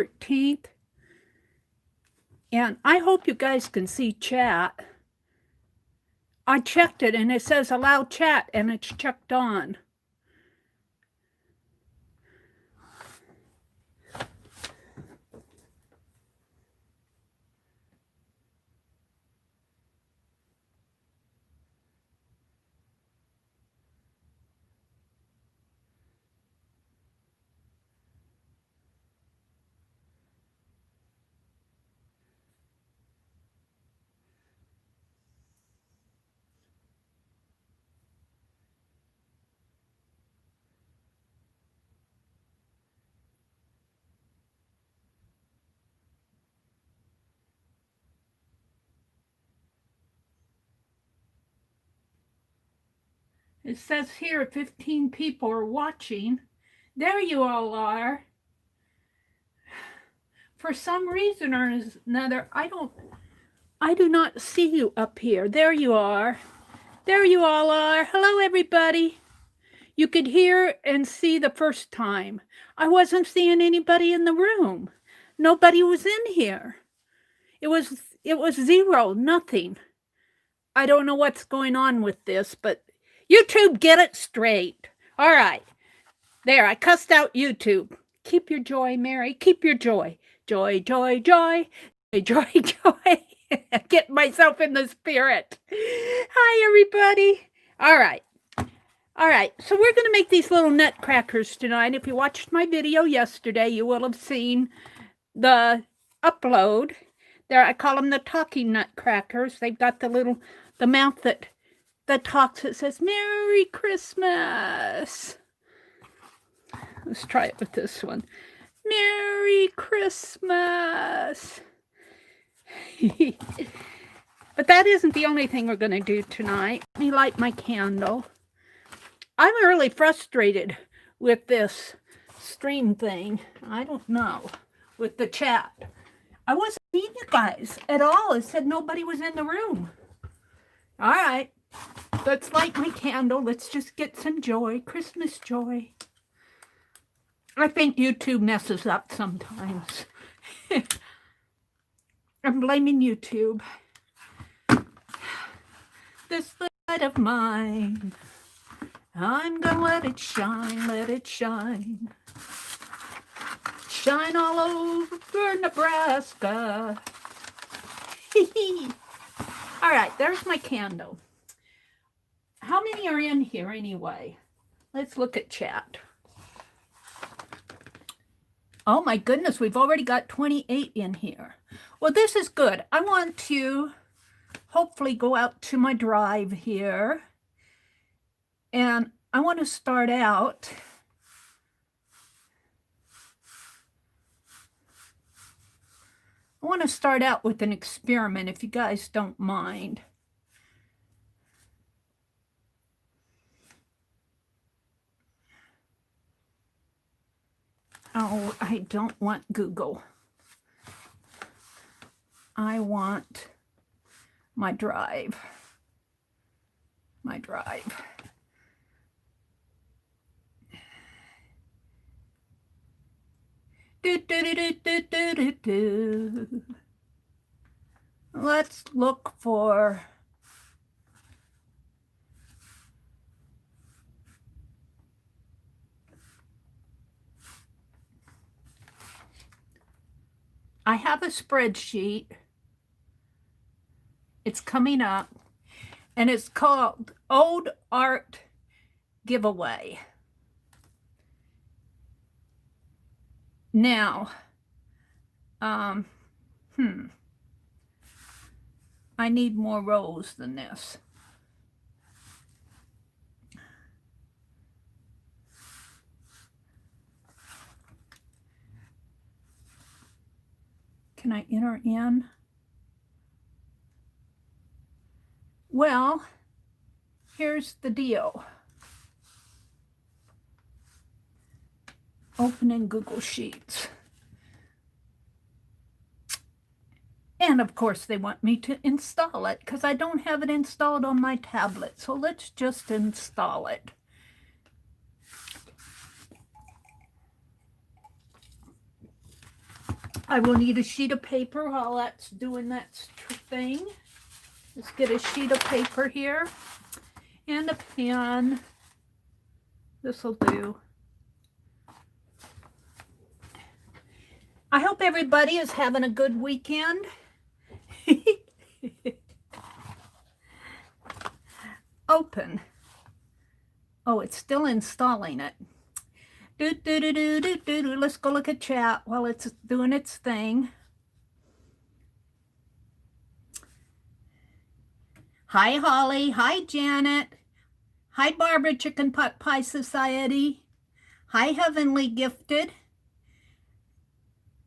13th. And I hope you guys can see chat. I checked it and it says allow chat and it's checked on. It says here 15 people are watching. There you all are. For some reason or another, I do not see you up here. There you are. There you all are. Hello, everybody. You could hear and see the first time. I wasn't seeing anybody in the room. Nobody was in here. It was zero, nothing. I don't know what's going on with this, but YouTube, get it straight. All right. There, I cussed out YouTube. Keep your joy, Mary. Keep your joy. Joy, joy, joy. Joy, joy. Get myself in the spirit. Hi, everybody. All right. All right. So we're going to make these little nutcrackers tonight. If you watched my video yesterday, you will have seen the upload. There, I call them the talking nutcrackers. They've got the mouth that talks. It says, Merry Christmas. Let's try it with this one. Merry Christmas. But that isn't the only thing we're going to do tonight. Let me light my candle. I'm really frustrated with this stream thing. I don't know. With the chat. I wasn't seeing you guys at all. It said nobody was in the room. All right. Let's light my candle. Let's just get some joy. Christmas joy. I think YouTube messes up sometimes. I'm blaming YouTube. This light of mine, I'm gonna let it shine, let it shine. Shine all over Nebraska. All right, there's my candle. How many are in here anyway? Let's look at chat. Oh my goodness, we've already got 28 in here. Well, this is good. I want to hopefully go out to my drive here. And I want to start out with an experiment, if you guys don't mind. Oh, I don't want Google. I want my drive. My drive. Let's look for I have a spreadsheet. It's coming up, and it's called Old Art Giveaway. Now, I need more rows than this. Can I enter in? Well, here's the deal. Opening Google Sheets. And of course they want me to install it because I don't have it installed on my tablet. So let's just install it. I will need a sheet of paper while that's doing that thing. Let's get a sheet of paper here and a pen. This will do. I hope everybody is having a good weekend. Open. Oh, it's still installing it. Let's go look at chat while it's doing its thing. Hi, Holly. Hi, Janet. Hi, Barbara Chicken Pot Pie Society. Hi, Heavenly Gifted.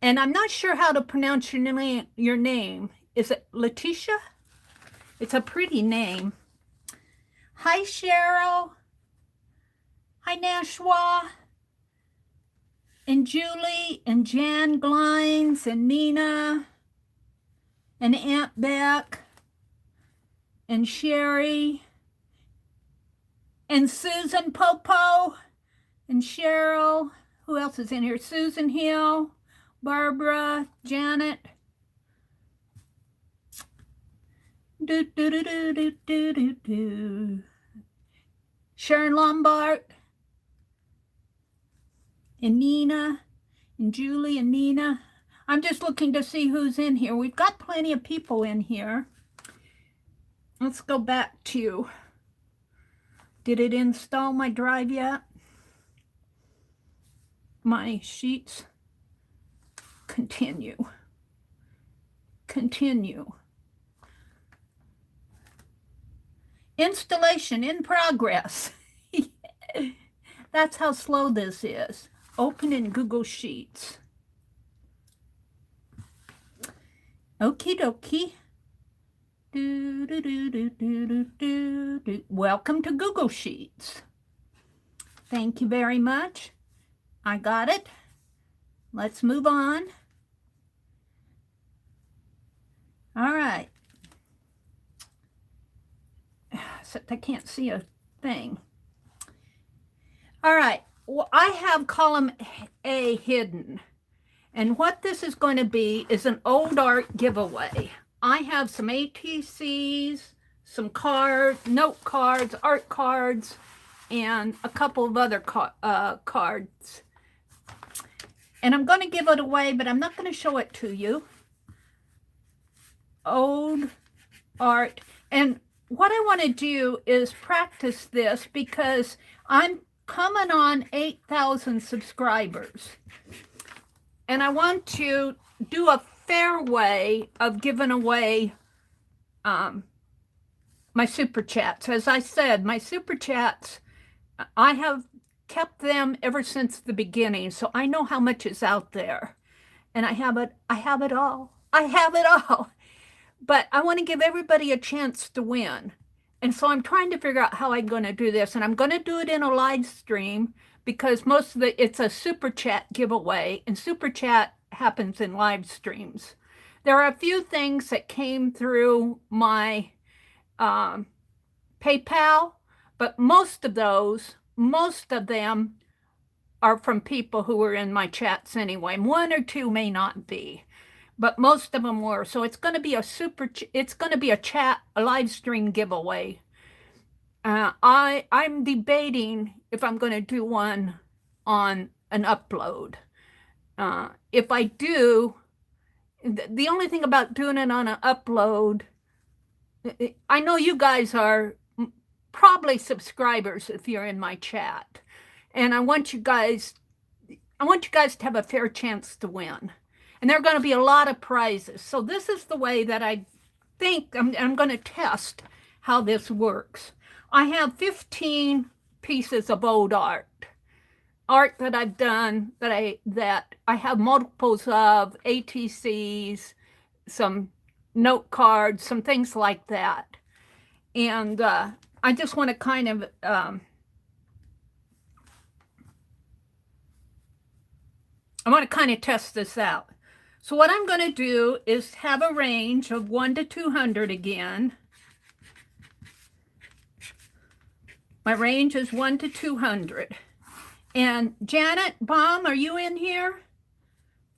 And I'm not sure how to pronounce your name. Is it Letitia? It's a pretty name. Hi, Cheryl. Hi, Nashwa. And Julie, and Jan Glines, and Nina, and Aunt Beck, and Sherry, and Susan Popo, and Cheryl. Who else is in here? Susan Hill, Barbara, Janet. Sharon Lombard. And Nina, and Julie, and Nina. I'm just looking to see who's in here. We've got plenty of people in here. Let's go back to, did it install my drive yet? My sheets. Continue. Continue. Installation in progress. That's how slow this is. Open in Google Sheets. Okie dokie. Welcome to Google Sheets. Thank you very much. I got it. Let's move on. All right. Except I can't see a thing. All right. Well, I have column A hidden. And what this is going to be is an old art giveaway. I have some ATCs, some note cards, art cards, and a couple of other cards. And I'm going to give it away, but I'm not going to show it to you. Old art. And what I want to do is practice this because I'm coming on 8,000 subscribers. And I want to do a fair way of giving away my super chats. As I said, my super chats, I have kept them ever since the beginning, so I know how much is out there. And I have it all. I have it all. But I want to give everybody a chance to win. And so I'm trying to figure out how I'm going to do this. And I'm going to do it in a live stream because it's a super chat giveaway. And super chat happens in live streams. There are a few things that came through my PayPal, but most of them are from people who were in my chats anyway. One or two may not be, but most of them were. So it's going to be a live stream giveaway. I'm debating if I'm going to do one on an upload. If I do, the only thing about doing it on an upload, I know you guys are probably subscribers if you're in my chat, and I want you guys to have a fair chance to win. And there are going to be a lot of prizes. So this is the way that I think I'm going to test how this works. I have 15 pieces of old art that I've done that I have multiples of, ATCs, some note cards, some things like that. And I just want to kind of I want to kind of test this out. So what I'm going to do is have a range of 1 to 200 again. My range is 1 to 200. And Janet Baum, are you in here?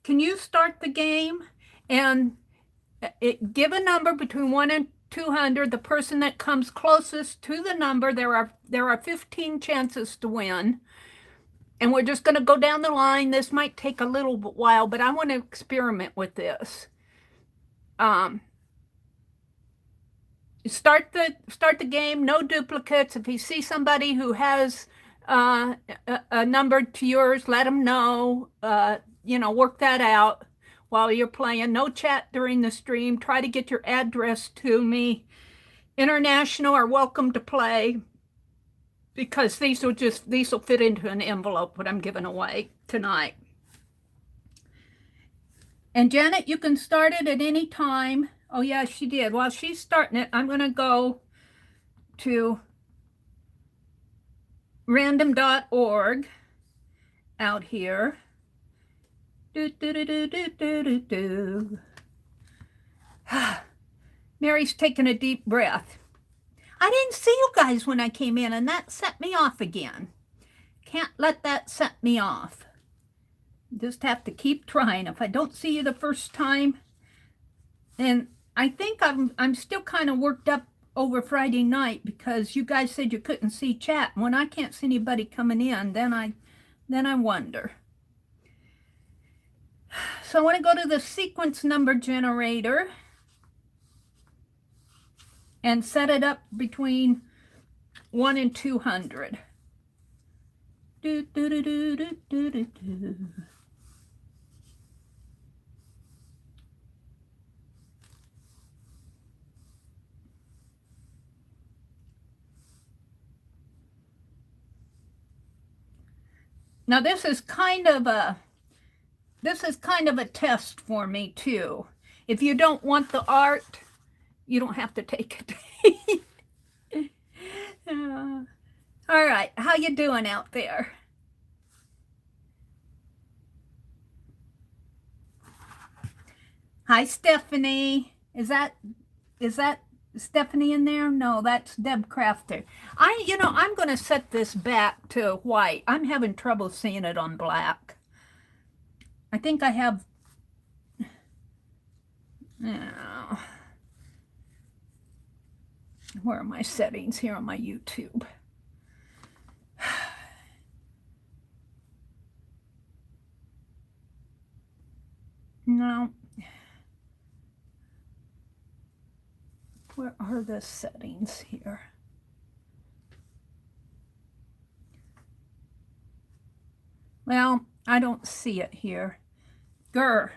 can you start the game and give a number between 1 and 200. The person that comes closest to the number, there are 15 chances to win. And we're just going to go down the line. This might take a little while, but I want to experiment with this. Start the game, no duplicates. If you see somebody who has a number to yours, let them know. Work that out while you're playing. No chat during the stream. Try to get your address to me. International are welcome to play, because these will fit into an envelope what I'm giving away tonight. And Janet, you can start it at any time. Oh yeah, she did. While she's starting it, I'm going to go to random.org out here. Mary's taking a deep breath. I didn't see you guys when I came in, and that set me off again. Can't let that set me off. Just have to keep trying. If I don't see you the first time, and I think I'm still kind of worked up over Friday night because you guys said you couldn't see chat. When I can't see anybody coming in, then I wonder. So I want to go to the sequence number generator and set it up between 1 and 200. Now this is kind of a test for me too. If you don't want the art, you don't have to take it. All right, how you doing out there? Hi, Stephanie. Is that Stephanie in there? No, that's Deb Crafter. I'm going to set this back to white. I'm having trouble seeing it on black. I think I have. Oh. Where are my settings here on my YouTube? No. Where are the settings here? Well, I don't see it here. Grr.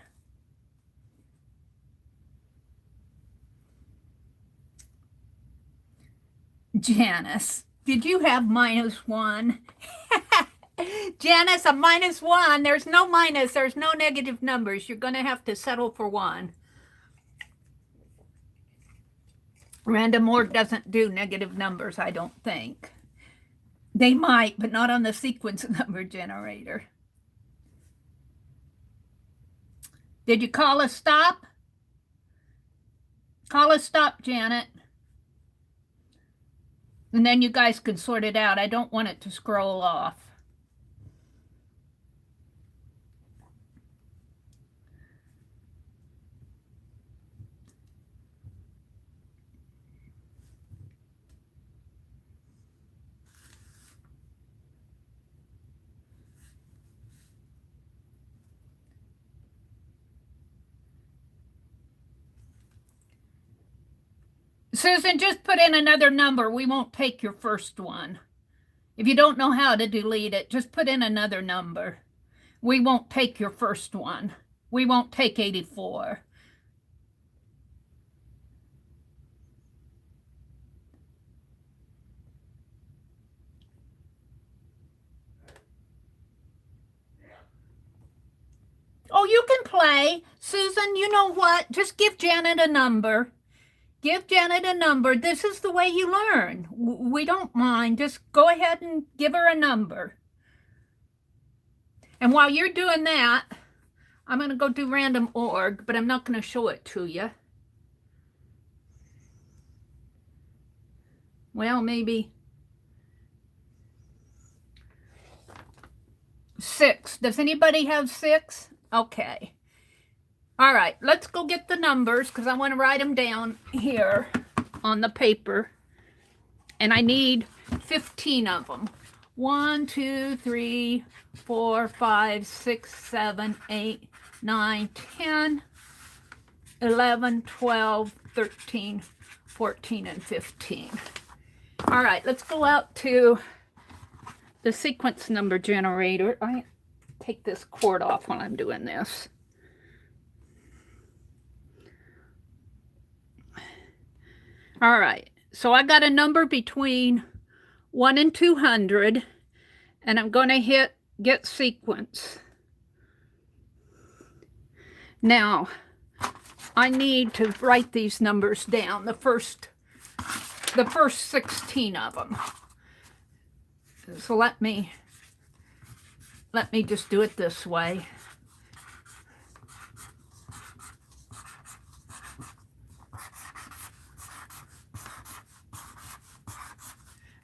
Janice, did you have -1? Janice, a -1. There's no minus. There's no negative numbers. You're going to have to settle for 1. Random org doesn't do negative numbers, I don't think. They might, but not on the sequence number generator. Did you call a stop? Call a stop, Janet. And then you guys can sort it out. I don't want it to scroll off. Susan, just put in another number. We won't take your first one. If you don't know how to delete it, just put in another number. We won't take your first one. We won't take 84. Oh, you can play. Susan, you know what? Just give Janet a number. Give Janet a number. This is the way you learn. We don't mind. Just go ahead and give her a number. And while you're doing that, I'm going to go do random org, but I'm not going to show it to you. Well, maybe 6. Does anybody have 6? Okay. All right, let's go get the numbers because I want to write them down here on the paper. And I need 15 of them. 1, 2, 3, 4, 5, 6, 7, 8, 9, 10, 11, 12, 13, 14, and 15. All right, let's go out to the sequence number generator. I take this cord off while I'm doing this. All right, so I got a number between 1 and 200, and I'm going to hit get sequence. Now, I need to write these numbers down, the first 16 of them. So let me just do it this way.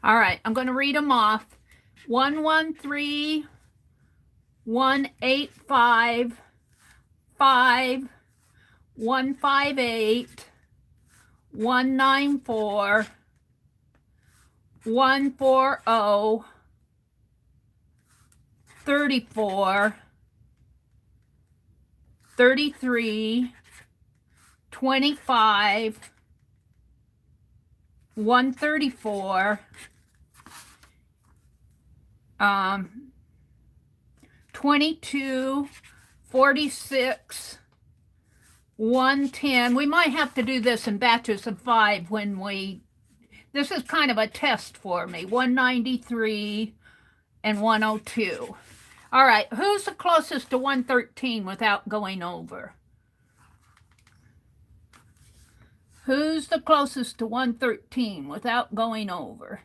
All right, I'm going to read them off. 113, 185, 5, 158, 194, 140, 34, 33, 25, 134, 22, 46, 110. We might have to do this in batches of 5 this is kind of a test for me. 193 and 102. All right, who's the closest to 113 without going over? Who's the closest to 113 without going over?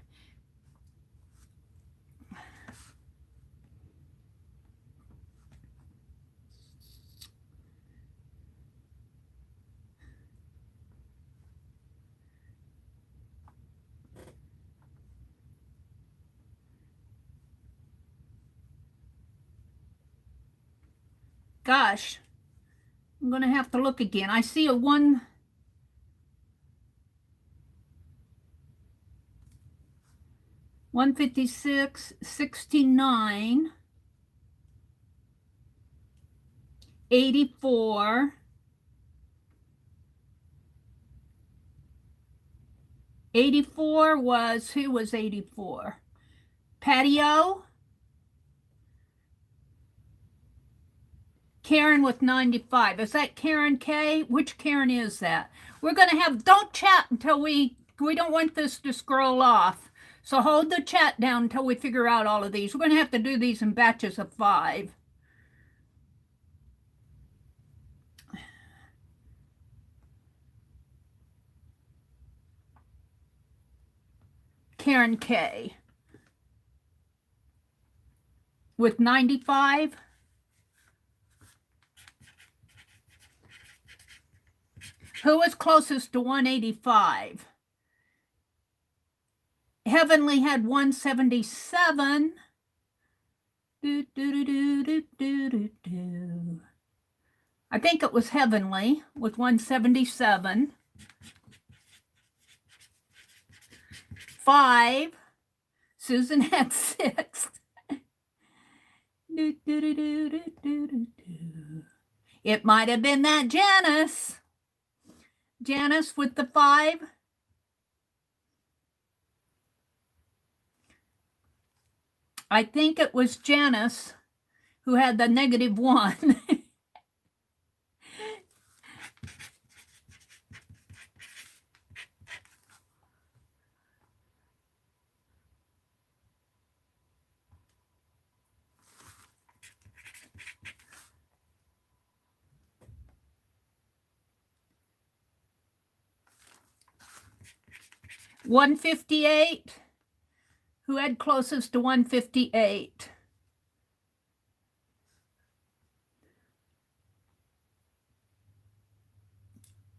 Gosh, I'm going to have to look again. I see a 156, 69, 84, 84 was, who was 84? Patio? Karen with 95. Is that Karen K? Which Karen is that? We're going to have, don't chat until we don't want this to scroll off. So hold the chat down until we figure out all of these. We're going to have to do these in batches of 5. Karen K. with 95. Who was closest to 185? Heavenly had 177. I think it was Heavenly with 177. 5. Susan had 6. It might have been that Janice. Janice with the 5. I think it was Janice who had the -1. $158. Who had closest to 158?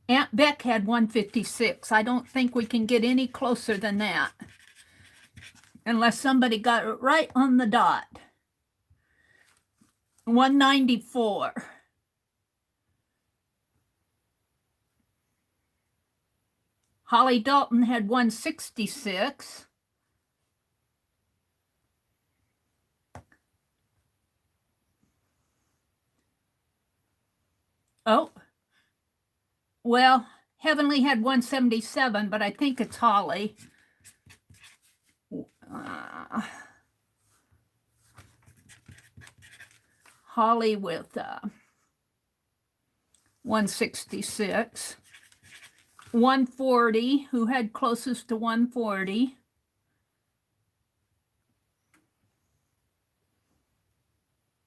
Aunt Beck had 156. I don't think we can get any closer than that unless somebody got it right on the dot. 194. Holly Dalton had 166. Oh, well, Heavenly had 177, but I think it's Holly. Holly with 166. 140, who had closest to 140.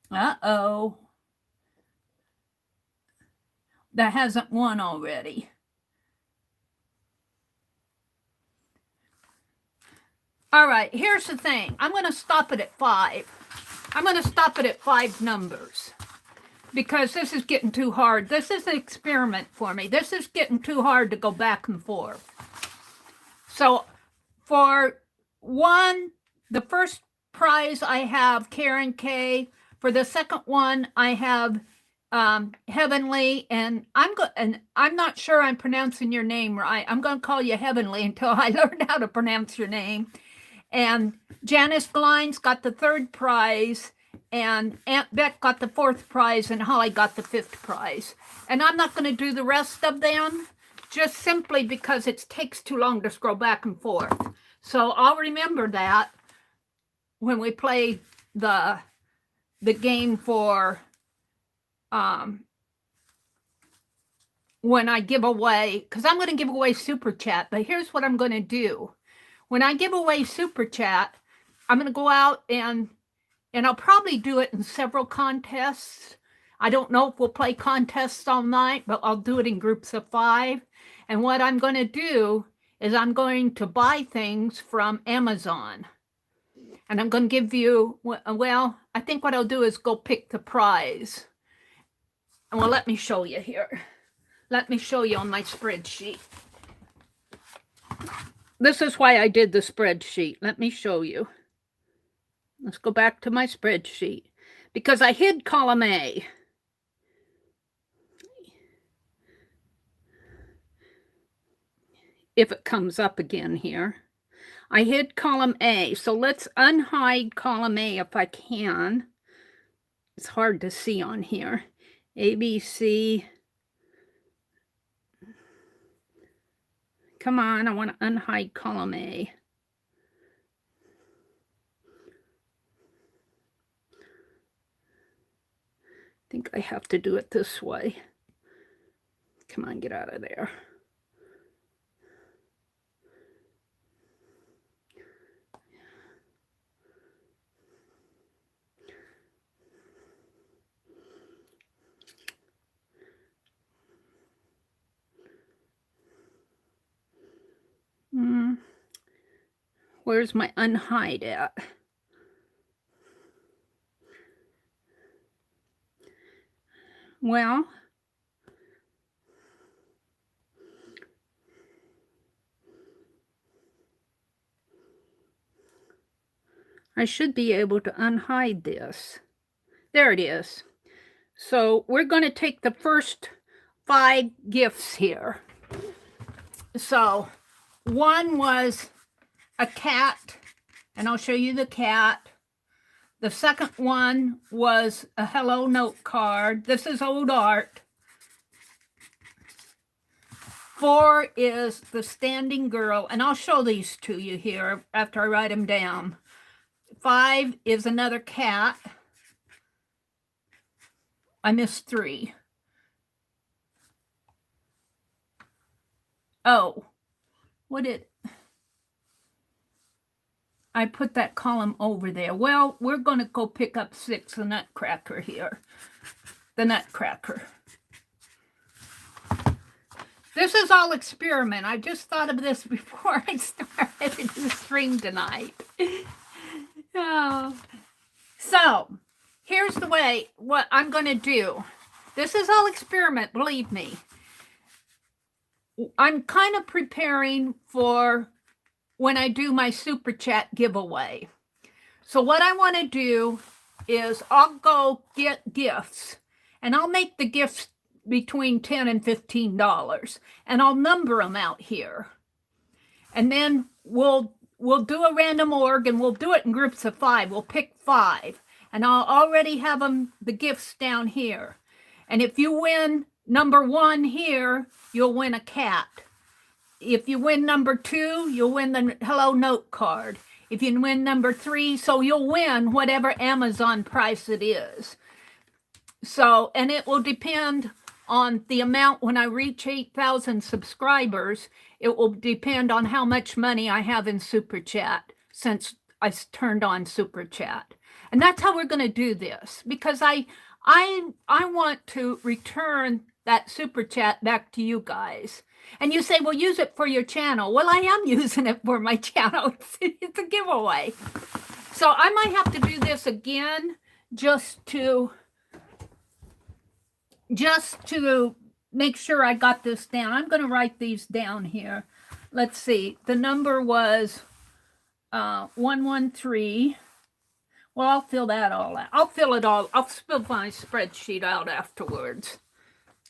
Uh-oh. That hasn't won already. All right, here's the thing. I'm going to stop it at 5. I'm going to stop it at 5 numbers because this is getting too hard. This is an experiment for me. This is getting too hard to go back and forth. So for 1, the first prize I have Karen K. For the second one, I have Heavenly, and I'm not sure I'm pronouncing your name right. I'm going to call you Heavenly until I learn how to pronounce your name. And Janice Glines got the 3rd prize, and Aunt Beck got the 4th prize, and Holly got the 5th prize. And I'm not going to do the rest of them, just simply because it takes too long to scroll back and forth. So I'll remember that when we play the game for when I give away, because I'm going to give away Super Chat, but here's what I'm going to do. When I give away Super Chat, I'm going to go out and I'll probably do it in several contests. I don't know if we'll play contests all night, but I'll do it in groups of 5. And what I'm going to do is I'm going to buy things from Amazon. And I'm going to give you, well, I think what I'll do is go pick the prize. And well, let me show you here. Let me show you on my spreadsheet. This is why I did the spreadsheet. Let me show you. Let's go back to my spreadsheet. Because I hid column A. If it comes up again here. I hid column A. So let's unhide column A if I can. It's hard to see on here. A, B, C. Come on, I want to unhide column A. I think I have to do it this way. Come on, get out of there. Where's my unhide at? Well, I should be able to unhide this. There it is. So we're going to take the first 5 gifts here. So 1 was a cat, and I'll show you the cat. The second one was a hello note card. This is old art. 4 is the standing girl, and I'll show these to you here after I write them down. 5 is another cat. I missed 3. Oh, what did I put that column over there? Well, we're going to go pick up 6, the Nutcracker here. The Nutcracker. This is all experiment. I just thought of this before I started the stream tonight. Oh. So, here's the way, what I'm going to do. This is all experiment, believe me. I'm kind of preparing for when I do my Super Chat giveaway. So what I want to do is I'll go get gifts, and I'll make the gifts between $10 and $15, and I'll number them out here. And then we'll do a random org, and we'll do it in groups of 5. We'll pick 5. And I'll already have the gifts down here. And if you win number 1 here, you'll win a cat. If you win number 2, you'll win the Hello Note card. If you win number 3, so you'll win whatever Amazon price it is. So, and it will depend on the amount. When I reach 8,000 subscribers, it will depend on how much money I have in Super Chat, since I turned on Super Chat. And that's how we're going to do this, because I want to return that Super Chat back to you guys. And you say, well, use it for your channel. Well, I am using it for my channel. It's a giveaway. So I might have to do this again just to make sure I got this down. I'm going to write these down here. Let's see. The number was 113. Well, I'll fill that all out. I'll fill it all. I'll fill my spreadsheet out afterwards.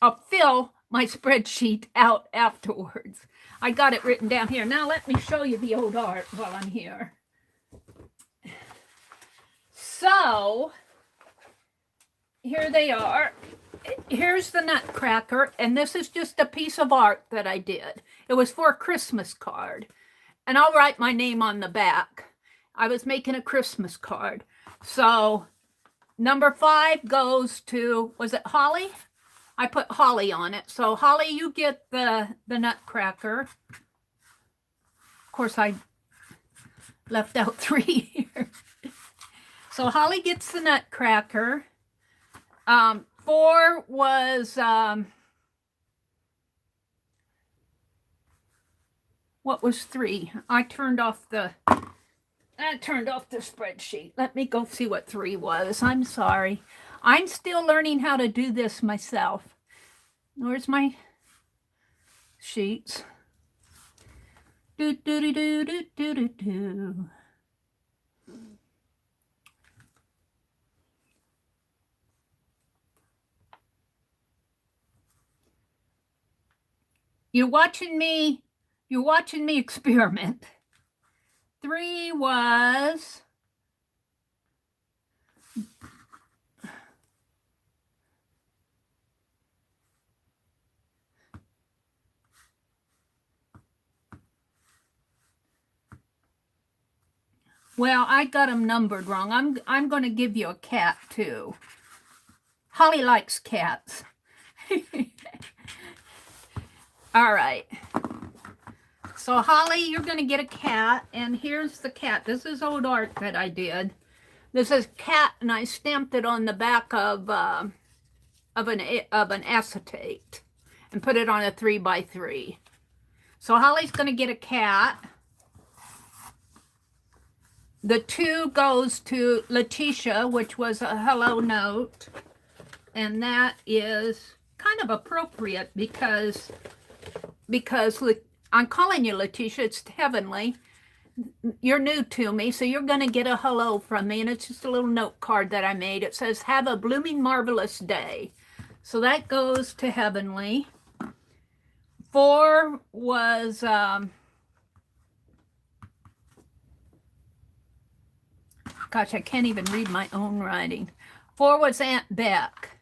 I'll fill my spreadsheet out afterwards. I got it written down here. Now let me show you the old art while I'm here. So here they are. Here's the Nutcracker, and this is just a piece of art that I did. It was for a Christmas card, and I'll write my name on the back. I was making a Christmas card. So number 5 goes to, was it Holly? I put Holly on it. So Holly, you get the Nutcracker. Of course, I left out 3 here. So Holly gets the Nutcracker. 4 was, what was 3? I turned off the spreadsheet. Let me go see what 3 was. I'm sorry. I'm still learning how to do this myself. Where's my sheets? Do do do do do do do do. You're watching me experiment. 3 was well, I got them numbered wrong. I'm going to give you a cat too. Holly likes cats. All right. So Holly, you're going to get a cat, and here's the cat. This is old art that I did. This is cat, and I stamped it on the back of an acetate and put it on a 3x3. So Holly's going to get a cat. The 2 goes to Letitia, which was a hello note, and that is kind of appropriate because I'm calling you Letitia. It's heavenly. You're new to me, so you're going to get a hello from me, and it's just a little note card that I made. It says, have a blooming, marvelous day. So that goes to heavenly. 4 was, gosh, I can't even read my own writing. 4 was Aunt Beck,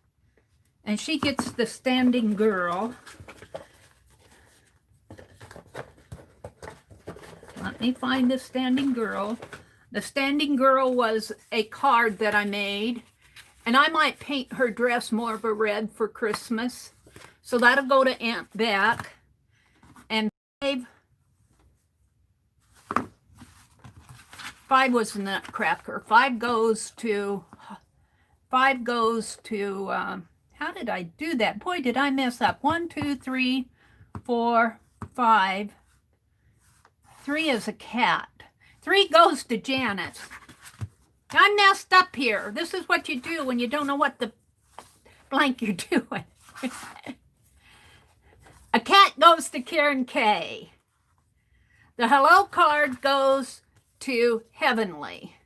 and she gets the standing girl. Let me find the standing girl. The standing girl was a card that I made, and I might paint her dress more of a red for Christmas. So that'll go to Aunt Beck. And 5 was the Nutcracker. 5 goes to, how did I do that? Boy, did I mess up. 1, 2, 3, 4, 5. 3 is a cat. 3 goes to Janet. I messed up here. This is what you do when you don't know what the blank you're doing. A cat goes to Karen K. The hello card goes to Heavenly.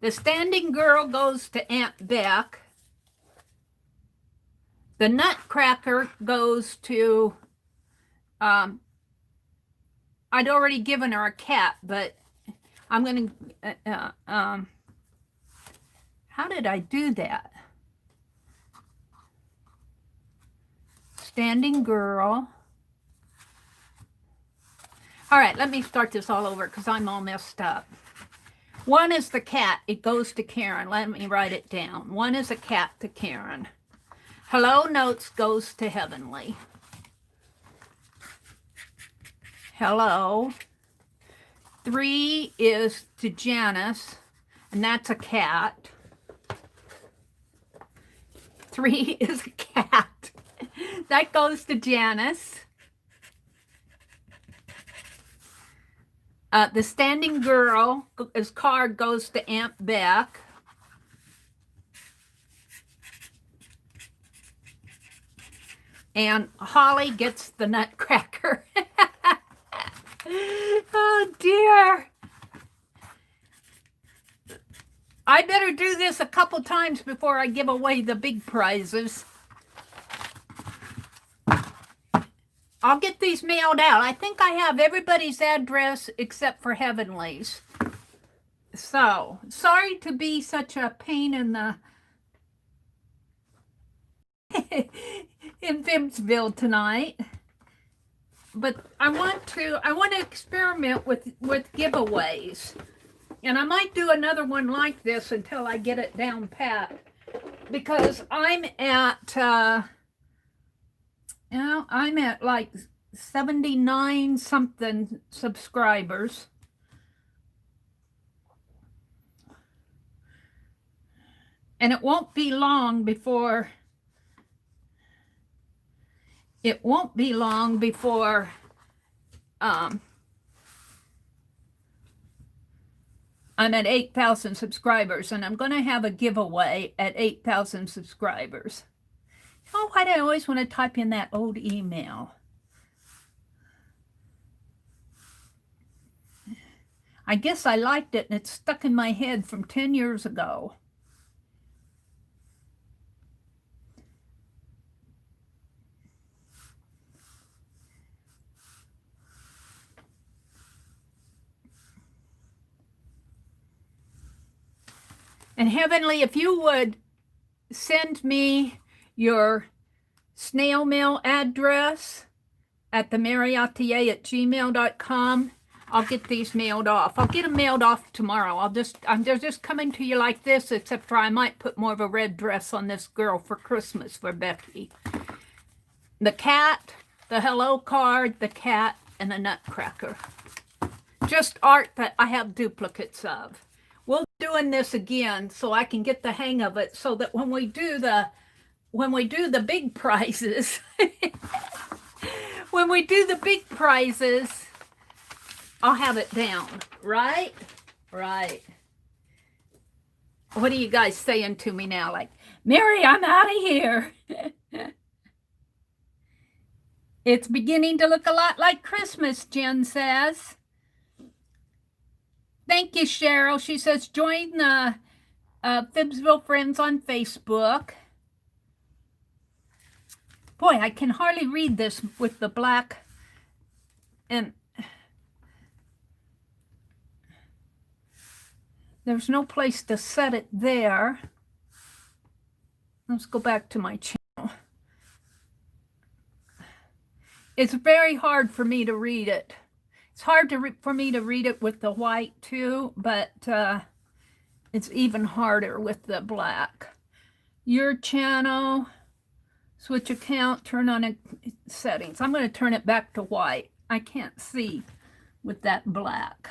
The standing girl goes to Aunt Beck. The Nutcracker goes to I'd already given her a cat, but I'm going to, how did I do that? Standing girl. All right, let me start this all over because I'm all messed up. One is the cat. It goes to Karen. Let me write it down. One is a cat to Karen. Hello notes goes to Heavenly. Hello. 3 is to Janice, and that's a cat. 3 is a cat. That goes to Janice. The standing girl, his card goes to Aunt Beck. And Holly gets the Nutcracker. Oh dear. I better do this a couple times before I give away the big prizes. I'll get these mailed out. I think I have everybody's address except for Heavenly's. So, sorry to be such a pain in the in Fibbsville tonight. But I want to experiment with giveaways. And I might do another one like this until I get it down pat. Because I'm at I'm at like 79 something subscribers. And it won't be long before I'm at 8,000 subscribers, and I'm going to have a giveaway at 8,000 subscribers. Oh, why do I always want to type in that old email? I guess I liked it, and it's stuck in my head from 10 years ago. And Heavenly, if you would send me your snail mail address at the.meri.atelier@gmail.com, I'll get these mailed off. I'll get them mailed off tomorrow. They're just coming to you like this, except for I might put more of a red dress on this girl for Christmas for Becky. The cat, the hello card, the cat, and the Nutcracker. Just art that I have duplicates of. We'll be doing this again so I can get the hang of it, so that when we do the big prizes, when we do the big prizes, I'll have it down. Right? Right. What are you guys saying to me now? Like, Mary, I'm out of here. It's beginning to look a lot like Christmas, Jen says. Thank you, Cheryl. She says, join the Fibbsville Friends on Facebook. Boy, I can hardly read this with the black. And there's no place to set it there. Let's go back to my channel. It's very hard for me to read it. It's hard for me to read it with the white too, but it's even harder with the black. Your channel, switch account, turn on settings. I'm going to turn it back to white. I can't see with that black.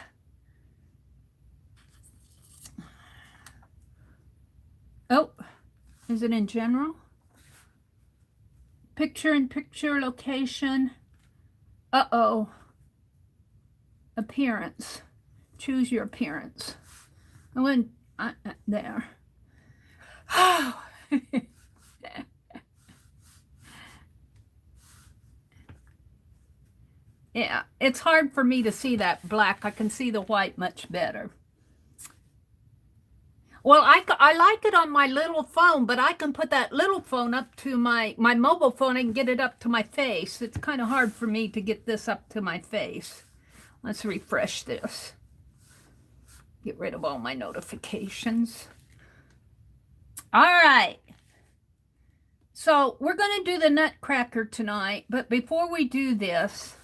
Oh, is it in general? Picture-in-picture location. Uh-oh. Appearance. Choose your appearance. I went there. Oh. Yeah, it's hard for me to see that black. I can see the white much better. Well, I like it on my little phone, but I can put that little phone up to my mobile phone and get it up to my face. It's kind of hard for me to get this up to my face. Let's refresh this. Get rid of all my notifications. All right. So we're going to do the Nutcracker tonight, but before we do this,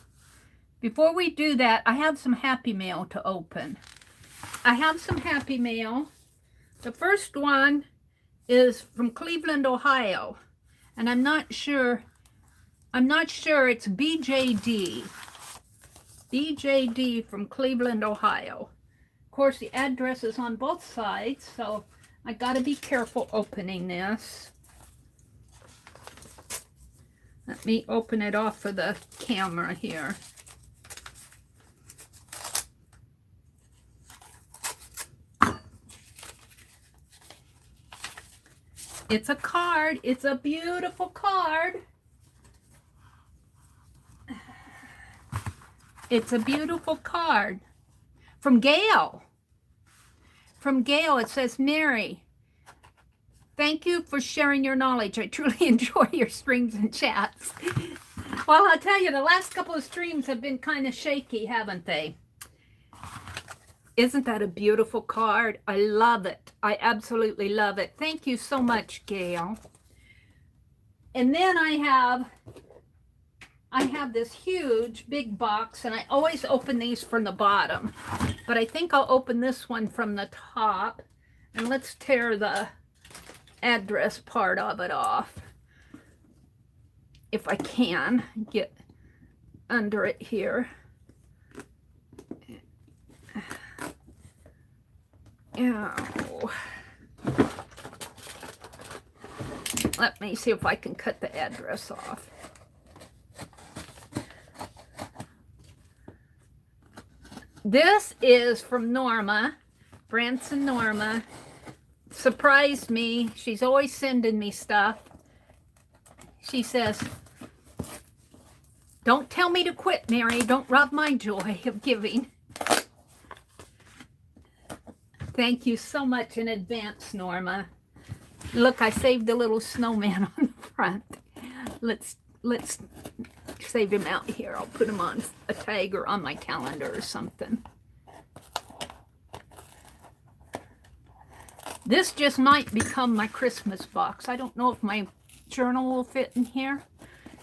before we do that, I have some Happy Mail to open. I have some Happy Mail. The first one is from Cleveland, Ohio, and I'm not sure it's BJD. BJD from Cleveland, Ohio. Of course, the address is on both sides, so I got to be careful opening this. Let me open it off for the camera here. It's a card. It's a beautiful card. It's a beautiful card. From Gail. From Gail, it says, Mary, thank you for sharing your knowledge. I truly enjoy your streams and chats. Well, I'll tell you, the last couple of streams have been kind of shaky, haven't they? Isn't that a beautiful card? I love it. I absolutely love it. Thank you so much, Gail. And then I have this huge big box, and I always open these from the bottom, but I think I'll open this one from the top. And let's tear the address part of it off, if I can get under it here. Oh. Let me see if I can cut the address off. This is from Norma, Branson Norma. Surprised me. She's always sending me stuff. She says, don't tell me to quit, Mary. Don't rob my joy of giving. Thank you so much in advance, Norma. Look, I saved the little snowman on the front. Let's save him out here. I'll put him on a tag or on my calendar or something. This just might become my Christmas box. I don't know if my journal will fit in here.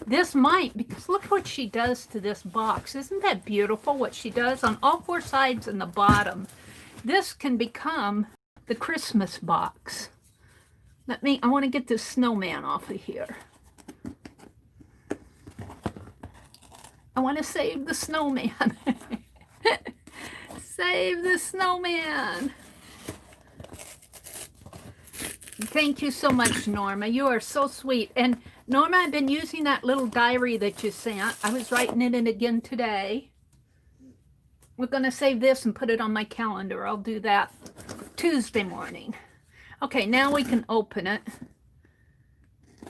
This might, because look what she does to this box. Isn't that beautiful what she does on all four sides and the bottom? This can become the Christmas box. I want to get this snowman off of here. I want to save the snowman. Save the snowman. Thank you so much, Norma. You are so sweet. And Norma, I've been using that little diary that you sent. I was writing it in again today. We're going to save this and put it on my calendar. I'll do that Tuesday morning. Okay, now we can open it.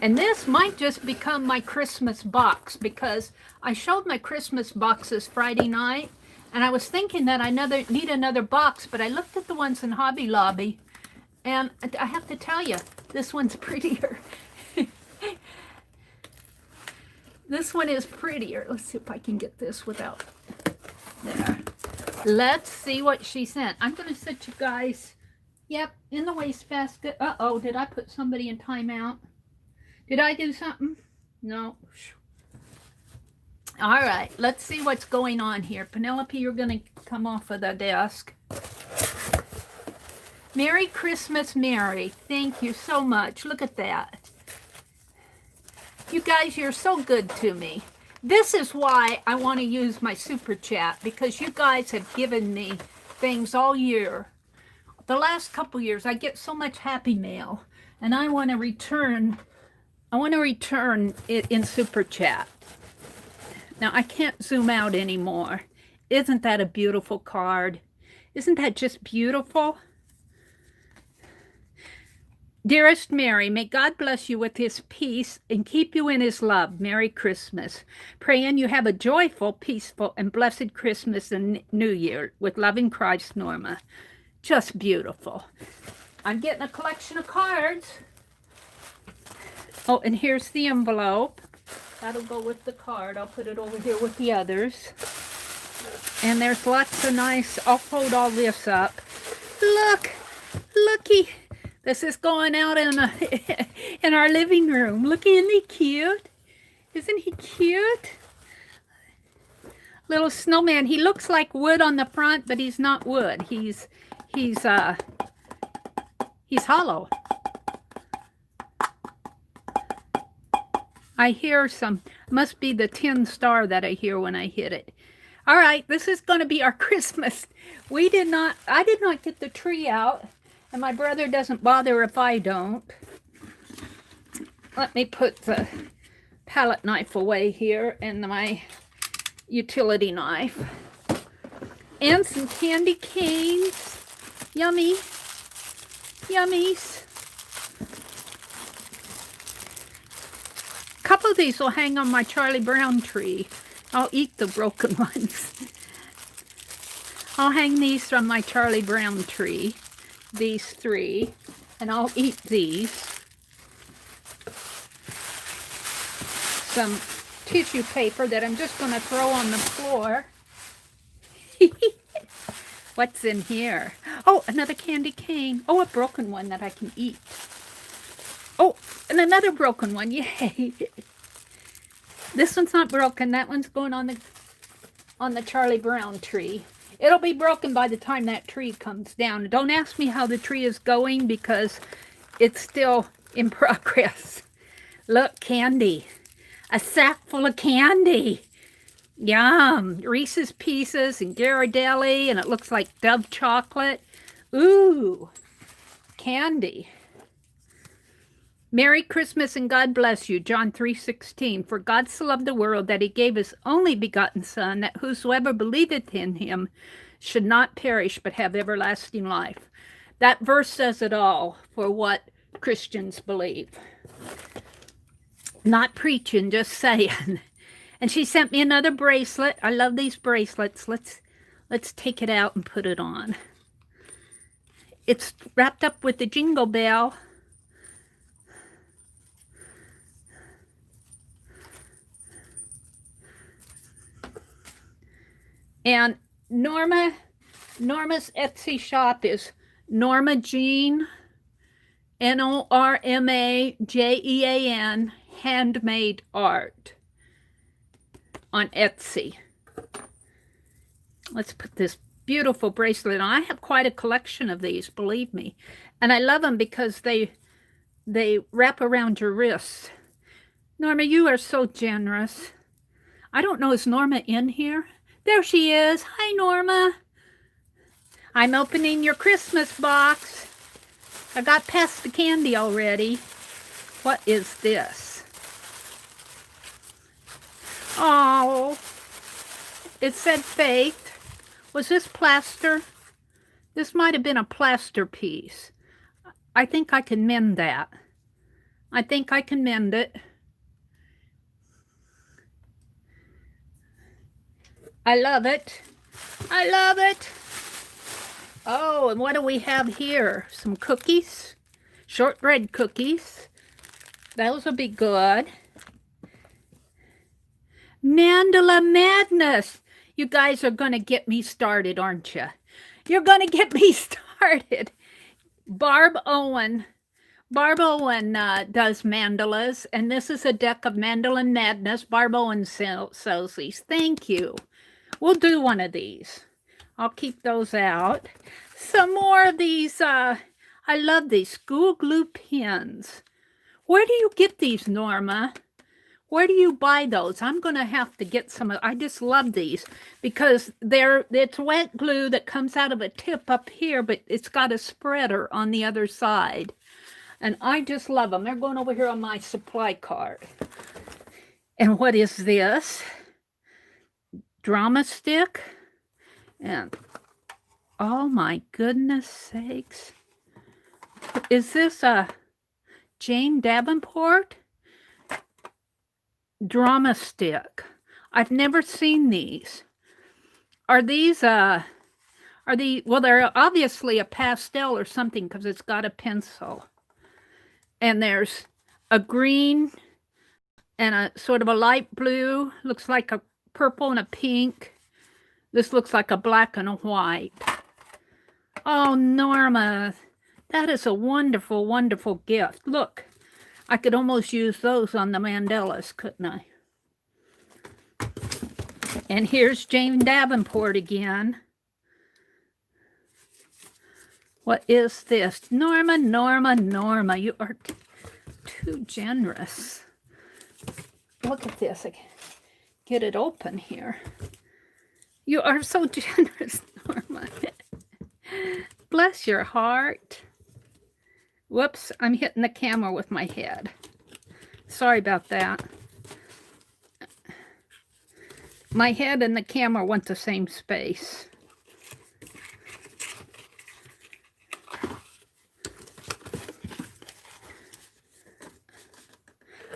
And this might just become my Christmas box, because I showed my Christmas boxes Friday night, and I was thinking that I need another box, but I looked at the ones in Hobby Lobby, and I have to tell you, this one's prettier. This one is prettier. Let's see if I can get this without there. Let's see what she sent. I'm going to set you guys, yep, in the wastebasket. Uh-oh, did I put somebody in timeout? Did I do something? No. All right, let's see what's going on here. Penelope, you're going to come off of the desk. Merry Christmas, Mary. Thank you so much. Look at that. You guys, you're so good to me. This is why I want to use my super chat, because you guys have given me things all year. The last couple years, I get so much Happy Mail, and I want to return it in super chat. Now, I can't zoom out anymore. Isn't that a beautiful card? Isn't that just beautiful? Dearest Mary, may God bless you with his peace and keep you in his love. Merry Christmas. Praying you have a joyful, peaceful, and blessed Christmas and New Year. With loving Christ, Norma. Just beautiful. I'm getting a collection of cards. Oh, and here's the envelope. That'll go with the card. I'll put it over here with the others. And there's lots of nice, I'll fold all this up. Look, looky. This is going out in, in our living room. Look, isn't he cute? Isn't he cute? Little snowman. He looks like wood on the front, but he's not wood. He's hollow. I hear some, must be the tin star that I hear when I hit it. All right, this is going to be our Christmas. I did not get the tree out, and my brother doesn't bother if I don't. Let me put the palette knife away here and my utility knife. And some candy canes. Yummy. Yummies. A couple of these will hang on my Charlie Brown tree. I'll eat the broken ones. I'll hang these from my Charlie Brown tree. These 3. And I'll eat these. Some tissue paper that I'm just going to throw on the floor. What's in here? Oh, another candy cane. Oh, a broken one that I can eat. Oh, and another broken one. Yay. This one's not broken. That one's going on the Charlie Brown tree. It'll be broken by the time that tree comes down. Don't ask me how the tree is going because it's still in progress. Look, candy. A sack full of candy. Yum. Reese's Pieces and Ghirardelli, and it looks like Dove chocolate. Ooh, candy. Merry Christmas and God bless you, John 3:16. For God so loved the world that he gave his only begotten Son, that whosoever believeth in him should not perish but have everlasting life. That verse says it all for what Christians believe. Not preaching, just saying. And she sent me another bracelet. I love these bracelets. Let's take it out and put it on. It's wrapped up with the jingle bell. And Norma's Etsy shop is Norma Jean, NORMAJEAN, handmade art on Etsy. Let's put this beautiful bracelet on. I have quite a collection of these, believe me. And I love them because they wrap around your wrists. Norma, you are so generous. I don't know, is Norma in here? There she is. Hi, Norma. I'm opening your Christmas box. I got past the candy already. What is this? Oh, it said Faith. Was this plaster? This might have been a plaster piece. I think I can mend that. I think I can mend it. I love it. I love it. Oh, and what do we have here? Some cookies. Shortbread cookies. Those will be good. Mandala Madness. You guys are going to get me started, aren't you? You're going to get me started. Barb Owen does mandalas, and this is a deck of Mandala Madness. Barb Owen sells these. Thank you. We'll do one of these. I'll keep those out. Some more of these. I love these school glue pins. Where do you get these, Norma? Where do you buy those? I'm going to have to get some. I just love these because it's wet glue that comes out of a tip up here, but it's got a spreader on the other side. And I just love them. They're going over here on my supply cart. And what is this? Drama stick. And oh my goodness sakes. Is this a Jane Davenport drama stick? I've never seen these. Are these well, they're obviously a pastel or something because it's got a pencil. And there's a green and a sort of a light blue, looks like a purple and a pink. This looks like a black and a white. Oh, Norma, that is a wonderful, wonderful gift. Look, I could almost use those on the mandalas, couldn't I? And here's Jane Davenport again. What is this? Norma, Norma, Norma, you are too generous. Look at this. I get it open here. You are so generous, Norma. Bless your heart. Whoops, I'm hitting the camera with my head. Sorry about that. My head and the camera want the same space.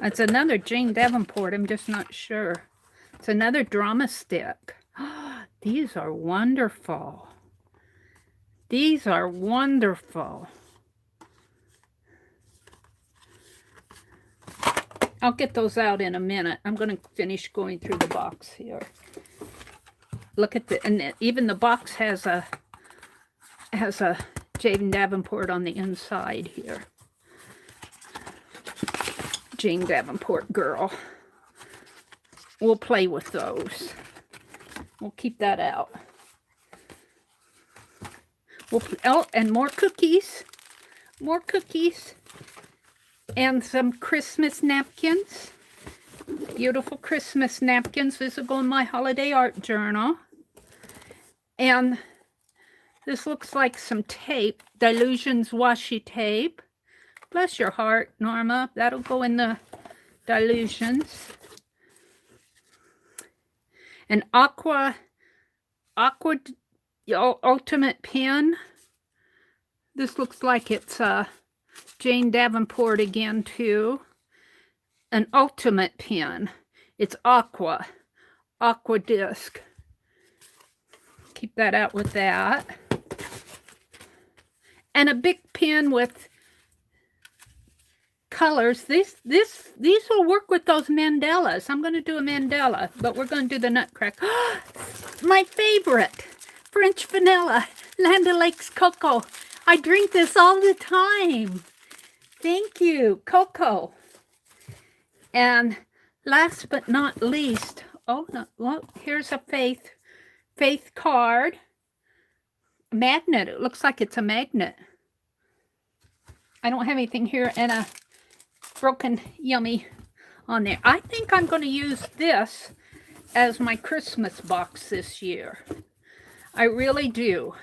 It's another Jane Davenport, I'm just not sure. It's another drama stick. These are wonderful. These are wonderful. I'll get those out in a minute. I'm going to finish going through the box here. Look at the, and even the box has a Jane Davenport on the inside here. Jane Davenport girl. We'll play with those. We'll keep that out. Oh, and more cookies. More cookies. And some Christmas napkins. Beautiful Christmas napkins. This will go in my holiday art journal. And this looks like some tape. Delusions washi tape. Bless your heart, Norma. That'll go in the Delusions. An aqua ultimate pen. This looks like it's Jane Davenport again too. An ultimate pen. It's aqua disc. Keep that out with that. And a big pen with colors. These will work with those mandalas. I'm going to do a mandala, but we're going to do the Nutcracker. My favorite, French vanilla, Land O'Lakes cocoa. I drink this all the time. Thank you, cocoa. And last but not least, oh no, well, here's a faith card. Magnet. It looks like it's a magnet. I don't have anything here and a broken yummy on there. I think I'm going to use this as my Christmas box this year. I really do.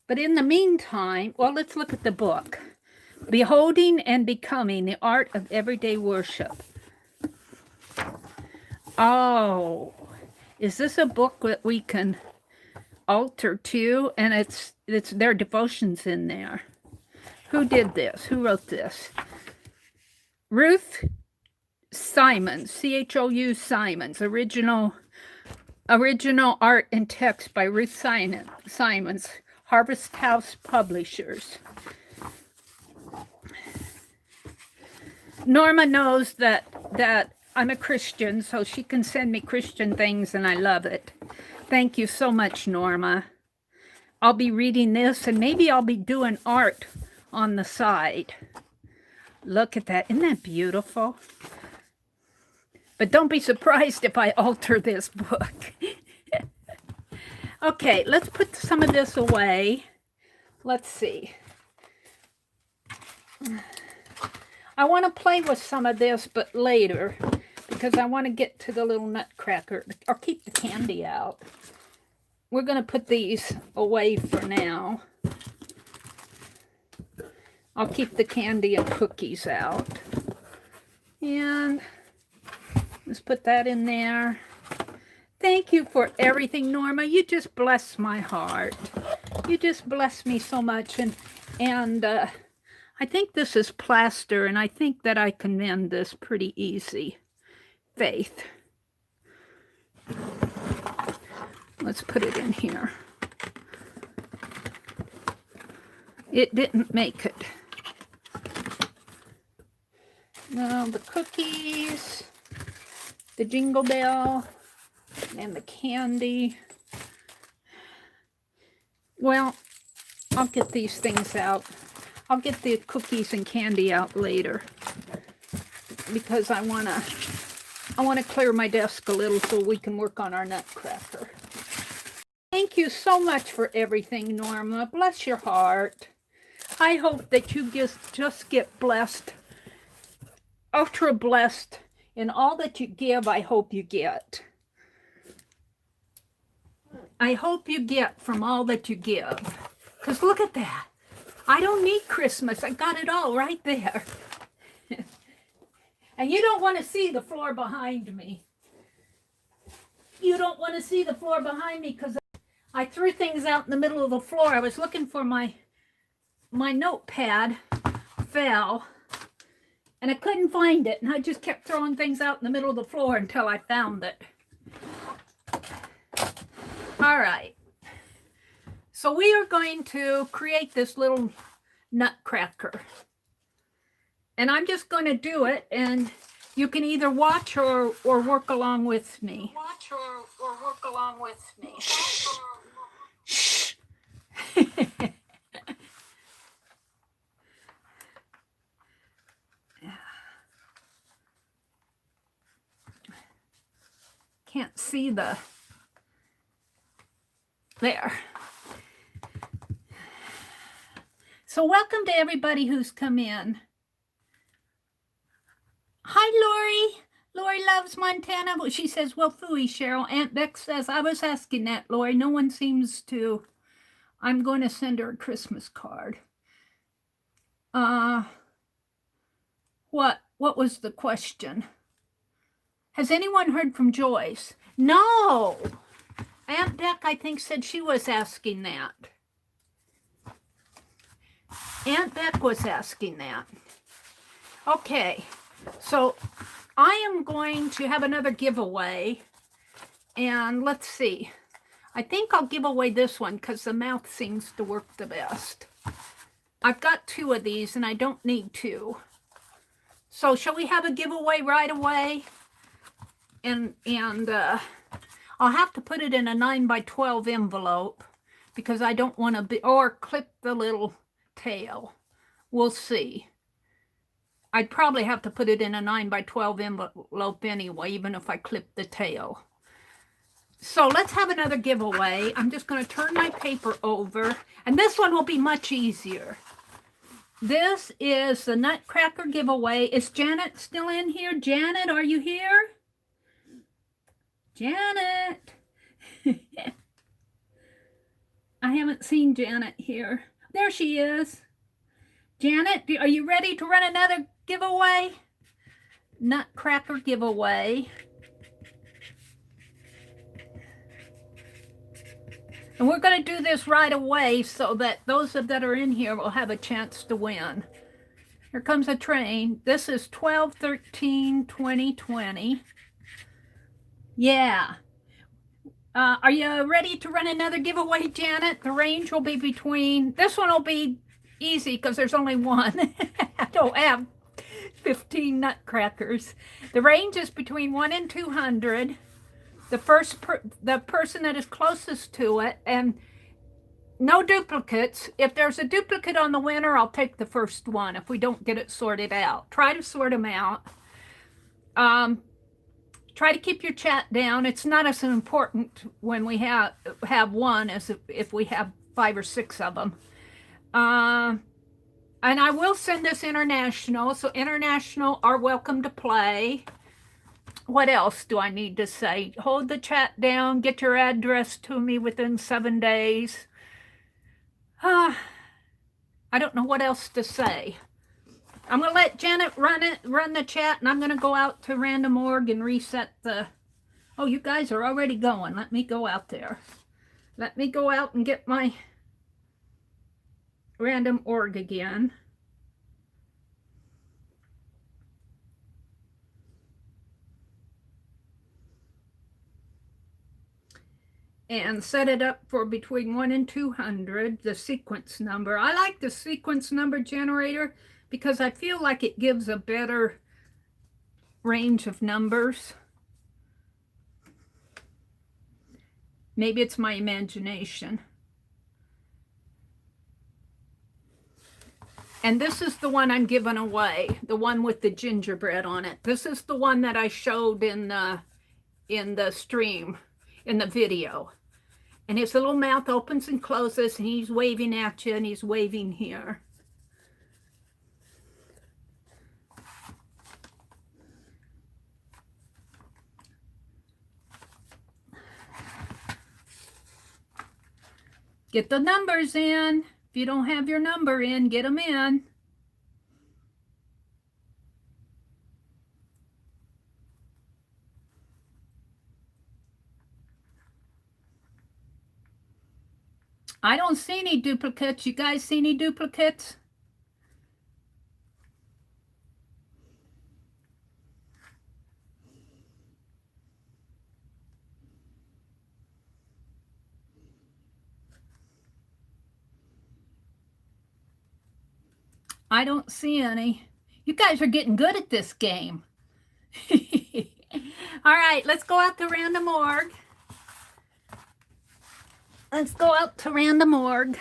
But in the meantime, well, let's look at the book. Beholding and Becoming, the Art of Everyday Worship. Oh, is this a book that we can alter too? And it's their devotions in there. Who did this? Who wrote this? Ruth Simons, C-H-O-U Simons, original art and text by Ruth Simons, Harvest House Publishers. Norma knows that I'm a Christian, so she can send me Christian things, and I love it. Thank you so much, Norma. I'll be reading this, and maybe I'll be doing art on the side. Look at that. Isn't that beautiful? But don't be surprised if I alter this book. Okay, let's put some of this away. Let's see. I want to play with some of this, but later, because I want to get to the little Nutcracker. I'll keep the candy out. We're going to put these away for now. I'll keep the candy and cookies out. And let's put that in there. Thank you for everything, Norma. You just bless my heart. You just bless me so much. And I think this is plaster, and I think that I can mend this pretty easy. Faith. Let's put it in here. It didn't make it. Now the cookies, the jingle bell, and the candy. Well, I'll get these things out. I'll get the cookies and candy out later because I want to clear my desk a little so we can work on our nutcracker. Thank you so much for everything, Norma. Bless your heart. I hope that you just get blessed, ultra blessed in all that you give. I hope you get. I hope you get from all that you give. Because look at that. I don't need Christmas. I got it all right there. And you don't want to see the floor behind me. You don't want to see the floor behind me because I threw things out in the middle of the floor. I was looking for my notepad, fell, and I couldn't find it. And I just kept throwing things out in the middle of the floor until I found it. All right. So we are going to create this little nutcracker. And I'm just going to do it, and you can either watch or work along with me. Watch or work along with me. Shh. Shh. Can't see the... There. So welcome to everybody who's come in. Hi, Lori. Lori loves Montana. Well, she says, well, phooey, Cheryl. Aunt Beck says, I was asking that, Lori. No one seems to. I'm going to send her a Christmas card. What was the question? Has anyone heard from Joyce? No. Aunt Beck, I think, said she was asking that. Aunt Beck was asking that. Okay, so I am going to have another giveaway. And let's see. I think I'll give away this one because the mouth seems to work the best. I've got 2 of these and I don't need 2. So shall we have a giveaway right away? And I'll have to put it in a 9x12 envelope because I don't want to be, or clip the little tail. We'll see. I'd probably have to put it in a 9x12 envelope anyway, even if I clip the tail. So let's have another giveaway. I'm just going to turn my paper over, and this one will be much easier. This is the Nutcracker giveaway. Is Janet still in here? Janet, are you here? Janet. I haven't seen Janet here. There she is. Janet, are you ready to run another giveaway? Nutcracker giveaway. And we're going to do this right away so that those that are in here will have a chance to win. Here comes a train. This is 12/13/2020. Yeah. Are you ready to run another giveaway, Janet? The range will be between, this one will be easy because there's only one. I don't have 15 nutcrackers. The range is between 1 and 200. The person that is closest to it, and no duplicates. If there's a duplicate on the winner, I'll take the first one if we don't get it sorted out. Try to sort them out. Try to keep your chat down. It's not as important when we have one as if we have 5 or 6 of them. And I will send this international, so international are welcome to play. What else do I need to say? Hold the chat down. Get your address to me within 7 days. I don't know what else to say. I'm going to let Janet run the chat, and I'm going to go out to Random Org and reset the... Oh, you guys are already going. Let me go out there. Let me go out and get my Random Org again. And set it up for between 1 and 200, the sequence number. I like the sequence number generator because I feel like it gives a better range of numbers. Maybe it's my imagination. And this is the one I'm giving away, the one with the gingerbread on it. This is the one that I showed in the stream, in the video. And his little mouth opens and closes, and he's waving at you, and he's waving here. Get the numbers in. If you don't have your number in, get them in. I don't see any duplicates. You guys see any duplicates? I don't see any. You guys are getting good at this game. All right, let's go out to random org. Let's go out to random org.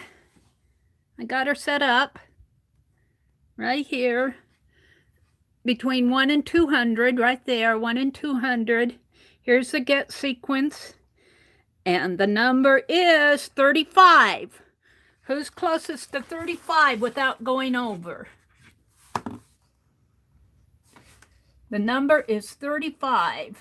I got her set up right here between 1 and 200, right there, 1 and 200. Here's the get sequence, and the number is 35. Who's closest to 35 without going over? The number is 35.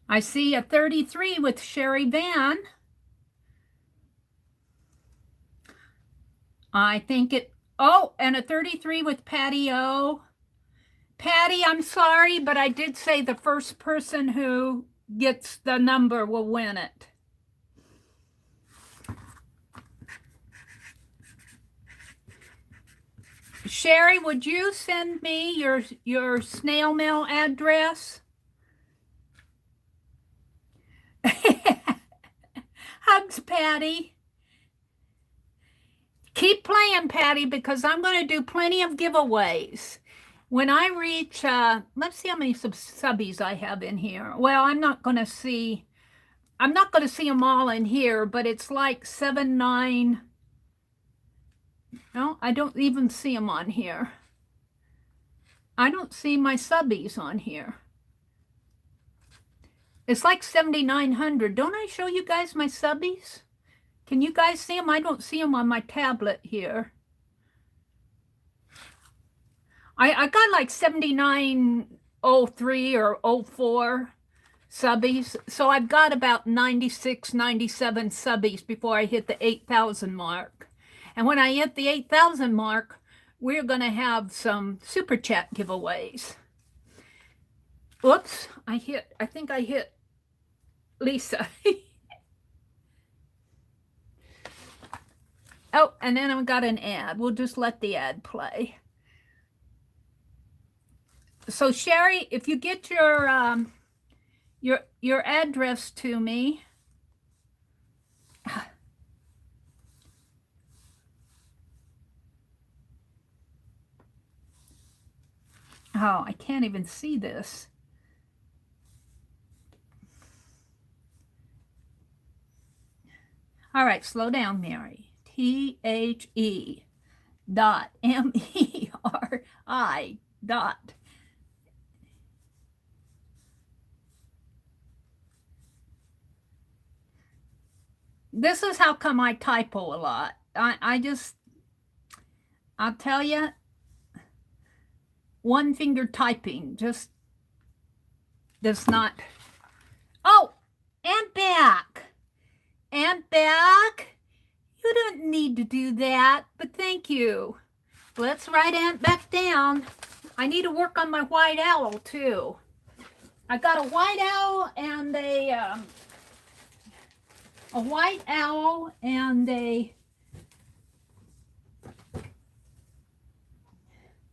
I see a 33 with Sherry Van. I think it, oh, and a 33 with Patty O. Patty, I'm sorry, but I did say the first person who gets the number will win it. Sherry, would you send me your snail mail address? Hugs, Patty. Keep playing, Patty, because I'm going to do plenty of giveaways. When I reach, let's see how many subbies I have in here. Well, I'm not going to see them all in here, but it's like 7, 9. No, I don't even see them on here. I don't see my subbies on here. It's like 7,900. Don't I show you guys my subbies? Can you guys see them? I don't see them on my tablet here. I got like 7903 or 04 subbies. So I've got about 96, 97 subbies before I hit the 8,000 mark. And when I hit the 8,000 mark, we're going to have some super chat giveaways. Whoops, I think I hit Lisa. Oh, and then I've got an ad. We'll just let the ad play. So Sherry, if you get your address to me. Oh, I can't even see this. All right, slow down, Mary. THE.MERI. This is how come I typo a lot. I'll tell you, one finger typing just does not. Oh, and back. And back. You don't need to do that, but thank you. Let's write Aunt back down. I need to work on my white owl too. I got a white owl and a white owl and a,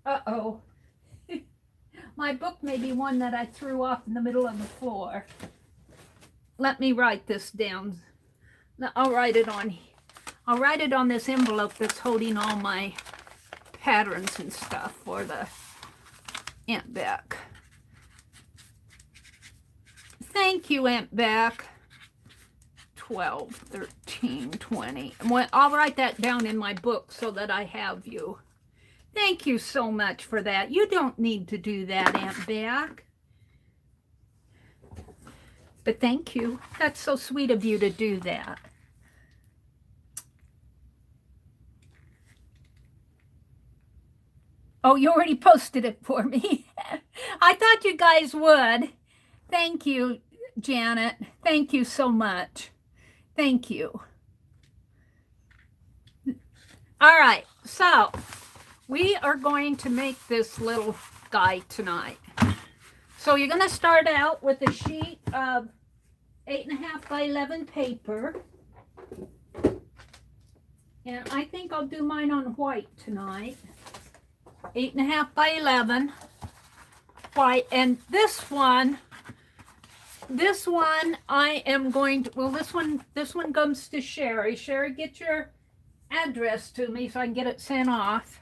uh-oh. My book may be one that I threw off in the middle of the floor. Let me write this down. I'll write it on this envelope that's holding all my patterns and stuff for the Aunt Beck. Thank you, Aunt Beck. 12, 13, 20. Well, I'll write that down in my book so that I have you. Thank you so much for that. You don't need to do that, Aunt Beck. But thank you. That's so sweet of you to do that. Oh, you already posted it for me. I thought you guys would. Thank you, Janet. Thank you so much. Thank you. All right, so we are going to make this little guy tonight. So you're going to start out with a sheet of 8.5 by 11 paper. And I think I'll do mine on white tonight. 8.5 by 11 white. And this one I am going to, well, this one comes to Sherry. Sherry, get your address to me so I can get it sent off.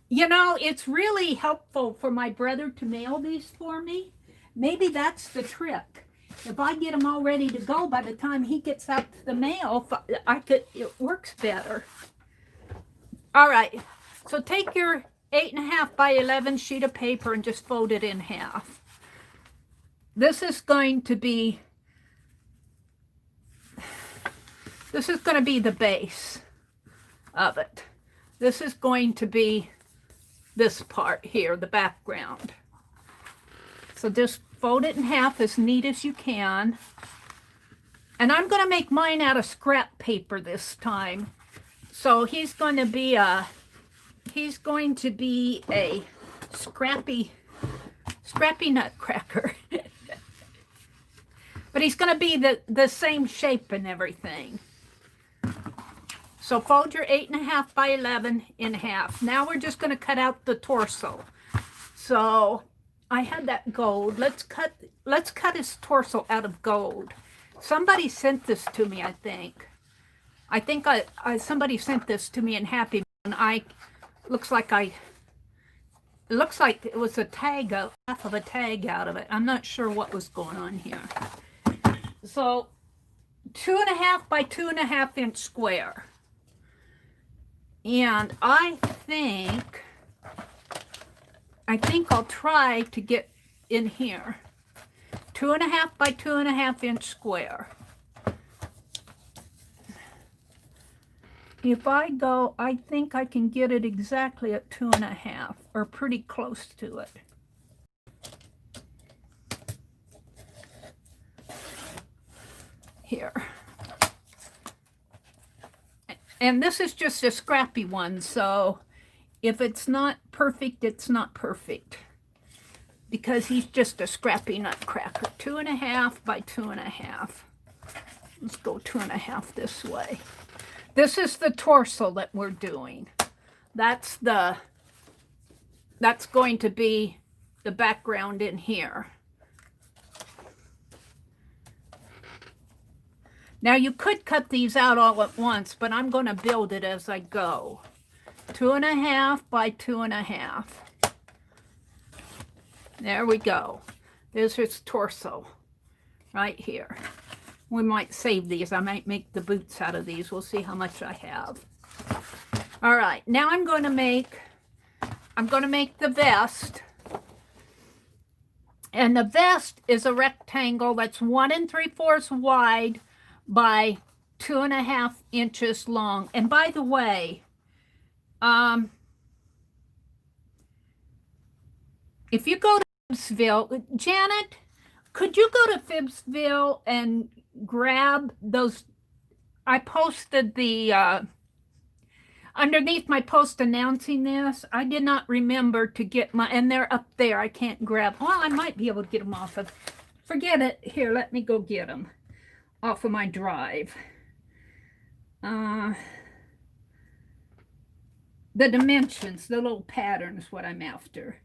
You know, it's really helpful for my brother to mail these for me. Maybe that's the trick. If I get them all ready to go by the time he gets out to the mail, it works better. All right, so take your 8.5 by 11 sheet of paper and just fold it in half. This is going to be the base of it. This is going to be this part here, the background. So just fold it in half as neat as you can. And I'm going to make mine out of scrap paper this time. So he's going to be a scrappy nutcracker. But he's going to be the same shape and everything. So fold your 8.5 by 11 in half. Now we're just going to cut out the torso. So I had that gold. Let's cut his torso out of gold. Somebody sent this to me, I think. Somebody sent this to me in Happy, and it looks like it was half of a tag out of it. I'm not sure what was going on here. So 2.5 by 2.5 inch square. And I think I'll try to get in here. 2.5 by 2.5 inch square. If I go, I think I can get it exactly at 2.5, or pretty close to it. Here. And this is just a scrappy one, so if it's not perfect, it's not perfect. Because he's just a scrappy nutcracker. 2.5 by 2.5. Let's go 2.5 this way. This is the torso that we're doing. That's going to be the background in here. Now you could cut these out all at once, but I'm going to build it as I go. 2.5 by 2.5. There we go. There's his torso right here. We might save these. I might make the boots out of these. We'll see how much I have. All right, now I'm going to make the vest. And the vest is a rectangle that's 1 3/4 wide by 2.5 inches long. And by the way, if you go to Phibbsville, Janet, could you go to Phibbsville and grab those? I posted the underneath my post announcing this. I did not remember to get my, and they're up there. I can't grab. Well, I might be able to get them off of. Forget it. Here, let me go get them off of my drive. The dimensions, the little patterns, what I'm after.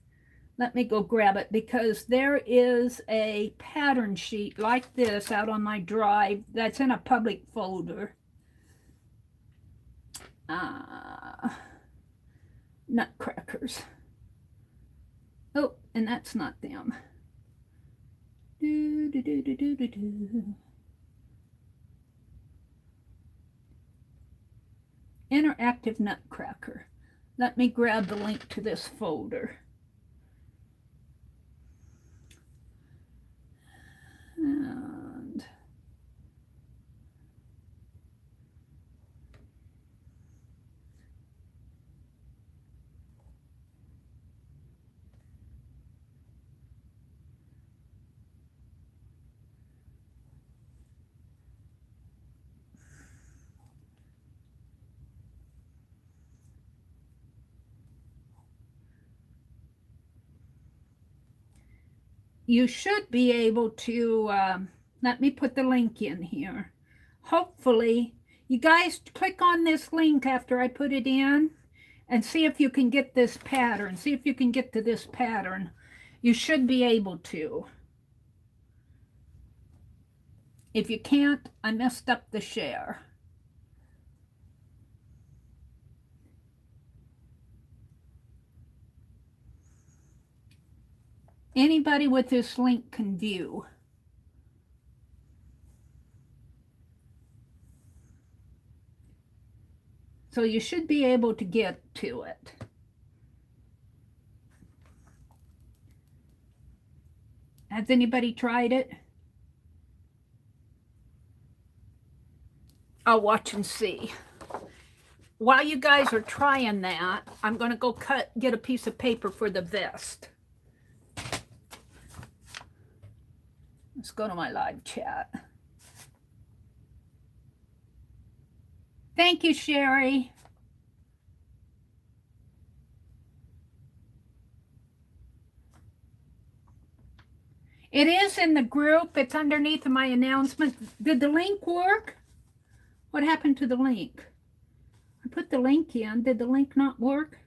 Let me go grab it, because there is a pattern sheet like this out on my drive that's in a public folder. Nutcrackers. Oh, and that's not them. Interactive Nutcracker. Let me grab the link to this folder. And you should be able to, let me put the link in here. Hopefully, you guys click on this link after I put it in and see if you can get this pattern. See if you can get to this pattern. You should be able to. If you can't, I messed up the share. Anybody with this link can view. So you should be able to get to it. Has anybody tried it? I'll watch and see. While you guys are trying that, I'm going to go get a piece of paper for the vest. Let's go to my live chat. Thank you, Sherry. It is in the group. It's underneath my announcement. Did the link work? What happened to the link? I put the link in. Did the link not work?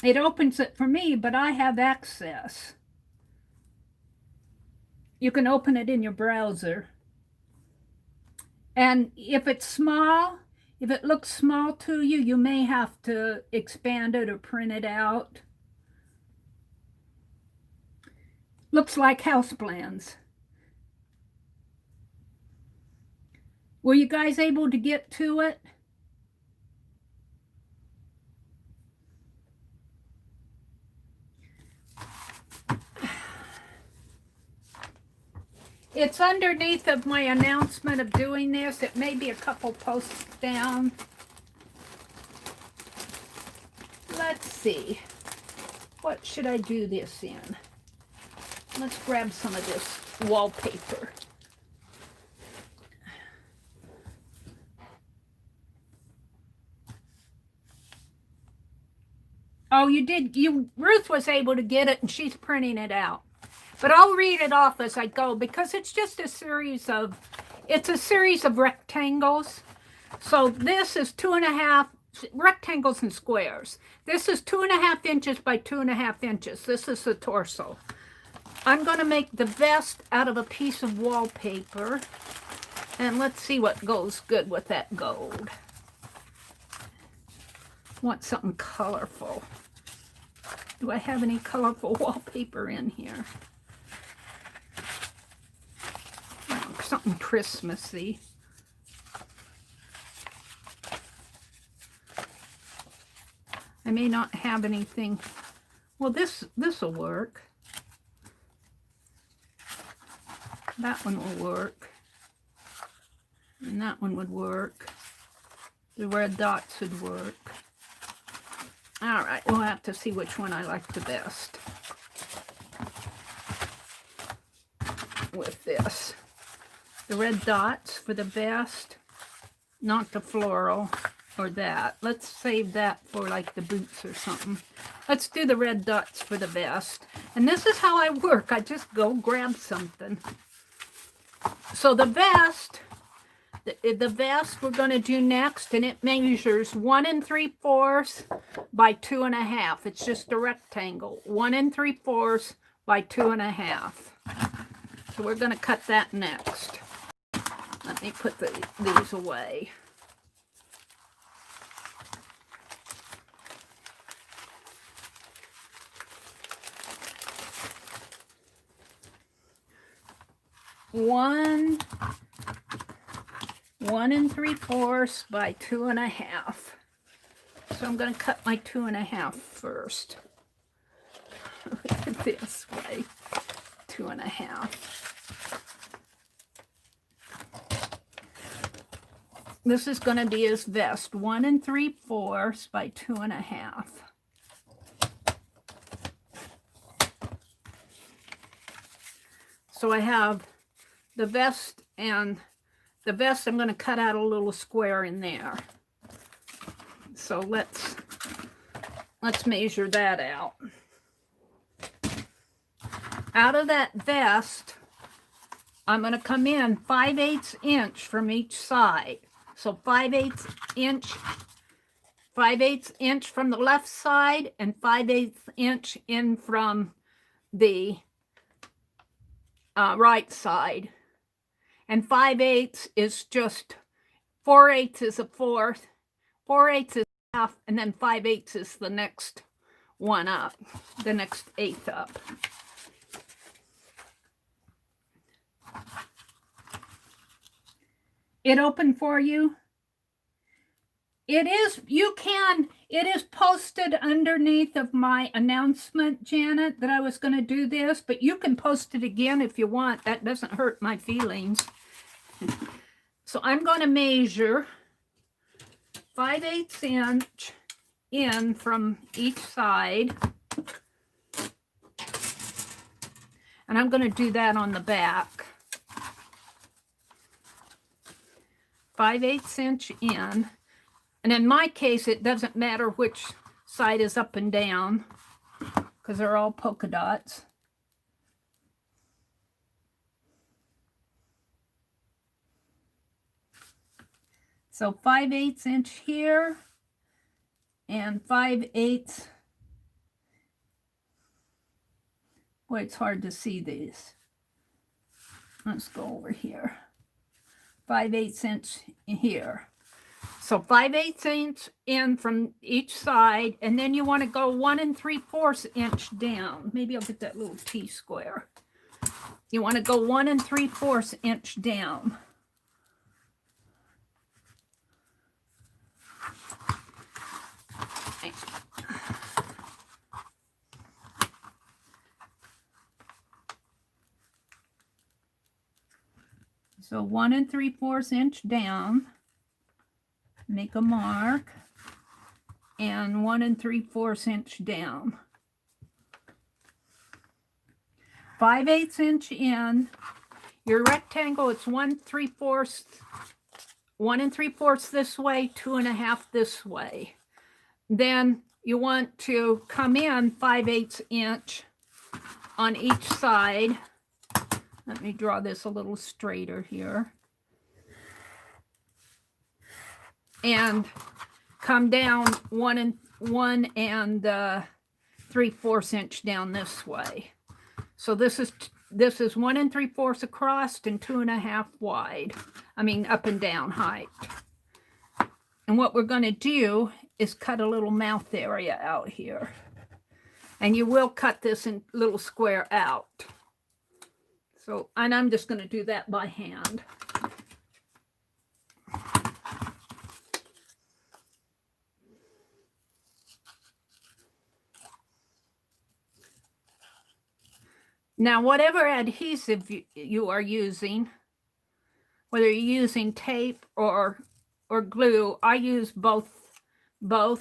It opens it for me, but I have access. You can open it in your browser. And if it's small, if it looks small to you, you may have to expand it or print it out. Looks like house plans. Were you guys able to get to it? It's underneath of my announcement of doing this. It may be a couple posts down. Let's see. What should I do this in? Let's grab some of this wallpaper. Oh, you did. Ruth was able to get it and she's printing it out. But I'll read it off as I go because it's just a series of, rectangles. So this is 2.5 rectangles and squares. This is 2.5 inches by 2.5 inches. This is the torso. I'm going to make the vest out of a piece of wallpaper. And let's see what goes good with that gold. Want something colorful. Do I have any colorful wallpaper in here? Something Christmassy. I may not have anything. Well, this will work. That one will work. And that one would work. The red dots would work. All right, we'll have to see which one I like the best with this. The red dots for the vest, not the floral or that. Let's save that for like the boots or something. Let's do the red dots for the vest. And this is how I work. I just go grab something. So the vest we're going to do next, and it measures 1 3/4 by 2.5. It's just a rectangle. 1 3/4 by 2.5. So we're going to cut that next. Let Let me put these away. One 1 3/4 by 2.5. So I'm going to cut my 2.5 first. This way, 2.5. This is going to be his vest, 1 3/4 by 2.5. So I have the vest, and the vest I'm going to cut out a little square in there. So let's measure that out. Out of that vest, I'm going to come in 5/8 inch from each side. So 5/8 inch from the left side and 5/8 inch in from the right side. And 5/8 is just 4/8 is a fourth, 4/8 is half, and then 5/8 is the next one up, the next eighth up. It open for you? It is, it is posted underneath of my announcement, Janet, that I was going to do this, but you can post it again if you want. That doesn't hurt my feelings. So I'm going to measure 5/8 inch in from each side. And I'm going to do that on the back. 5/8 inch in. And in my case, it doesn't matter which side is up and down because they're all polka dots. So 5/8 inch here and 5/8. Boy, it's hard to see these. Let's go over here. 5/8 inch here. So 5/8 inch in from each side, and then you want to go 1 3/4 inch down. Maybe I'll get that little T-square. You want to go 1 3/4 inch down. So 1 3/4 inch down. Make a mark, and 1 3/4 inch down. 5/8 inch in. Your rectangle, it's 1 3/4, 1 3/4 this way, 2.5 this way. Then you want to come in 5/8 inch on each side. Let me draw this a little straighter here. And come down 1 3/4 inch down this way. So this is 1 3/4 across and 2.5 wide. I mean up and down height. And what we're going to do is cut a little mouth area out here. And you will cut this in little square out. So, and I'm just going to do that by hand. Now, whatever adhesive you are using, whether you're using tape or glue, I use both, but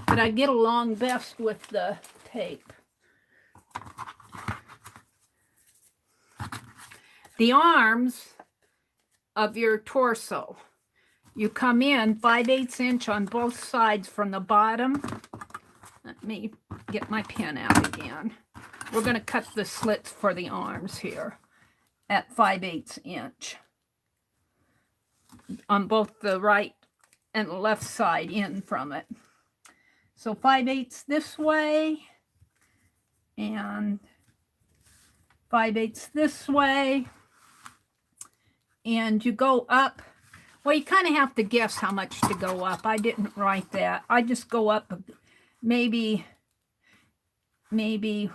I get along best with the tape. The arms of your torso, you come in 5/8 inch on both sides from the bottom. Let me get my pen out again. We're going to cut the slits for the arms here at 5/8 inch on both the right and left side in from it. So 5/8 this way and 5/8 this way. and you go up. Well, you kind of have to guess how much to go up. I didn't write that. I just go up maybe 2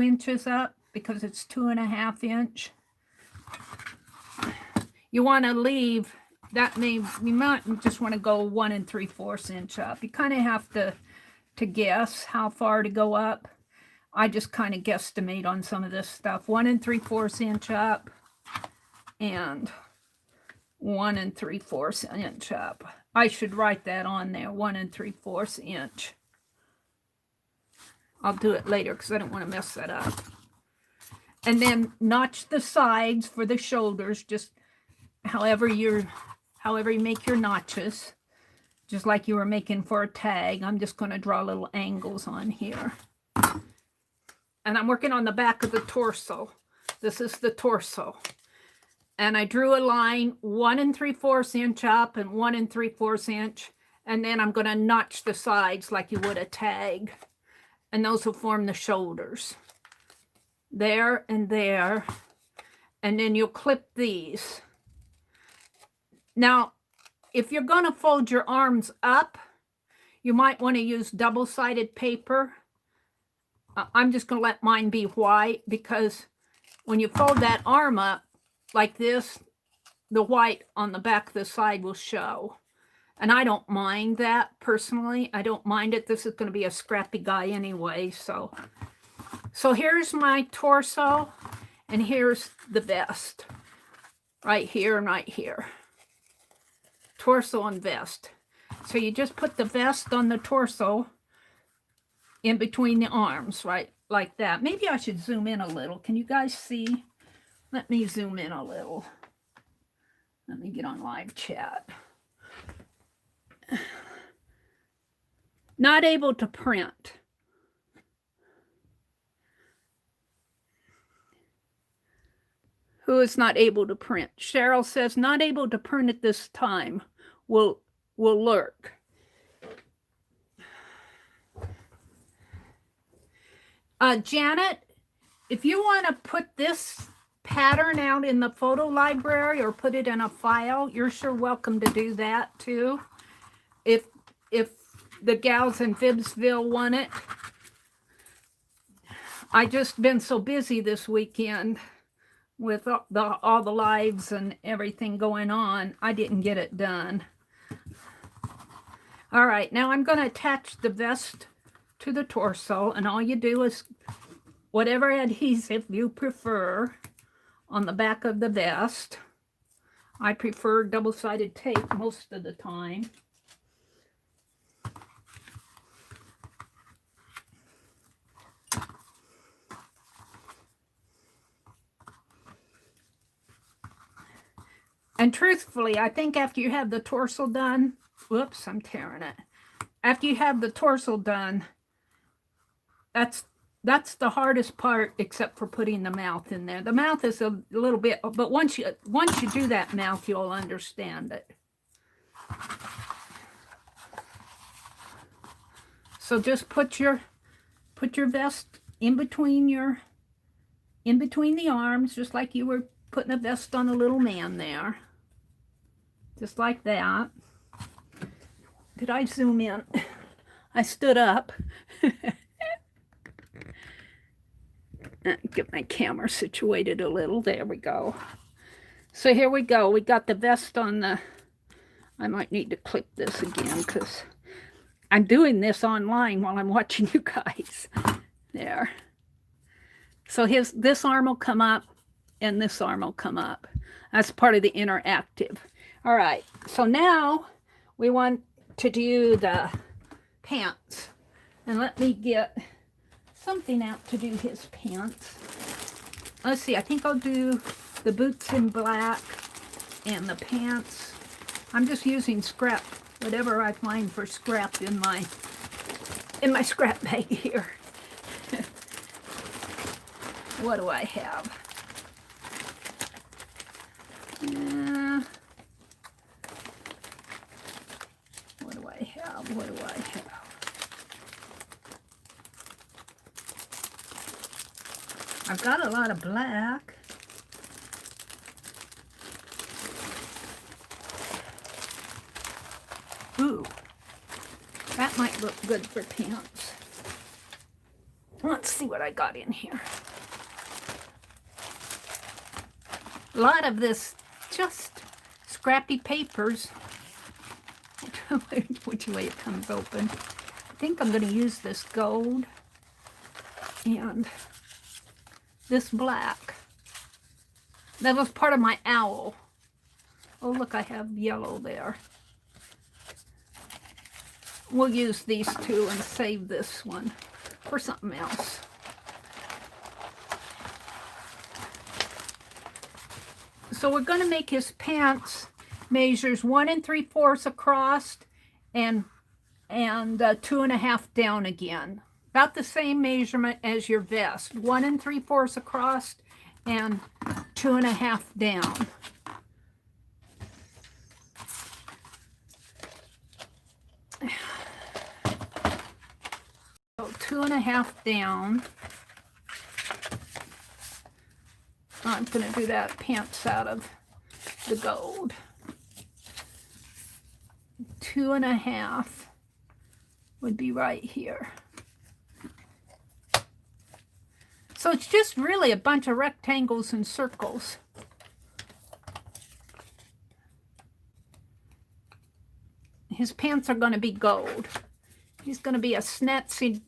inches up, because it's 2.5 inch. You want to leave that, you might just want to go 1 3/4 inch up. You kind of have to guess how far to go up. I just kind of guesstimate on some of this stuff. 1 3/4 inch up and 1 3/4 inch up. I should write that on there, 1 3/4 inch. I'll do it later because I don't want to mess that up. And then notch the sides for the shoulders, just however you make your notches, just like you were making for a tag. I'm just going to draw little angles on here. And I'm working on the back of the torso. This is the torso. And I drew a line 1 3/4 inch up and 1 3/4 inch. And then I'm going to notch the sides like you would a tag. And those will form the shoulders. There and there. And then you'll clip these. Now, if you're going to fold your arms up, you might want to use double-sided paper. I'm just going to let mine be white, because when you fold that arm up like this, the white on the back of the side will show. And I don't mind that personally. I don't mind it. This is going to be a scrappy guy anyway. So here's my torso, and here's the vest. Right here and right here. Torso and vest. So you just put the vest on the torso in between the arms, right? Like that. Maybe I should zoom in a little. Can you guys see? Let me zoom in a little. Let me get on live chat. Not able to print. Who is not able to print? Cheryl says, not able to print at this time. Will lurk. Janet, if you want to put this pattern out in the photo library or put it in a file, you're sure welcome to do that too. If the gals in Phibbsville want it. I just been so busy this weekend with all the lives and everything going on, I didn't get it done. All right, now I'm going to attach the vest to the torso, and all you do is whatever adhesive you prefer on the back of the vest. I prefer double-sided tape most of the time. And truthfully, I think after you have the torso done, whoops, I'm tearing it. After you have the torso done, that's the hardest part, except for putting the mouth in there. The mouth is a little bit, but once you do that mouth, you'll understand it. So just put your vest in between the arms, just like you were putting a vest on a little man there. Just like that. Did I zoom in? I stood up. Get my camera situated a little. There we go. So here we go. We got the vest on the... I might need to clip this again because I'm doing this online while I'm watching you guys. There. So this arm will come up and this arm will come up. That's part of the interactive. All right. So now we want to do the pants. And let me get something out to do his pants. Let's see. I think I'll do the boots in black and the pants. I'm just using scrap, whatever I find for scrap in my scrap bag here. What do I have? What do I have? What do I have? I've got a lot of black. Ooh, that might look good for pants. Let's see what I got in here. A lot of this just scrappy papers. Which way it comes open. I think I'm going to use this gold and this black. That was part of my owl. Oh, look, I have yellow there. We'll use these two and save this one for something else. So we're going to make his pants measures 1 3/4 across and 2.5 down again. About the same measurement as your vest. 1 3/4 across and 2.5 down. So 2.5 down. I'm going to do that pants out of the gold. 2.5 would be right here. So it's just really a bunch of rectangles and circles. His pants are going to be gold. He's going to be a snetsy.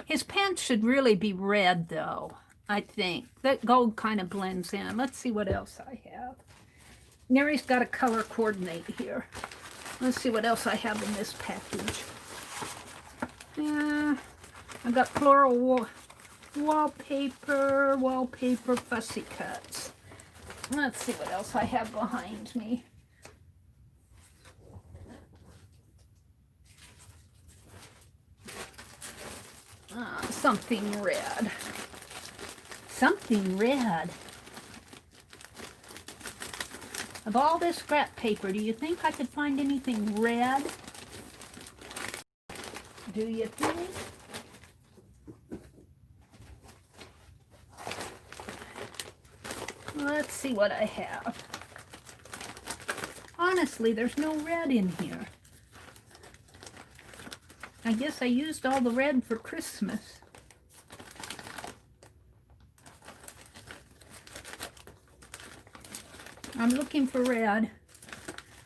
His pants should really be red, though, I think. That gold kind of blends in. Let's see what else I have. Mary's got to color coordinate here. Let's see what else I have in this package. I've got floral wallpaper fussy cuts. Let's see what else I have behind me. Something red. Something red. Of all this scrap paper, do you think I could find anything red? Do you think? Let's see what I have. Honestly, there's no red in here. I guess I used all the red for Christmas. I'm looking for red.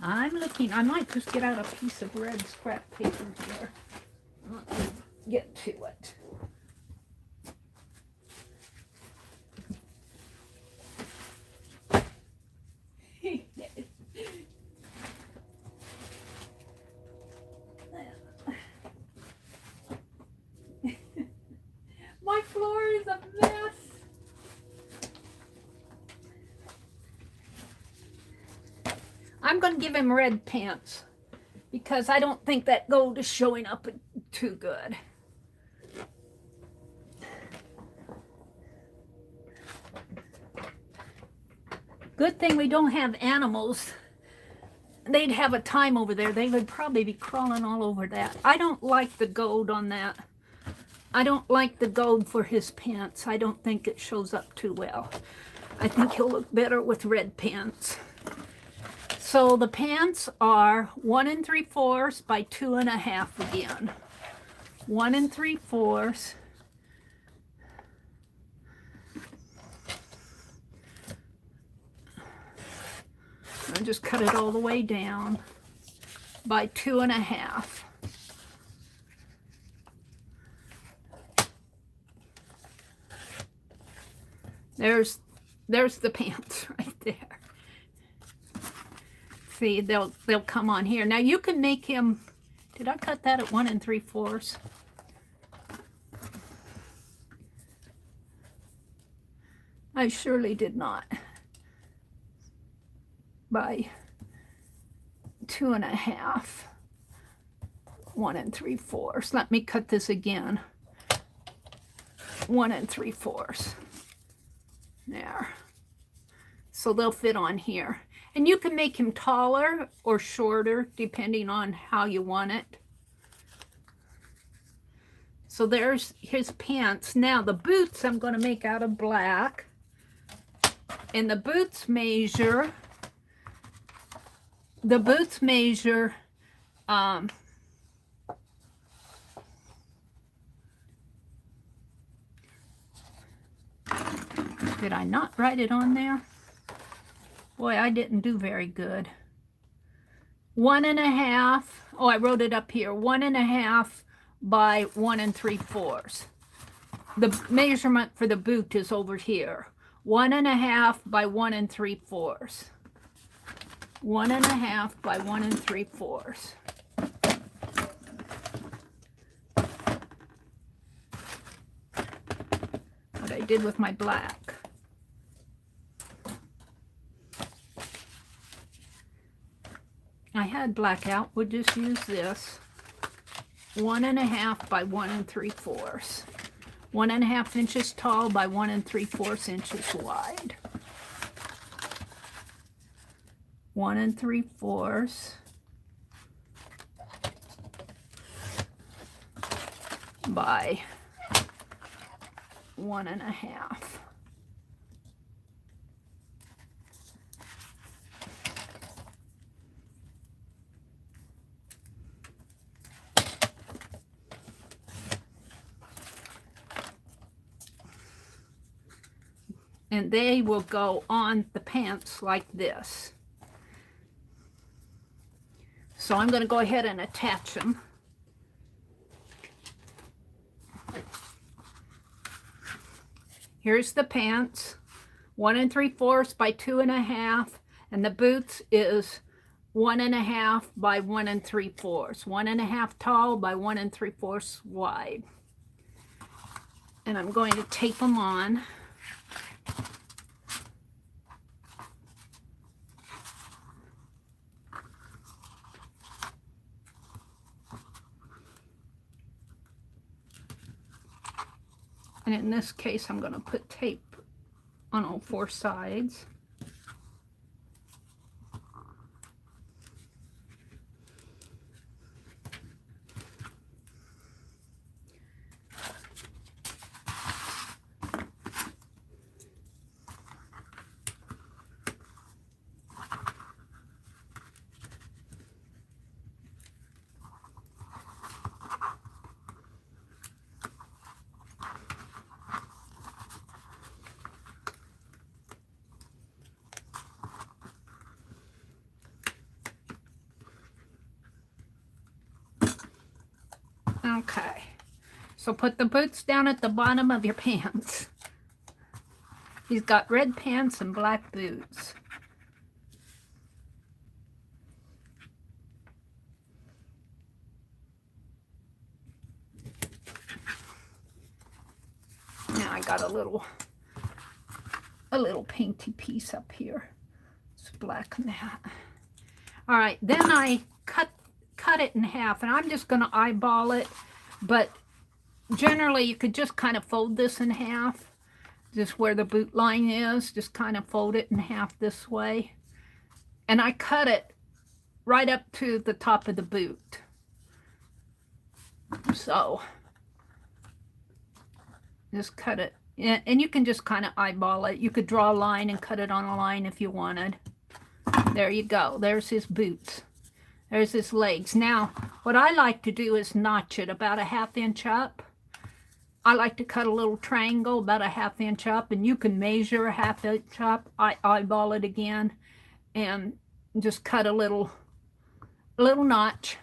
I'm looking. I might just get out a piece of red scrap paper here. Let's get to it. My floor is a mess. I'm going to give him red pants because I don't think that gold is showing up too good. Good thing we don't have animals. They'd have a time over there. They would probably be crawling all over that. I don't like the gold on that. I don't like the gold for his pants. I don't think it shows up too well. I think he'll look better with red pants. So the pants are 1 3/4 by 2.5 again. 1 3/4. I'll just cut it all the way down by 2.5. There's the pants right there. See, they'll come on here. Now you can make him. Did I cut that at 1 3/4? I surely did not. By 2.5. 1 3/4. Let me cut this again. 1 3/4. There. So they'll fit on here. And you can make him taller or shorter depending on how you want it. So there's his pants. Now the boots I'm going to make out of black. And the boots measure, did I not write it on there? Boy, I didn't do very good. 1.5, oh, I wrote it up here, 1.5 by 1 3/4. The measurement for the boot is over here. 1.5 by 1 3/4. 1.5 by 1 3/4. What I did with my black. I had black out, we'll just use this. 1.5 by 1 3/4. 1.5 inches tall by 1 3/4 inches wide. 1 3/4 by 1.5. And they will go on the pants like this. So I'm going to go ahead and attach them. Here's the pants, 1 3/4 by 2.5, and the boots is 1.5 by 1 3/4. 1.5 tall by 1 3/4 wide. And I'm going to tape them on. And in this case, I'm going to put tape on all 4 sides. Okay, so put the boots down at the bottom of your pants. He's got red pants and black boots. Now I got a little painty piece up here. Let's blacken that. All right, then I cut it in half, and I'm just going to eyeball it, but generally you could just kind of fold this in half, just where the boot line is, just kind of fold it in half this way, and I cut it right up to the top of the boot. So just cut it, and you can just kind of eyeball it. You could draw a line and cut it on a line if you wanted. There you go, there's his boots. There's his legs. Now, what I like to do is notch it about a 1/2 inch up. I like to cut a little triangle about a 1/2 inch up, and you can measure a 1/2 inch up. I eyeball it again and just cut a little notch.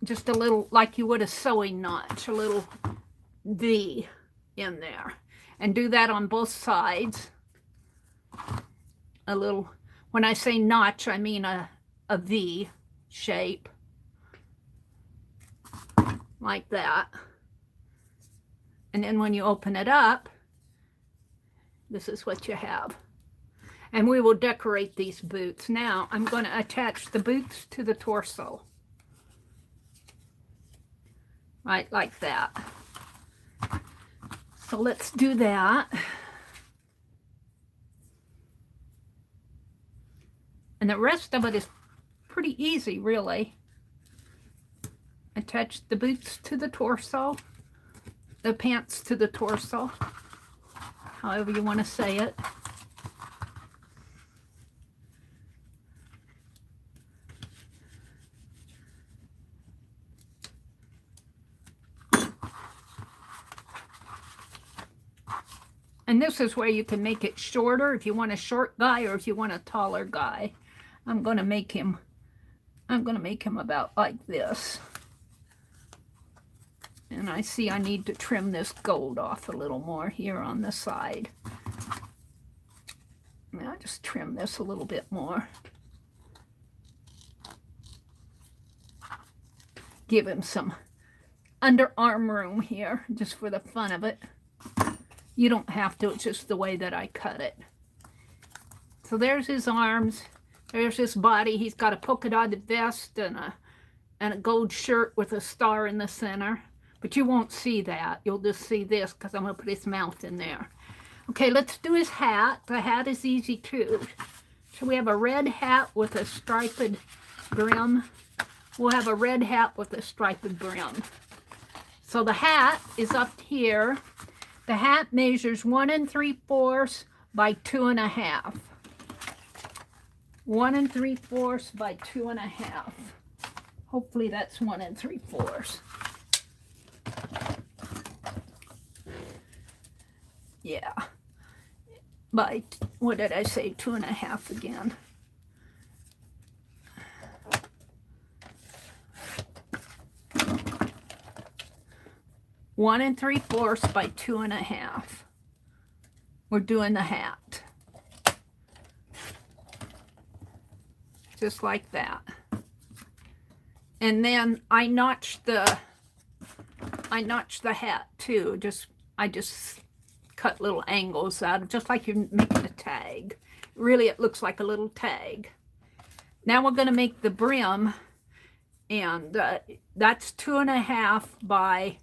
Just a little, like you would a sewing notch, a little V in there. And do that on both sides. A little, when I say notch, I mean a V shape, like that. And then when you open it up, this is what you have. And we will decorate these boots. Now I'm going to attach the boots to the torso. Right, like that. So let's do that. And the rest of it is pretty easy, really. attach the boots to the torso, the pants to the torso, however you want to say it. And this is where you can make it shorter if you want a short guy or if you want a taller guy. I'm going to make him about like this. And I see I need to trim this gold off a little more here on the side. Now just trim this a little bit more. Give him some underarm room here, just for the fun of it. You don't have to, it's just the way that I cut it. So there's his arms, there's his body. He's got a polka dotted vest and a gold shirt with a star in the center. But you won't see that. You'll just see this because I'm going to put his mouth in there. Okay, let's do his hat. The hat is easy too. So we have a red hat with a striped brim. We'll have a red hat with a striped brim. So the hat is up here. The hat measures 1 3/4 by 2 1/2. 1 3/4 by 2 1/2. Hopefully that's 1 3/4. Yeah. By, what did I say, 2 1/2 again. One 3/4 by 2 1/2. We're doing the hat. Just like that. And then I notched the hat too. I just cut little angles out, just like you're making a tag. Really, it looks like a little tag. Now we're going to make the brim, and that's 2 1/2 by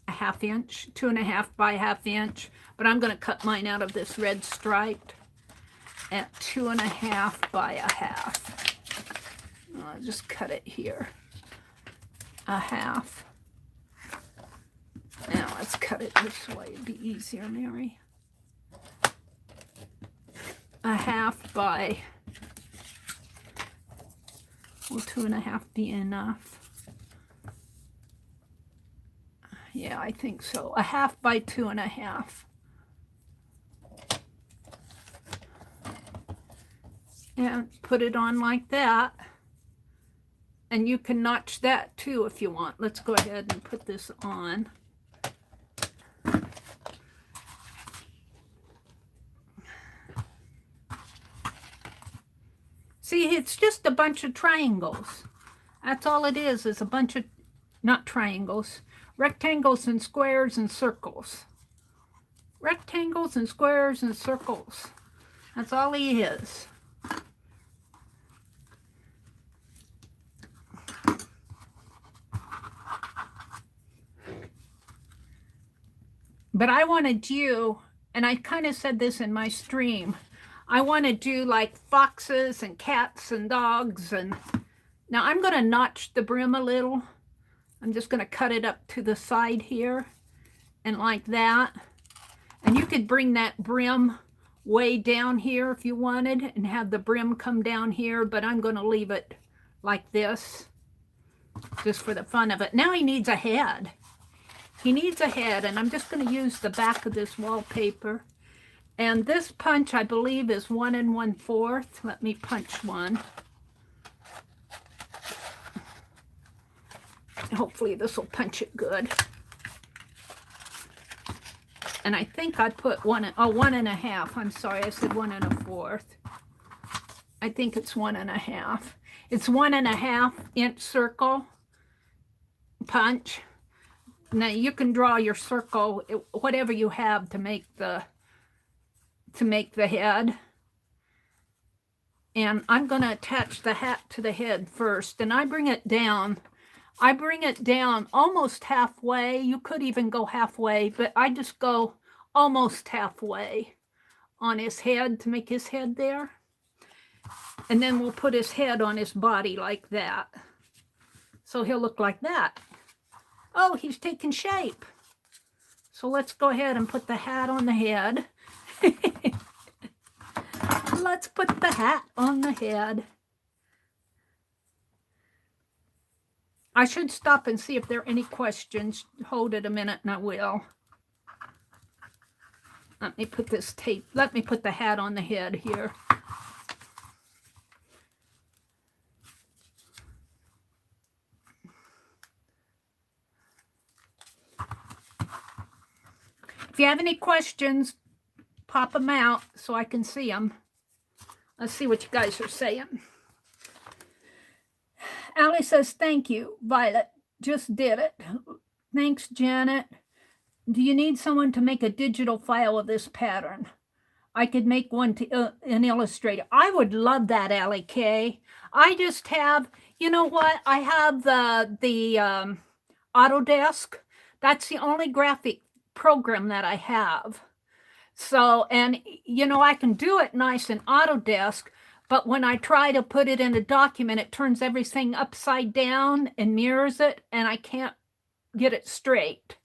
a 1/2 inch, 2 1/2 by a 1/2 inch, but I'm going to cut mine out of this red striped at 2 1/2 by a 1/2. I'll just cut it here, a 1/2. Now let's cut it this way, it'd be easier, Mary. A 1/2 by, will 2 1/2 be enough? Yeah, I think so. A 1/2 by 2 1/2. And put it on like that. And you can notch that too if you want. Let's go ahead and put this on. See, it's just a bunch of triangles. That's all it is a bunch of, not triangles, rectangles and squares and circles. Rectangles and squares and circles. That's all he is. But I want to do, and I kind of said this in my stream, I want to do like foxes and cats and dogs. And now I'm going to notch the brim a little. I'm just going to cut it up to the side here and like that. And you could bring that brim way down here if you wanted and have the brim come down here, but I'm going to leave it like this just for the fun of it. Now he needs a head. He needs a head, and I'm just going to use the back of this wallpaper. And this punch, I believe, is 1 1/4. Let me punch one. Hopefully this will punch it good. And I think I put 1 1/2. I'm sorry, I said 1 1/4. I think it's 1 1/2. It's 1 1/2 inch circle punch. Now you can draw your circle, whatever you have to make the head. And I'm going to attach the hat to the head first, and I bring it down almost halfway. You could even go halfway, but I just go almost halfway on his head to make his head there. And then we'll put his head on his body like that. So he'll look like that. Oh, he's taking shape. So let's go ahead and put the hat on the head. Let's put the hat on the head. I should stop and see if there are any questions. Hold it a minute and I will. Let me put this tape. Let me put the hat on the head here. If you have any questions, pop them out so I can see them. Let's see what you guys are saying. Allie says, thank you, Violet. Just did it. Thanks, Janet. Do you need someone to make a digital file of this pattern? I could make one to an Illustrator. I would love that, Allie K. I just have, you know what? I have the Autodesk. That's the only graphic program that I have. So, and you know, I can do it nice in Autodesk, but when I try to put it in a document, it turns everything upside down and mirrors it, and I can't get it straight.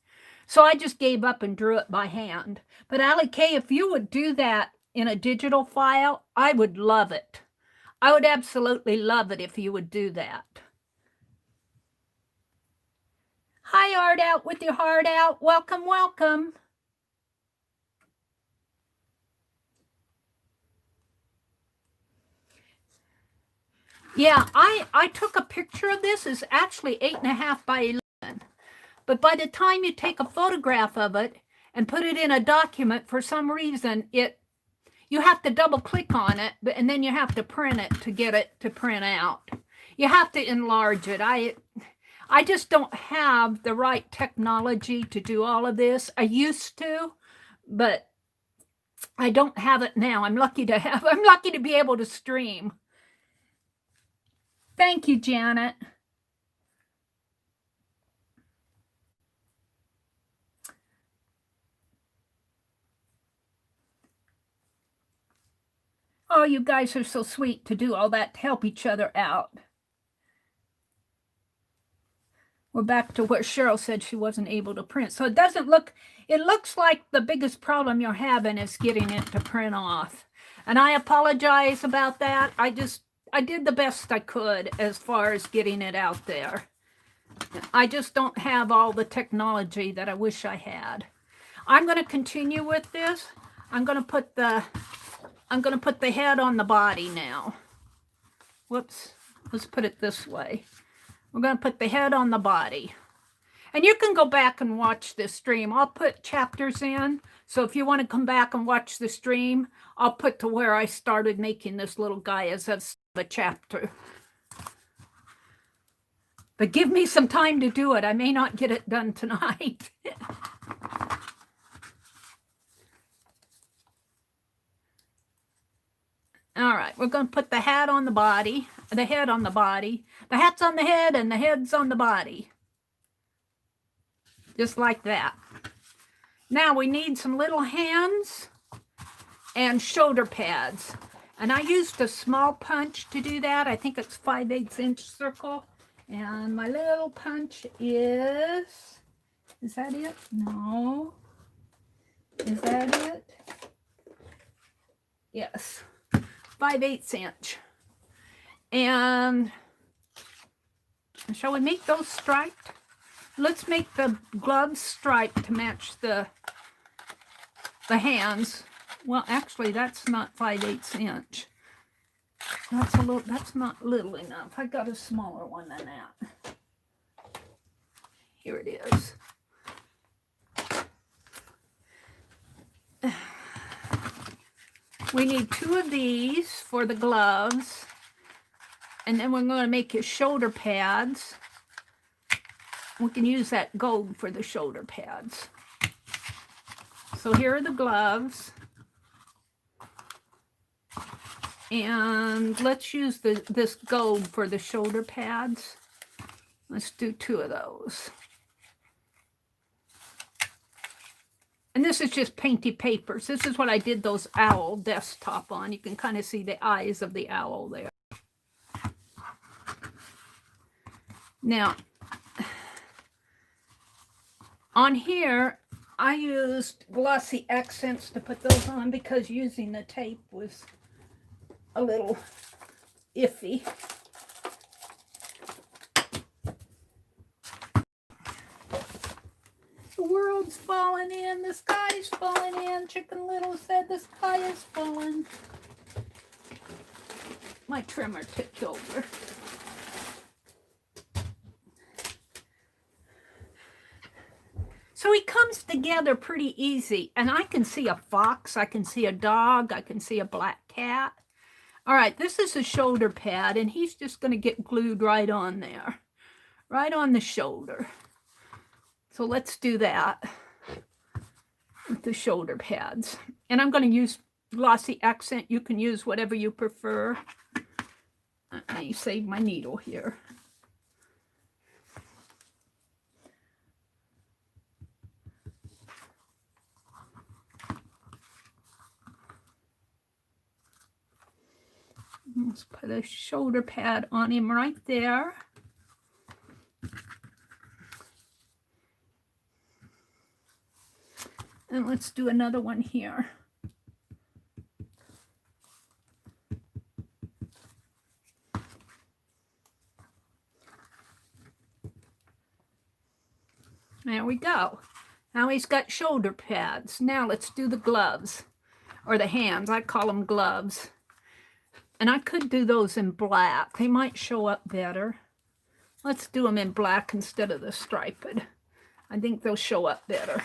So I just gave up and drew it by hand. But Allie K, if you would do that in a digital file, I would love it. I would absolutely love it if you would do that. Hi, Art Out with your heart out. Welcome, welcome. Yeah, I took a picture of this. It's actually 8.5 by 11. But by the time you take a photograph of it and put it in a document, for some reason, you have to double click on it, and then you have to print it to get it to print out. You have to enlarge it. I just don't have the right technology to do all of this. I used to, but I don't have it now. I'm lucky to be able to stream. Thank you, Janet. Oh, you guys are so sweet to do all that to help each other out. We're back to where Cheryl said she wasn't able to print. So it looks like the biggest problem you're having is getting it to print off. And I apologize about that. I did the best I could as far as getting it out there. I just don't have all the technology that I wish I had. I'm going to continue with this. I'm going to put the head on the body now. Whoops. Let's put it this way. We're going to put the head on the body. And you can go back and watch this stream. I'll put chapters in. So if you want to come back and watch the stream, I'll put to where I started making this little guy as a chapter. But give me some time to do it. I may not get it done tonight. All right, we're going to put the hat on the body, the head on the body. The hat's on the head and the head's on the body. Just like that. Now we need some little hands and shoulder pads. And I used a small punch to do that. I think it's 5/8 inch circle. And my little punch is that it? No. Is that it? Yes. 5/8 inch. And shall we make those striped? Let's make the gloves striped to match the hands. Well, actually, that's not 5/8 inch. That's not little enough. I got a smaller one than that. Here it is. We need 2 of these for the gloves. And then we're going to make his shoulder pads. We can use that gold for the shoulder pads. So here are the gloves. And let's use this gold for the shoulder pads. Let's do 2 of those. And this is just painty papers. This is what I did those owl desktop on. You can kind of see the eyes of the owl there. Now, on here, I used glossy accents to put those on because using the tape was a little iffy. The world's falling in, the sky's falling in. Chicken Little said the sky is falling. My trimmer tipped over. So he comes together pretty easy. And I can see a fox, I can see a dog, I can see a black cat. All right, this is a shoulder pad, and he's just going to get glued right on there. Right on the shoulder. So let's do that with the shoulder pads. And I'm going to use glossy accent. You can use whatever you prefer. Let me save my needle here. Let's put a shoulder pad on him right there. And let's do another one here. There we go. Now he's got shoulder pads. Now let's do the gloves, or the hands. I call them gloves. And I could do those in black. They might show up better. Let's do them in black instead of the striped. I think they'll show up better.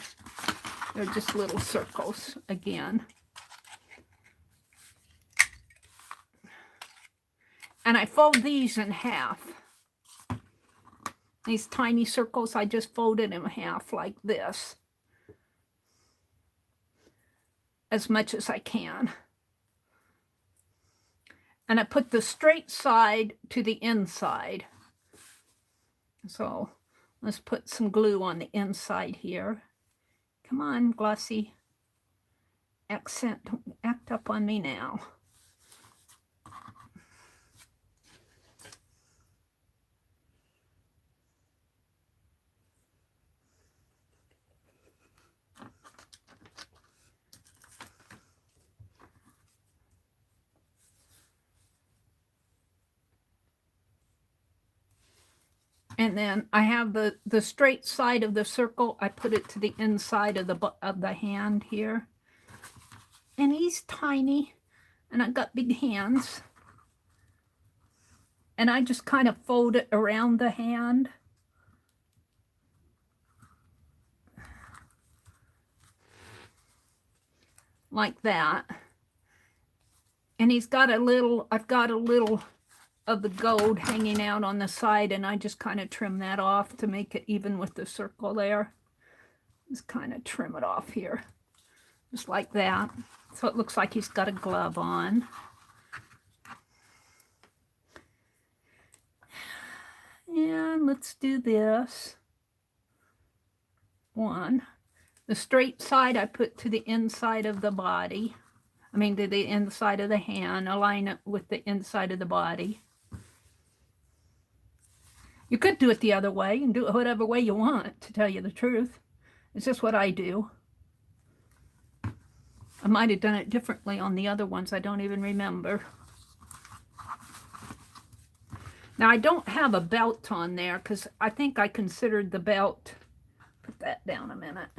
They're just little circles again. And I fold these in half. These tiny circles, I just folded in half like this. As much as I can. And I put the straight side to the inside. So let's put some glue on the inside here. Come on, glossy accent, don't act up on me now. And then I have the straight side of the circle. I put it to the inside of the hand here. And he's tiny, and I've got big hands. And I just kind of fold it around the hand. Like that. And he's got a little, I've got a little of the gold hanging out on the side, and I just kind of trim that off to make it even with the circle there. Just kind of trim it off here. Just like that. So it looks like he's got a glove on. And let's do this. One. The straight side I put to the inside of the body. I mean to the inside of the hand. Align it with the inside of the body. You could do it the other way and do it whatever way you want, to tell you the truth. It's just what I do. I might have done it differently on the other ones. I don't even remember. Now, I don't have a belt on there because I think I considered the belt. Put that down a minute.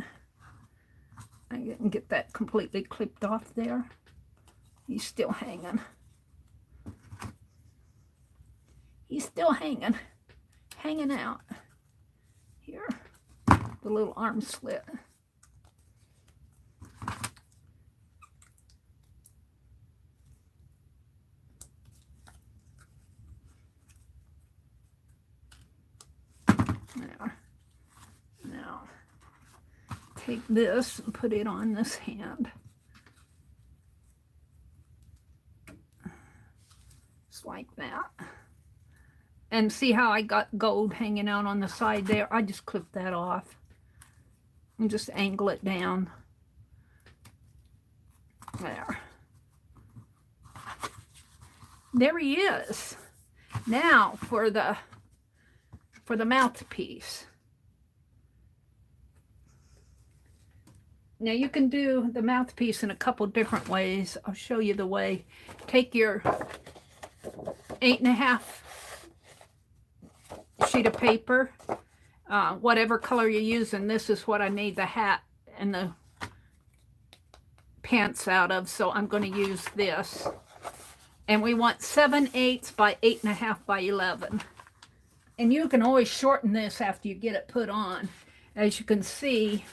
I didn't get that completely clipped off there. He's still hanging. He's still hanging. Hanging out. Here. The little arm slit. There. Now, take this and put it on this hand. Just like that. And see how I got gold hanging out on the side there? I just clipped that off. And just angle it down. There. There he is. Now for the for the mouthpiece. Now you can do the mouthpiece in a couple different ways. I'll show you the way. Take your 8.5 sheet of paper, whatever color you use, and this is what I made the hat and the pants out of, so I'm going to use this. And we want 7/8 by 8.5 by 11. And you can always shorten this after you get it put on. As you can see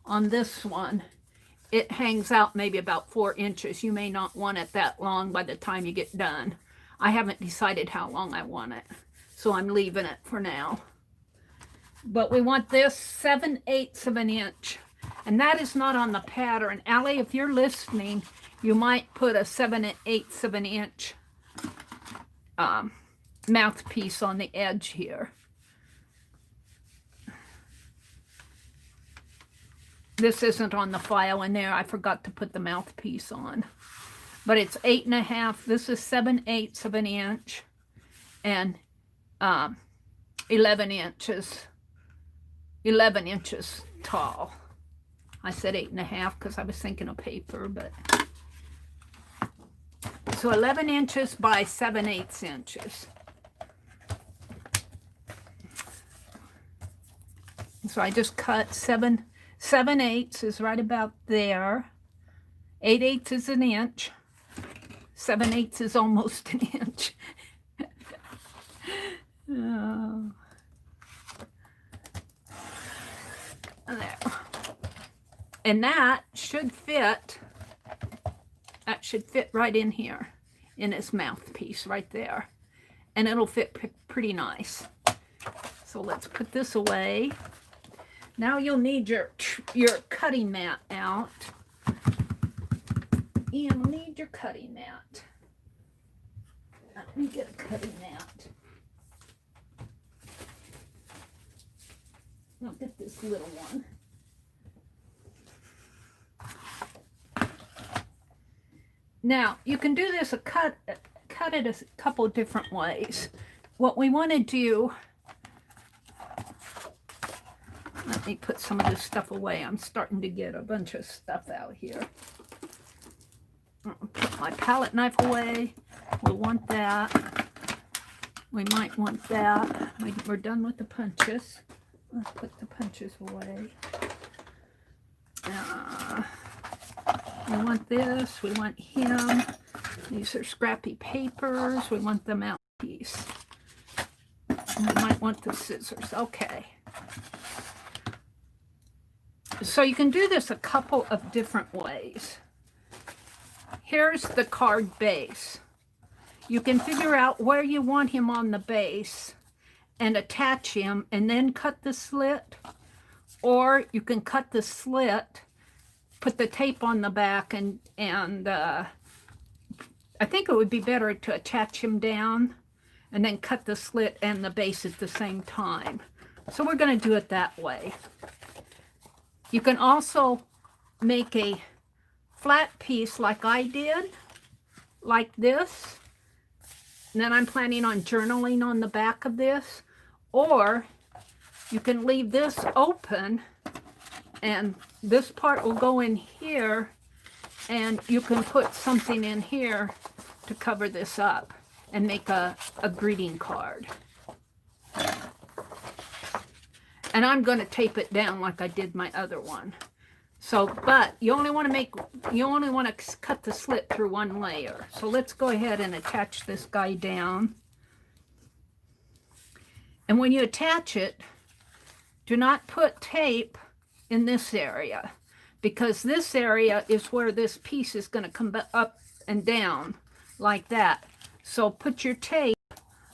on this one, it hangs out maybe about 4 inches. You may not want it that long by the time you get done. I haven't decided how long I want it, so I'm leaving it for now. But we want this 7/8 of an inch. And that is not on the pattern. Allie, if you're listening, you might put a 7/8 of an inch mouthpiece on the edge here. This isn't on the file in there. I forgot to put the mouthpiece on. But it's 8.5. This is 7/8 of an inch. And 11 inches. 11 inches tall. I said 8.5 because I was thinking of paper, but so 11 inches by 7/8 inches. So I just cut 7/8 is right about there. 8/8 is an inch. 7/8 is almost an inch. Oh. There. And that should fit right in here, in his mouthpiece right there. And it'll fit pretty nice. So let's put this away. Now you'll need your cutting mat out. You'll need your cutting mat. Let me get a cutting mat. I'll get this little one. Now, you can do this, cut it a couple different ways. What we want to do, let me put some of this stuff away. I'm starting to get a bunch of stuff out here. I'll put my palette knife away. We'll want that. We might want that. We're done with the punches. Let's put the punches away. We want this, we want him. These are scrappy papers. We want the mouthpiece. We might want the scissors. Okay. So you can do this a couple of different ways. Here's the card base. You can figure out where you want him on the base and attach him and then cut the slit. Or you can cut the slit, put the tape on the back, and I think it would be better to attach him down and then cut the slit and the base at the same time. So we're going to do it that way. You can also make a flat piece like I did, like this. And then I'm planning on journaling on the back of this. Or you can leave this open and this part will go in here, and you can put something in here to cover this up and make a greeting card. And I'm going to tape it down like I did my other one. So, but you only want to cut the slit through one layer. So let's go ahead and attach this guy down. And when you attach it, do not put tape in this area, because this area is where this piece is going to come up and down like that. So put your tape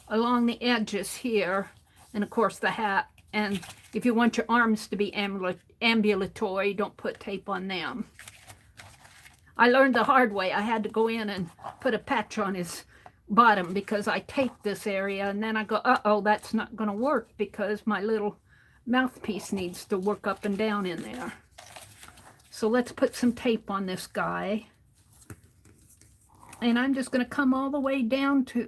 along the edges here, and of course the hat. And if you want your arms to be ambulatory, don't put tape on them. I learned the hard way. I had to go in and put a patch on his bottom because I taped this area, and then I go, uh-oh, that's not going to work because my little mouthpiece needs to work up and down in there. So let's put some tape on this guy. And I'm just going to come all the way down to,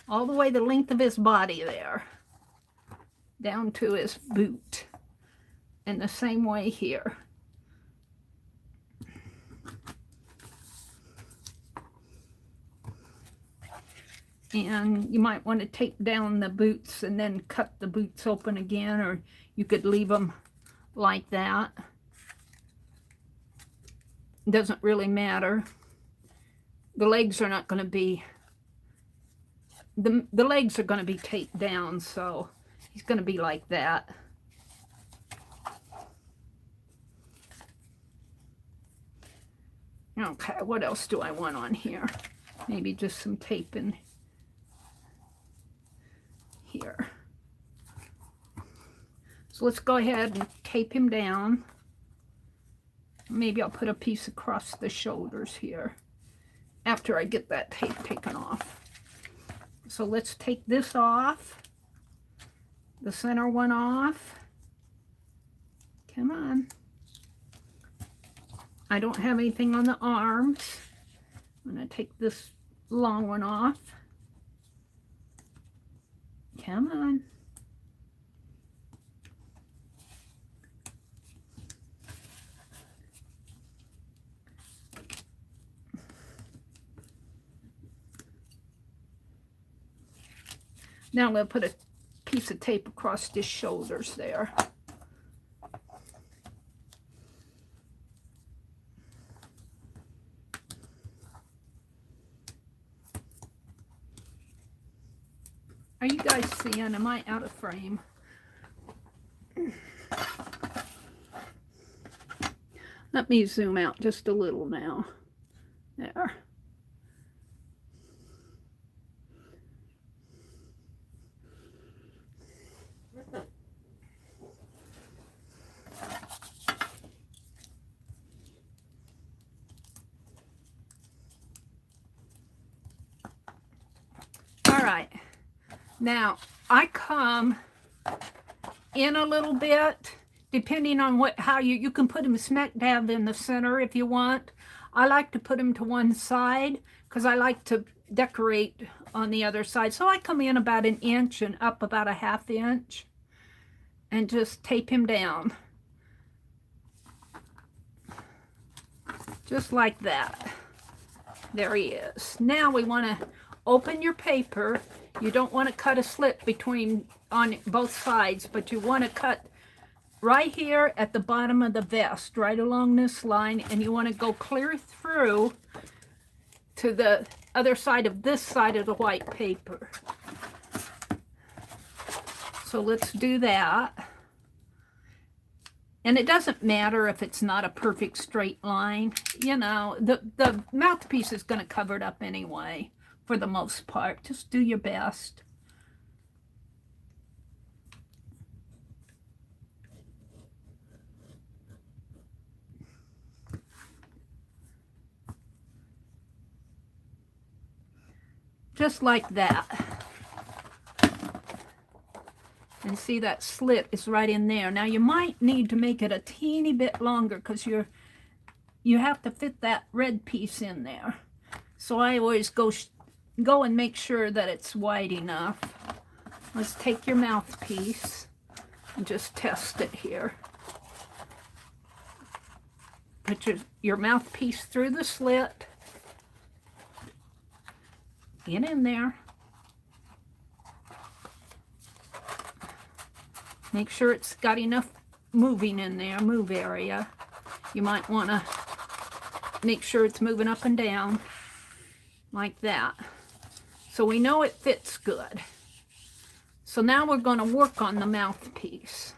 all the way the length of his body there. down to his boot. And the same way here. And you might want to tape down the boots and then cut the boots open again, or you could leave them like that. It doesn't really matter. The legs are not going to be, the legs are going to be taped down, so he's going to be like that. Okay, what else do I want on here? Maybe just some tape in here. So let's go ahead and tape him down. Maybe I'll put a piece across the shoulders here after I get that tape taken off. So let's take this off, the center one off. Come on. I don't have anything on the arms. I'm going to take this long one off. Come on. Now I'm going to put a piece of tape across his shoulders there. Are you guys seeing? Am I out of frame? Let me zoom out just a little now. There. All right. Now, I come in a little bit, depending on how you can put them smack dab in the center if you want. I like to put them to one side because I like to decorate on the other side. So I come in about 1 inch and up about 1/2 inch and just tape him down. Just like that. There he is. Now we want to open your paper. You don't want to cut a slit between on both sides, but you want to cut right here at the bottom of the vest, right along this line, and you want to go clear through to the other side of this side of the white paper. So let's do that. And it doesn't matter if it's not a perfect straight line. You know, the mouthpiece is going to cover it up anyway. For the most part, just do your best. Just like that. And see that slit is right in there. Now you might need to make it a teeny bit longer because you have to fit that red piece in there. So I always go and make sure that it's wide enough. Let's take your mouthpiece and just test it here. Put your mouthpiece through the slit. Get in there. Make sure it's got enough moving in there, move area. You might want to make sure it's moving up and down like that. So we know it fits good. So now we're going to work on the mouthpiece.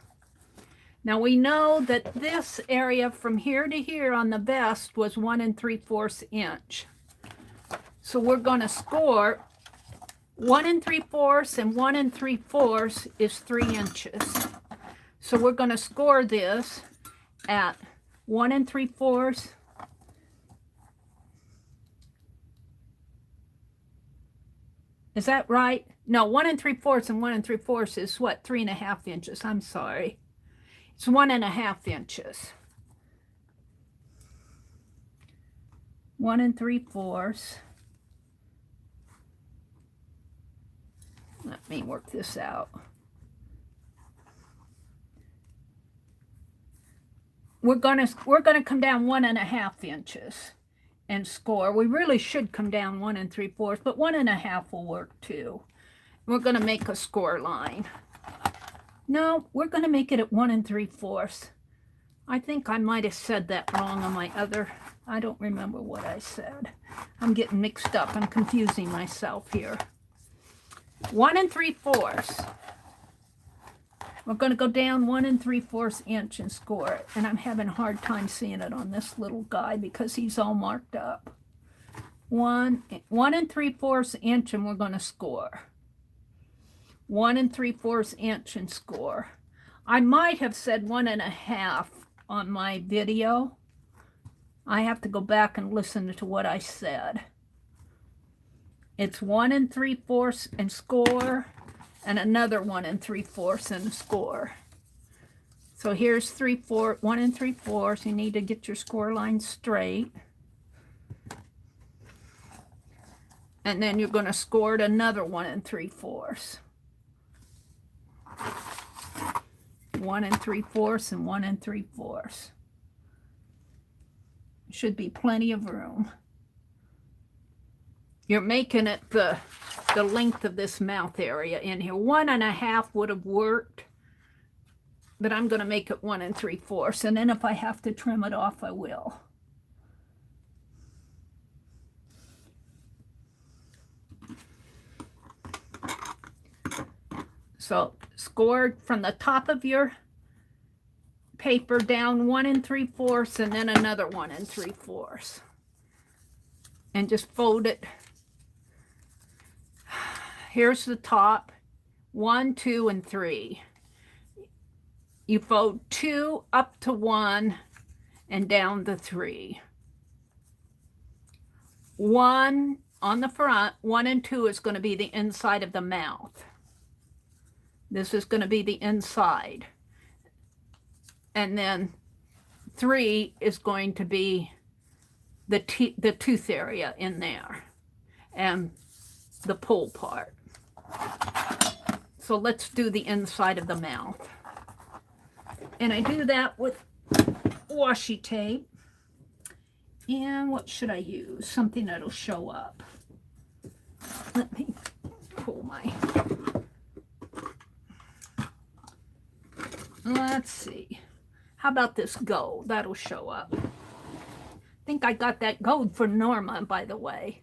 Now we know that this area from here to here on the vest was 1 3/4 inch. So we're going to score 1 3/4 and 1 3/4 is 3 inches. So we're going to score this at 1 3/4. Is that right? No, 1 3/4 and 1 3/4 is what? 3.5 inches. I'm sorry. It's 1.5 inches. 1 3/4. Let me work this out. we're gonna come down 1.5 inches and score. We really should come down 1 3/4, but 1.5 will work too. We're gonna make a score line. No, we're gonna make it at 1 3/4. I think I might have said that wrong on my other. I don't remember what I said. I'm getting mixed up. I'm confusing myself here. 1 3/4. We're going to go down 1 3/4 inch and score it. And I'm having a hard time seeing it on this little guy because he's all marked up. 1 3/4 inch and we're going to score. 1 3/4 inch and score. I might have said 1.5 on my video. I have to go back and listen to what I said. It's 1 3/4 and score, and another 1 3/4 and score. So here's 1 3/4. You need to get your score line straight. And then you're going to score it another 1 3/4. 1 3/4 and 1 3/4. Should be plenty of room. You're making it the length of this mouth area in here. 1.5 would have worked, but I'm going to make it 1 3/4, and then if I have to trim it off, I will. So score from the top of your paper down 1 3/4, and then another 1 3/4, and just fold it. Here's the top, 1, 2, and 3. You fold 2 up to 1 and down to 3. 1 on the front, 1 and 2 is going to be the inside of the mouth. This is going to be the inside. And then 3 is going to be the tooth area in there and the pull part. So let's do the inside of the mouth. And I do that with washi tape. And what should I use? Something that'll show up. Let me pull my... Let's see. How about this gold? That'll show up. I think I got that gold for Norma, by the way.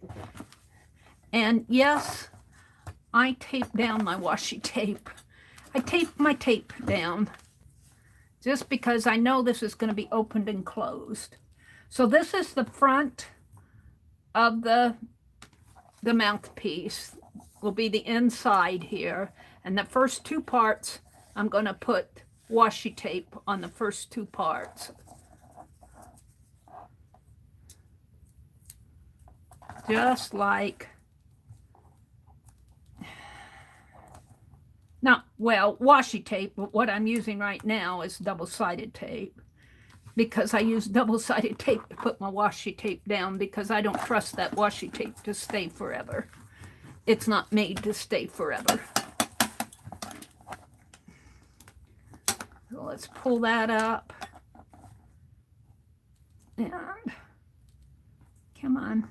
And yes, I tape down my washi tape. I tape my tape down just because I know this is going to be opened and closed. So this is the front of the mouthpiece. Will be the inside here. And the first 2 parts, I'm going to put washi tape on the first 2 parts. Just like... Not, well, washi tape, but what I'm using right now is double-sided tape, because I use double-sided tape to put my washi tape down, because I don't trust that washi tape to stay forever. It's not made to stay forever. So let's pull that up. And come on.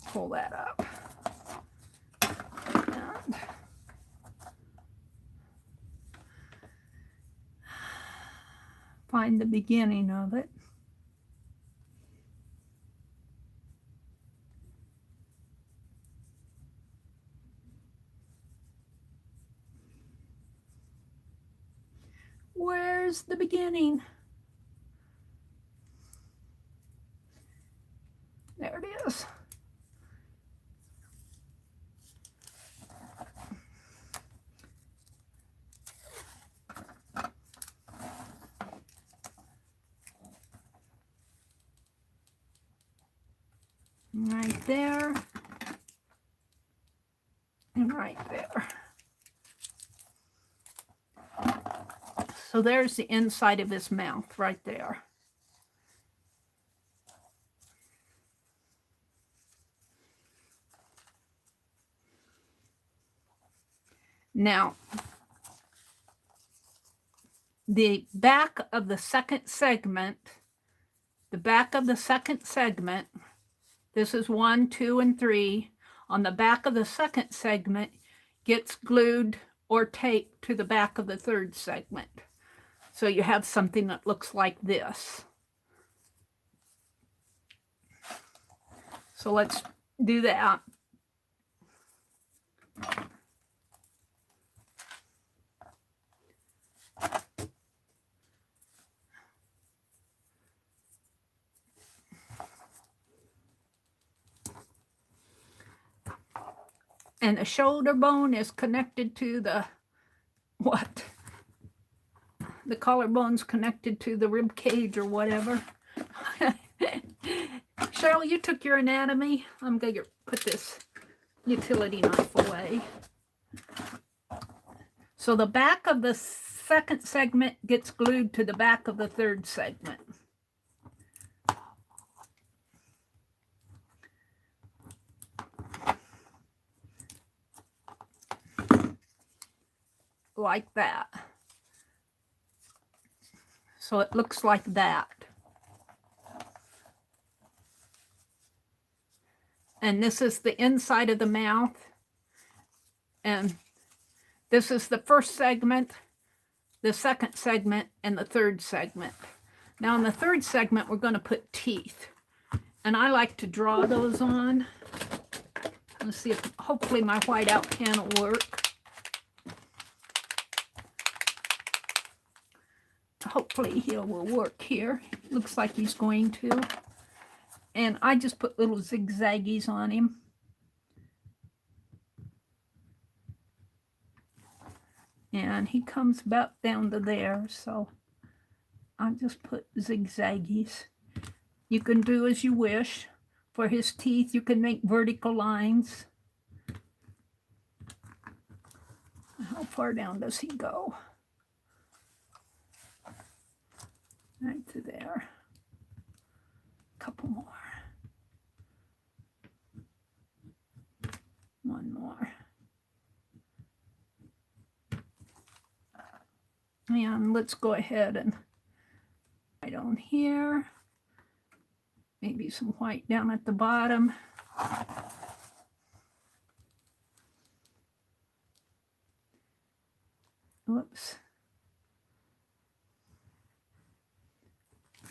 Pull that up. And find the beginning of it. Where's the beginning? There it is. Right there, and right there. So there's the inside of his mouth right there. Now, the back of the second segment, this is 1, 2, and 3, on the back of the second segment gets glued or taped to the back of the third segment. So you have something that looks like this. So let's do that. And the shoulder bone is connected to the, what? The collarbone's connected to the rib cage or whatever. Cheryl, you took your anatomy. I'm going to put this utility knife away. So the back of the second segment gets glued to the back of the third segment. Like that. So it looks like that. And this is the inside of the mouth. And this is the first segment, the second segment, and the third segment. Now in the third segment, we're going to put teeth. And I like to draw those on. Let's see if hopefully my whiteout pen will work. Hopefully he will work here. Looks like he's going to. And I just put little zigzaggies on him. And he comes about down to there, so I just put zigzaggies. You can do as you wish. For his teeth, you can make vertical lines. How far down does he go? Right to there. A couple more. One more. And let's go ahead and right on here. Maybe some white down at the bottom. Whoops.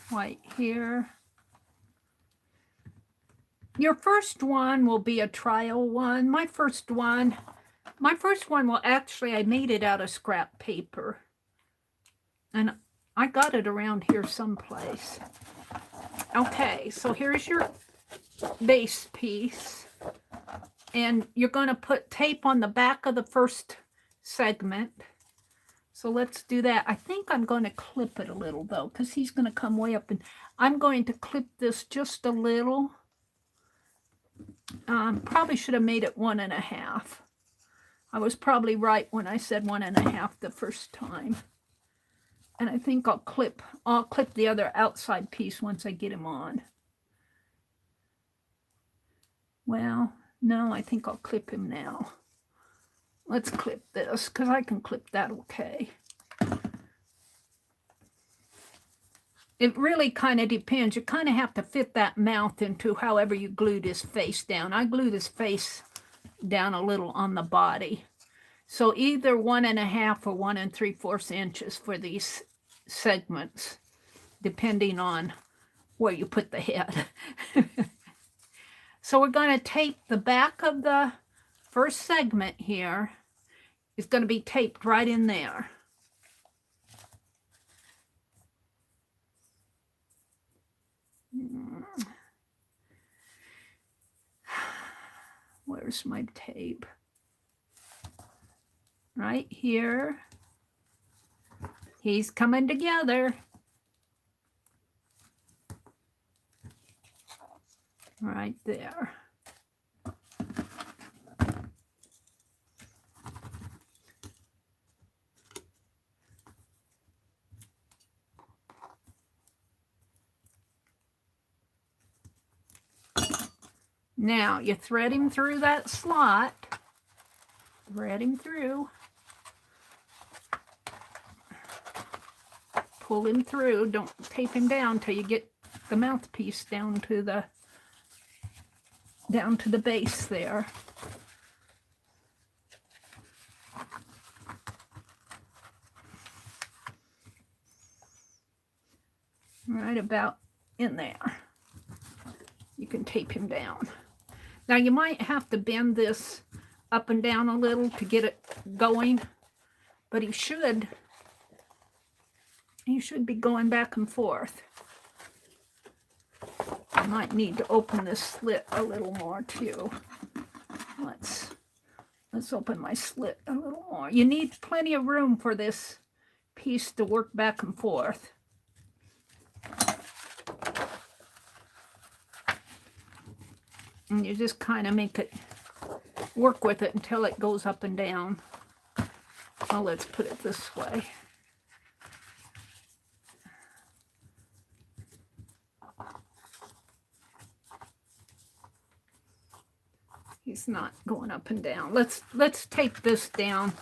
White here. Your first one will be a trial one. My first one will actually, I made it out of scrap paper. And I got it around here someplace. Okay, so here's your base piece. And you're going to put tape on the back of the first segment. So let's do that. I think I'm going to clip it a little though, because he's going to come way up. And I'm going to clip this just a little. Probably should have made it 1.5. I was probably right when I said 1.5 the first time. And I think I'll clip the other outside piece once I get him on. Well, no, I think I'll clip him now. Let's clip this, because I can clip that okay. It really kind of depends. You kind of have to fit that mouth into however you glued his face down. I glued his face down a little on the body. So either 1.5 or 1 3/4 inches for these segments, depending on where you put the head. So we're going to tape the back of the first segment here. It's going to be taped right in there. Where's my tape? Right here. He's coming together. Right there. Now you thread him through that slot. Thread him through. pull him through. Don't tape him down till you get the mouthpiece down to the base there. Right about in there. You can tape him down. Now you might have to bend this up and down a little to get it going, but he should be going back and forth. I might need to open this slit a little more too. Let's open my slit a little more. You need plenty of room for this piece to work back and forth. And you just kind of make it work with it until it goes up and down. Well, let's put it this way. He's not going up and down. Let's tape this down.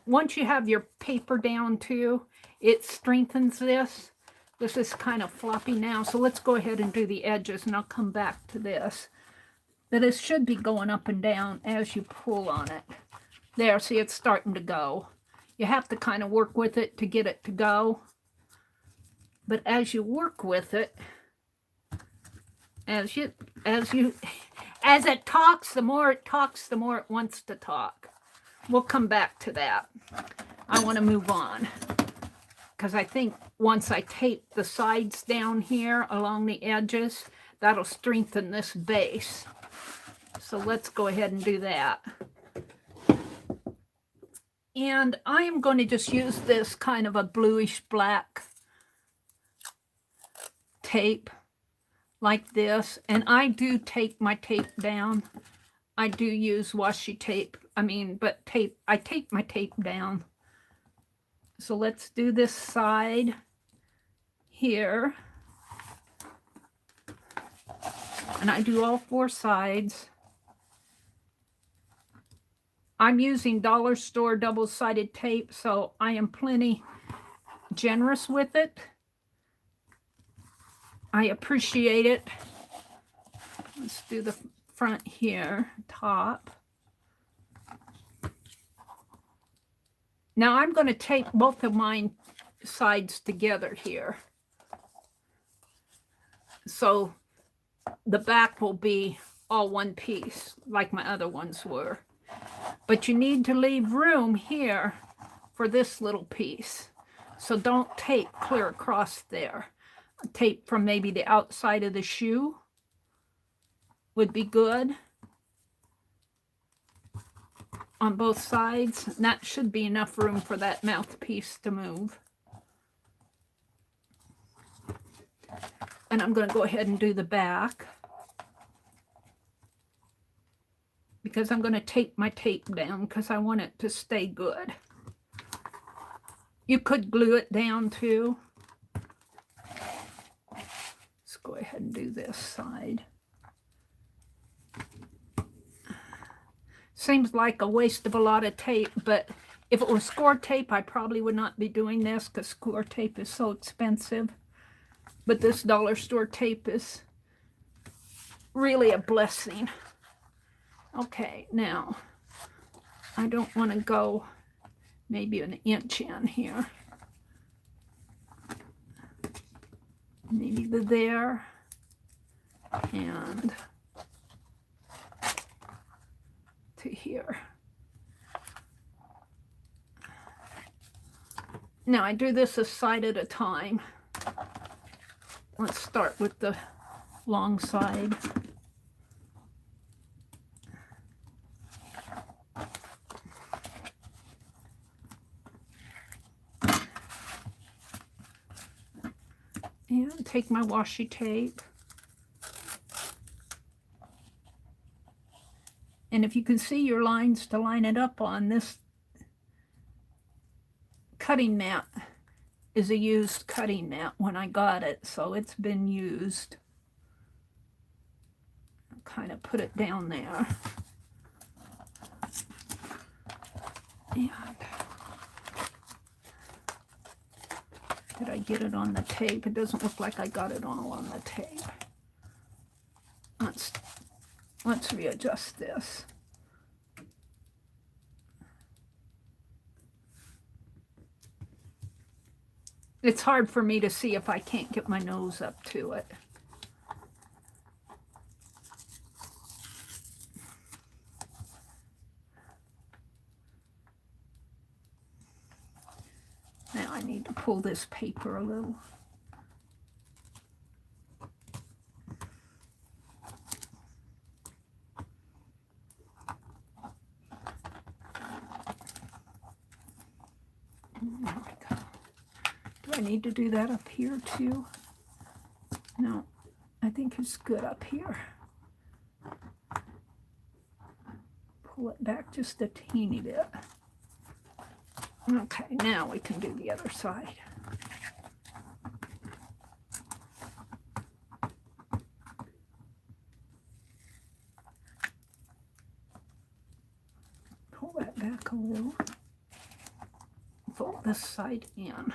Once you have your paper down too, it strengthens this. This is kind of floppy now, so let's go ahead and do the edges, and I'll come back to this. But it should be going up and down as you pull on it. There, see, it's starting to go. You have to kind of work with it to get it to go. But as you work with it, as it talks, the more it talks, the more it wants to talk. We'll come back to that. I want to move on, because I think once I tape the sides down here along the edges, that'll strengthen this base. So let's go ahead and do that. And I am going to just use this kind of a bluish black tape like this. And I do take my tape down. I do use washi tape. I tape my tape down. So let's do this side here. And I do all 4 sides. I'm using dollar store double-sided tape, so I am plenty generous with it. I appreciate it. Let's do the front here, top. Now I'm going to tape both of my sides together here. So the back will be all one piece, like my other ones were. But you need to leave room here for this little piece. So don't tape clear across there. Tape from maybe the outside of the shoe would be good on both sides. And that should be enough room for that mouthpiece to move. And I'm going to go ahead and do the back, because I'm going to tape my tape down because I want it to stay good. You could glue it down too. Let's go ahead and do this side. Seems like a waste of a lot of tape, but if it was score tape, I probably would not be doing this because score tape is so expensive. But this dollar store tape is really a blessing. Okay, now, I don't want to go maybe an inch in here. Maybe there, and to here. Now, I do this a side at a time. Let's start with the long side. And take my washi tape. And if you can see your lines to line it up on, this cutting mat is a used cutting mat when I got it, so it's been used. I'll kind of put it down there. And Did I get it on the tape? It doesn't look like I got it all on the tape. Let's readjust this. It's hard for me to see if I can't get my nose up to it. Now I need to pull this paper a little. There we go. Do I need to do that up here too? No, I think it's good up here. Pull it back just a teeny bit. Okay, now we can do the other side. Pull that back a little. Fold this side in.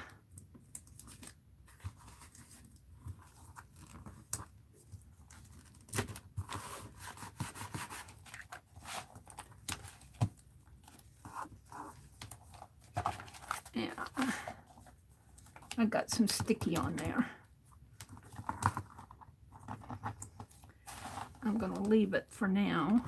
Yeah, I got some sticky on there. I'm going to leave it for now.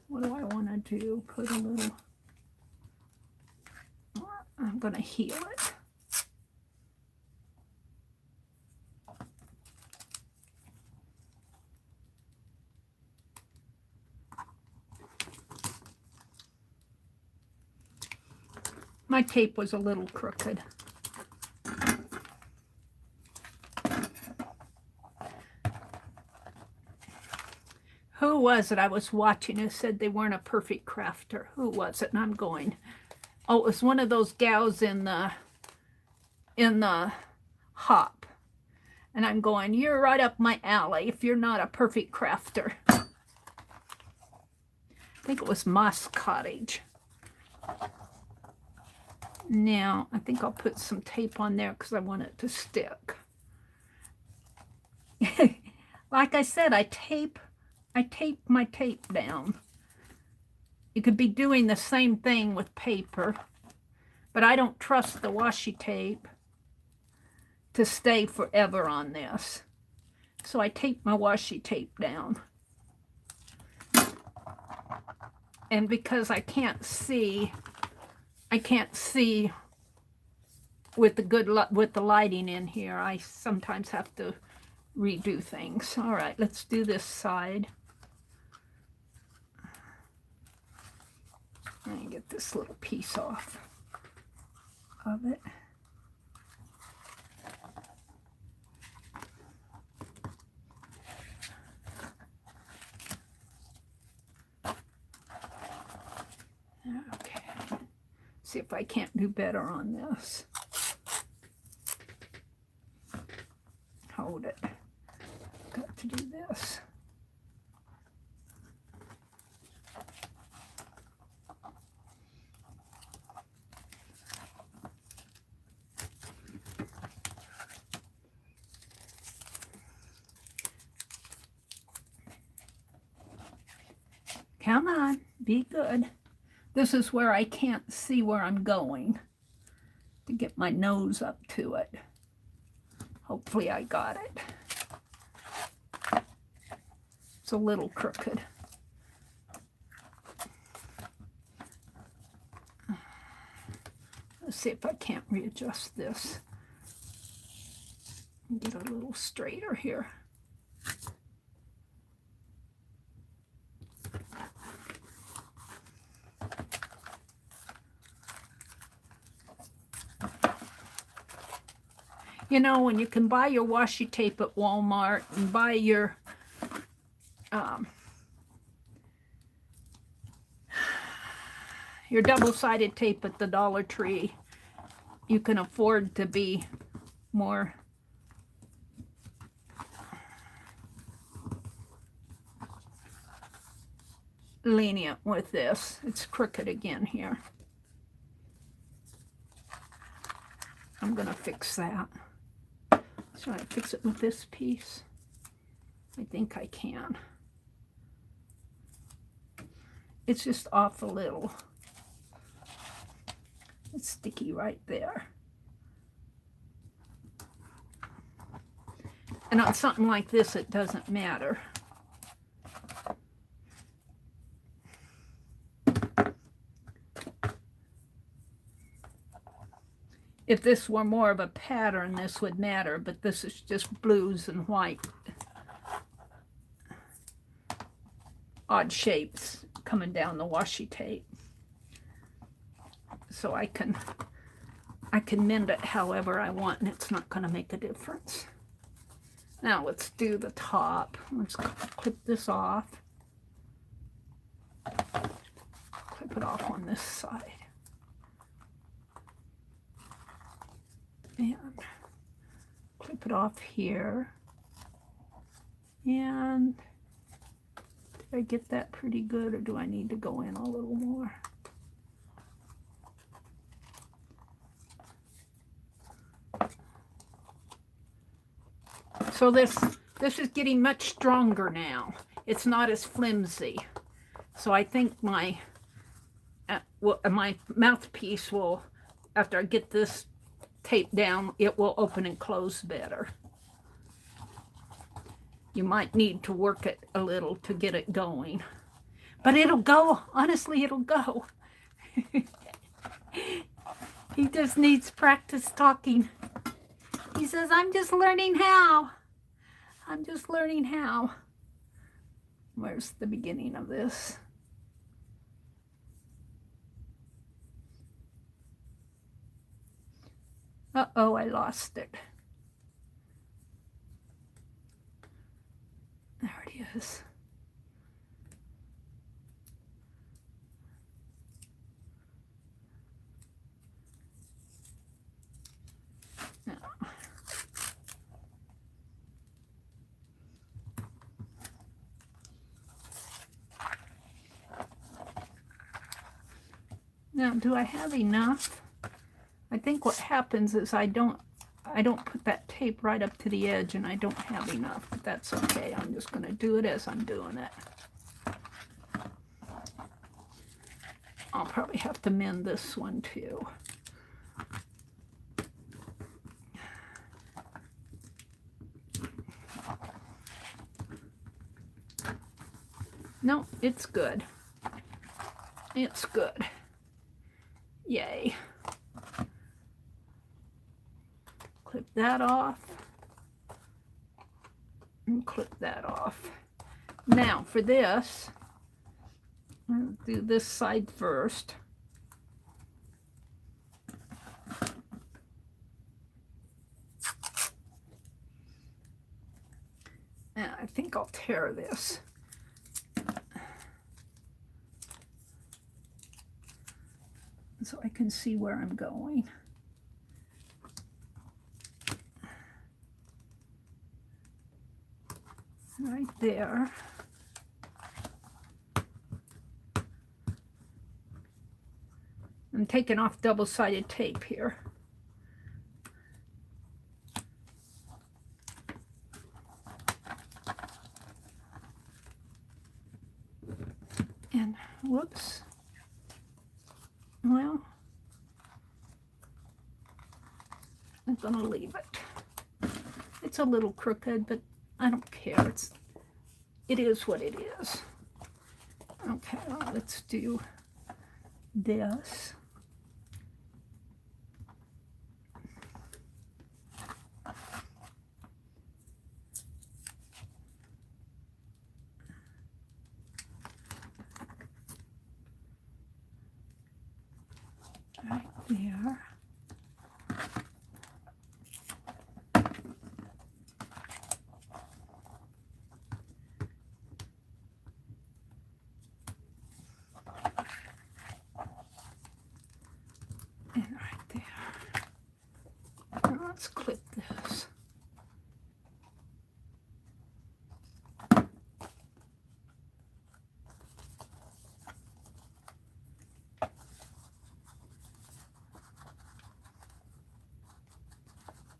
What do I want to do? Put a little, I'm going to heal it. My tape was a little crooked. Who was it I was watching who said they weren't a perfect crafter? Who was it? And I'm going, oh, it was one of those gals in the hop. And I'm going, you're right up my alley if you're not a perfect crafter. I think it was Moss Cottage. Now, I think I'll put some tape on there because I want it to stick. Like I said, I tape my tape down. You could be doing the same thing with paper, but I don't trust the washi tape to stay forever on this. So I tape my washi tape down. And because I can't see with the lighting in here, I sometimes have to redo things. All right, let's do this side. Let me get this little piece off of it. Okay. See if I can't do better on this. Hold it. Got to do this. Come on, be good. This is where I can't see where I'm going to get my nose up to it. Hopefully I got it. It's a little crooked. Let's see if I can't readjust this and get a little straighter here. You know, when you can buy your washi tape at Walmart and buy your double-sided tape at the Dollar Tree, you can afford to be more lenient with this. It's crooked again here. I'm going to fix that. Should I fix it with this piece? I think I can. It's just off a little. It's sticky right there. And on something like this, it doesn't matter. If this were more of a pattern, this would matter, but this is just blues and white. Odd shapes coming down the washi tape. So I can mend it however I want, and it's not going to make a difference. Now let's do the top. Let's clip this off. Clip it off on this side. And clip it off here. And did I get that pretty good, or do I need to go in a little more? So this is getting much stronger now. It's not as flimsy. So I think my mouthpiece will, after I get this tape down, it will open and close better. You might need to work it a little to get it going. But it'll go. Honestly, it'll go. He just needs practice talking. He says, I'm just learning how. I'm just learning how. Where's the beginning of this? Uh-oh, I lost it. There it is. Now. Now, do I have enough? I think what happens is I don't put that tape right up to the edge, and I don't have enough, but that's okay. I'm just going to do it as I'm doing it. I'll probably have to mend this one too. No, it's good. It's good. Yay. Clip that off. And clip that off. Now for this, I'll do this side first. And I think I'll tear this. So I can see where I'm going. Right there. I'm taking off double-sided tape here. And whoops. Well, I'm going to leave it. It's a little crooked, but I don't care. It is what it is. Okay, well, let's do this. Right there. And right there. Now let's clip this.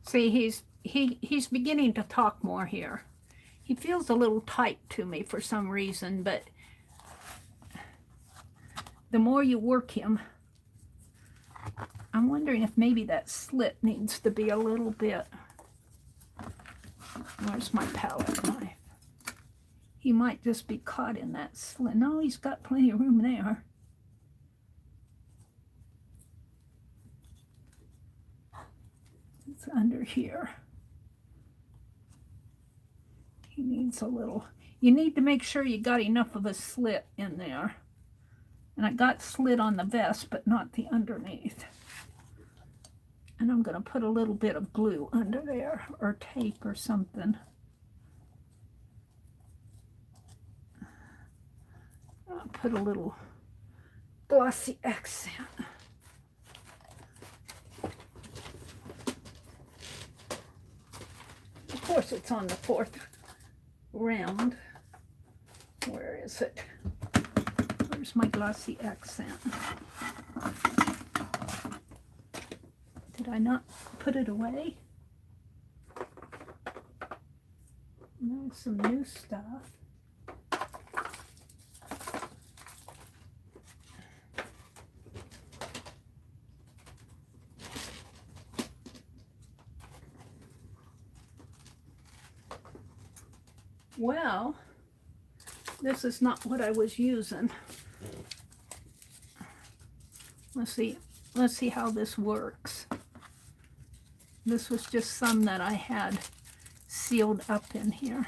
See, he's beginning to talk more here. He feels a little tight to me for some reason, but the more you work him, I'm wondering if maybe that slit needs to be a little bit. Where's my palette knife? He might just be caught in that slit. No, he's got plenty of room there. It's under here. He needs a little. You need to make sure you got enough of a slit in there. And I got slit on the vest, but not the underneath. And I'm going to put a little bit of glue under there, or tape or something. I'll put a little glossy accent. Of course, it's on the 4th round. Where is it? Where's my glossy accent? Did I not put it away? There's some new stuff. Well, this is not what I was using. Let's see how this works. This was just some that I had sealed up in here.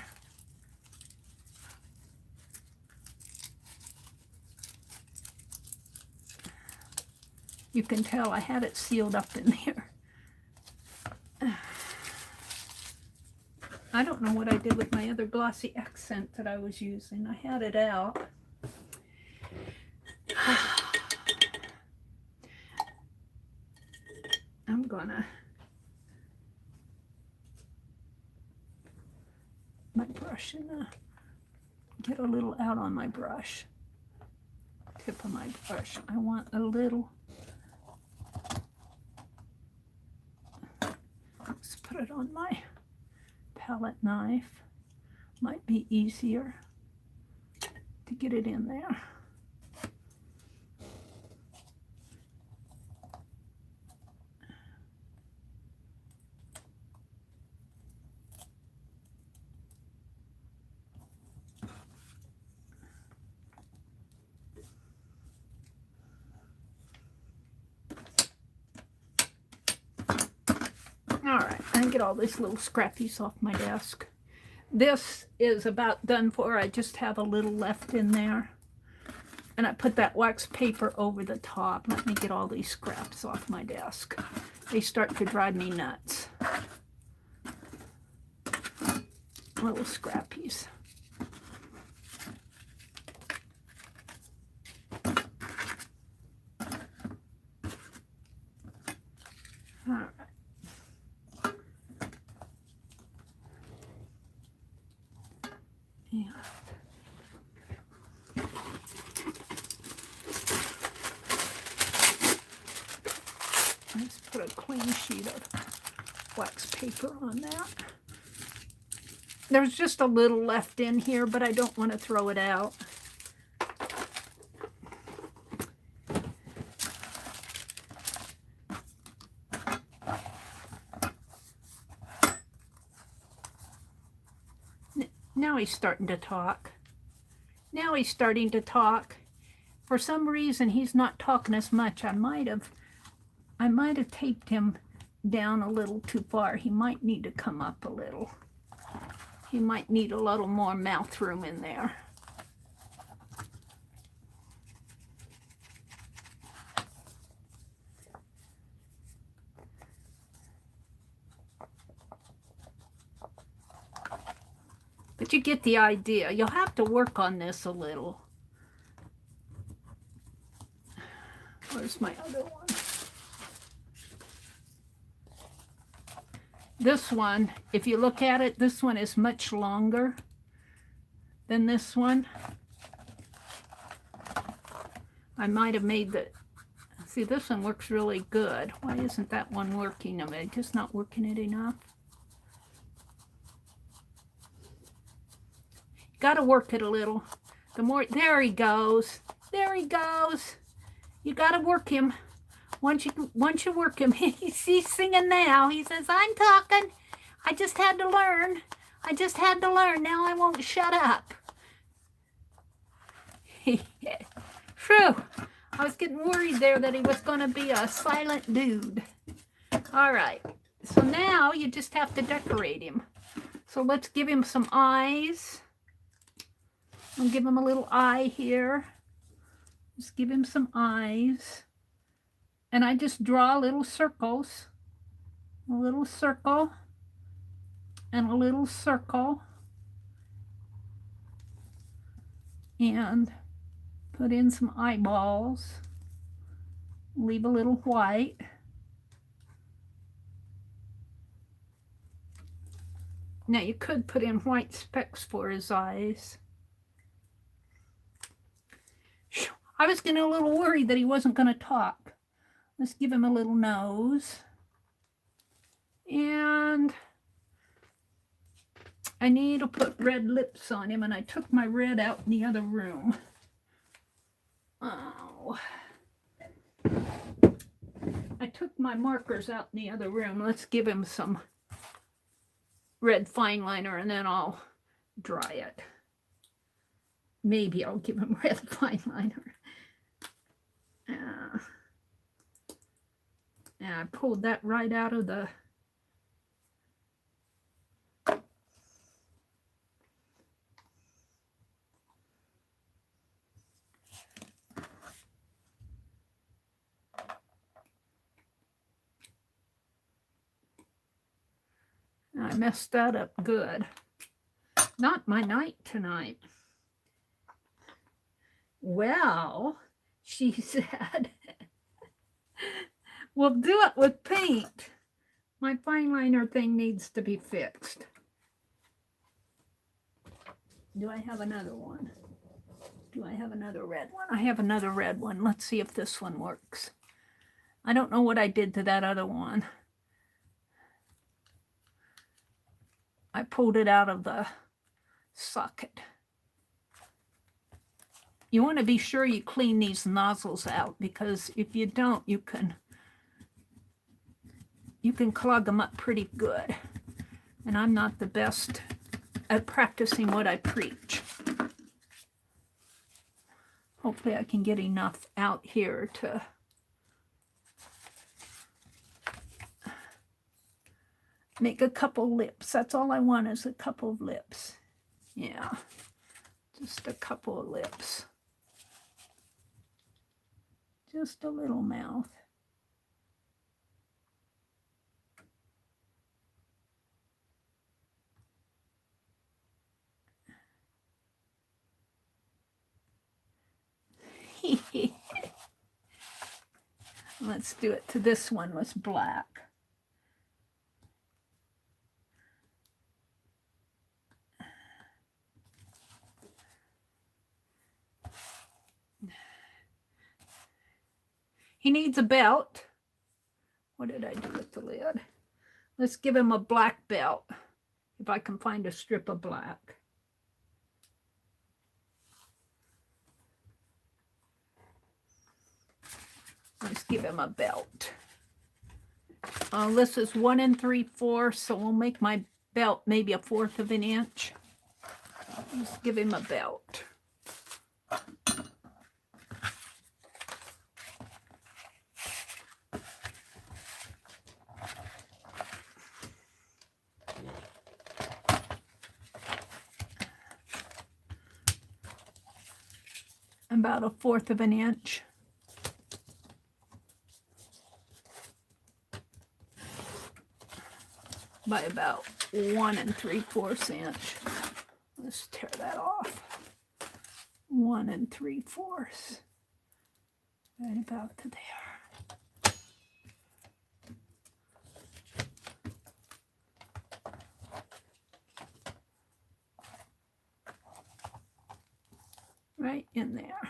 You can tell I had it sealed up in there. I don't know what I did with my other glossy accent that I was using. I had it out. I'm gonna, my brush, and get a little out on my brush, tip of my brush. I want a little, let's put it on my palette knife. Might be easier to get it in there. All right, I get all these little scrappies off my desk. This is about done for. I just have a little left in there. And I put that wax paper over the top. Let me get all these scraps off my desk. They start to drive me nuts. Little scrappies. All right. Yeah. Let's put a clean sheet of wax paper on that. There's just a little left in here, but I don't want to throw it out. Now he's starting to talk. Now he's starting to talk. For some reason, he's not talking as much. I might have taped him down a little too far. He might need to come up a little. He might need a little more mouth room in there. But you get the idea. You'll have to work on this a little. Where's my other one? This one, if you look at it, this one is much longer than this one. I might have made the See, this one works really good. Why isn't that one working? Am I just not working it enough? Got to work it a little. The more, there he goes. There he goes. You got to work him. Once you work him, he's singing now. He says, I'm talking. I just had to learn. I just had to learn. Now I won't shut up. Phew. I was getting worried there that he was going to be a silent dude. All right. So now you just have to decorate him. So let's give him some eyes. I'll give him a little eye here. Just give him some eyes. And I just draw little circles. A little circle. And a little circle. And put in some eyeballs. Leave a little white. Now you could put in white specks for his eyes. I was getting a little worried that he wasn't going to talk. Let's give him a little nose. And I need to put red lips on him, and I took my red out in the other room. Oh. I took my markers out in the other room. Let's give him some red fine liner, and then I'll dry it. Maybe I'll give him red fine liner. And I pulled that right out of the I messed that up good. Not my night tonight. Well, she said, we'll do it with paint. My fine liner thing needs to be fixed. Do I have another one? Do I have another red one? I have another red one. Let's see if this one works. I don't know what I did to that other one. I pulled it out of the socket. You want to be sure you clean these nozzles out, because if you don't, you can clog them up pretty good. And I'm not the best at practicing what I preach. Hopefully I can get enough out here to make a couple lips. That's all I want, is a couple of lips. Yeah, just a couple of lips. Just a little mouth. Let's do it to this one with black. He needs a belt. What did I do with the lid? Let's give him a black belt, if I can find a strip of black. Let's give him a belt. This is 1 3/4, so we'll make my belt maybe 1/4 of an inch. Let's give him a belt. About 1/4 of an inch. By about 1 3/4 inch. Let's tear that off. 1 3/4. Right about to there. Right in there.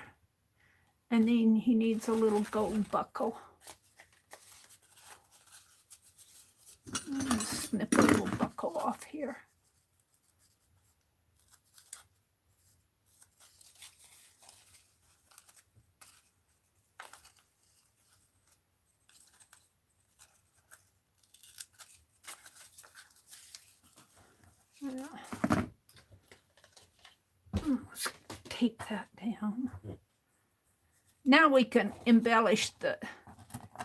And then he needs a little gold buckle. I'm going to snip a little buckle off here. Let's take that down. Now we can embellish the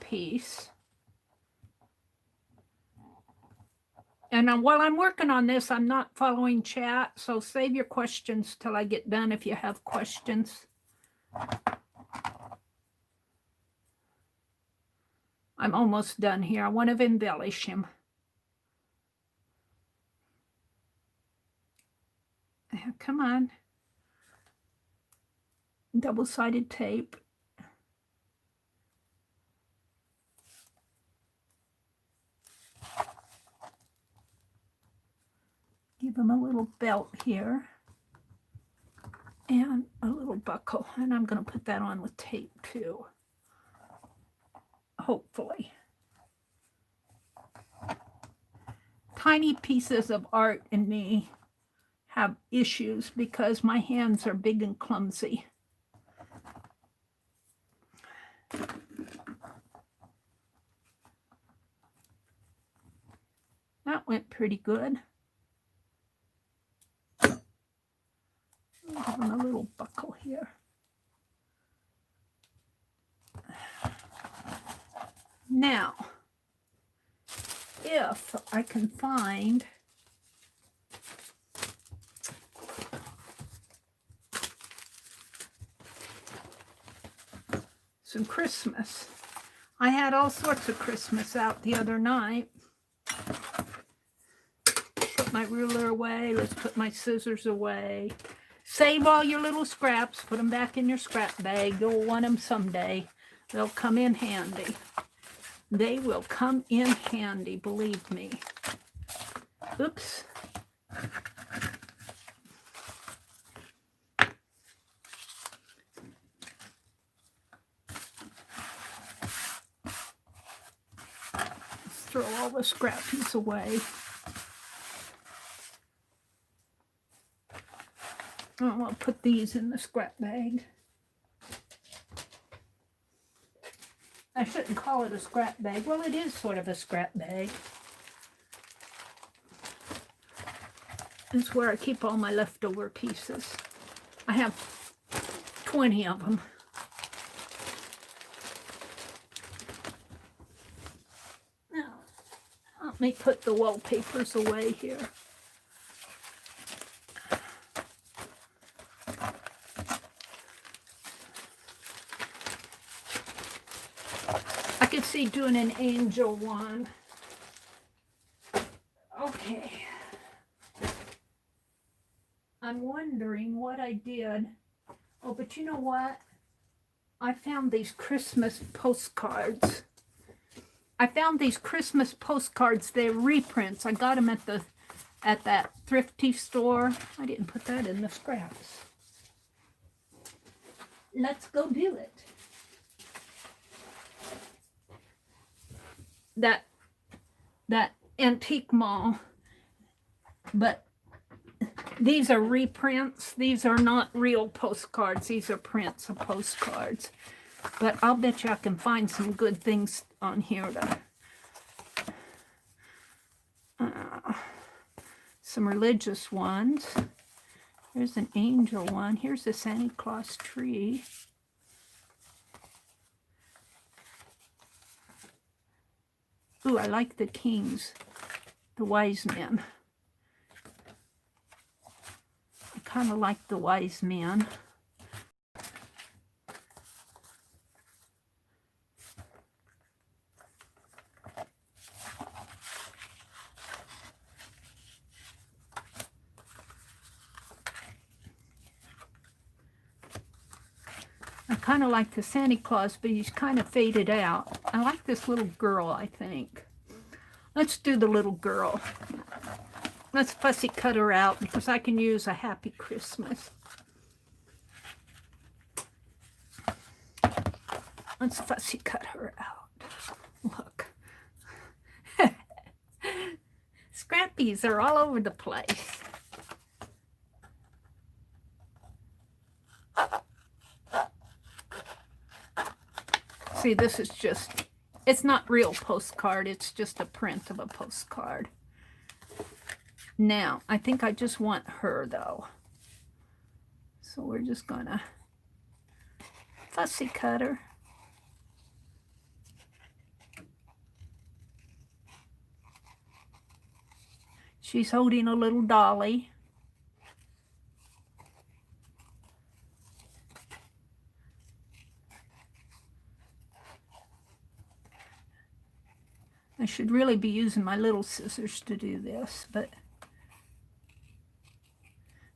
piece. And while I'm working on this, I'm not following chat, so save your questions till I get done if you have questions. I'm almost done here. I want to embellish him. Come on. Double-sided tape. Give him a little belt here and a little buckle. And I'm going to put that on with tape too, hopefully. Tiny pieces of art in me have issues because my hands are big and clumsy. That went pretty good. Give him a little buckle here. Now, if I can find some Christmas. I had all sorts of Christmas out the other night. Put my ruler away. Let's put my scissors away. Save all your little scraps. Put them back in your scrap bag. You'll want them someday. They'll come in handy. They will come in handy, believe me. Oops. Let's throw all the scrapies away. I'll put these in the scrap bag. I shouldn't call it a scrap bag. Well, it is sort of a scrap bag. It's where I keep all my leftover pieces. I have 20 of them. Now, let me put the wallpapers away here. I could see doing an angel one. Okay. I'm wondering what I did. Oh, but you know what? I found these Christmas postcards. I found these Christmas postcards. They're reprints. I got them at that thrifty store. I didn't put that in the scraps. Let's go do it. That antique mall. But these are reprints. These are not real postcards. These are prints of postcards. But I'll bet you I can find some good things on here to some religious ones. Here's an angel one. Here's a Santa Claus tree. Ooh, I like the kings, the wise men. I kind of like the wise men. I kind of like the Santa Claus, but he's kind of faded out. I like this little girl, I think. Let's do the little girl. Let's fussy cut her out because I can use a Happy Christmas. Let's fussy cut her out. Look. Scrappies are all over the place. See, this is just, it's not real postcard. It's just a print of a postcard. Now, I think I just want her, though. So we're just going to fussy cut her. She's holding a little dolly. I should really be using my little scissors to do this, but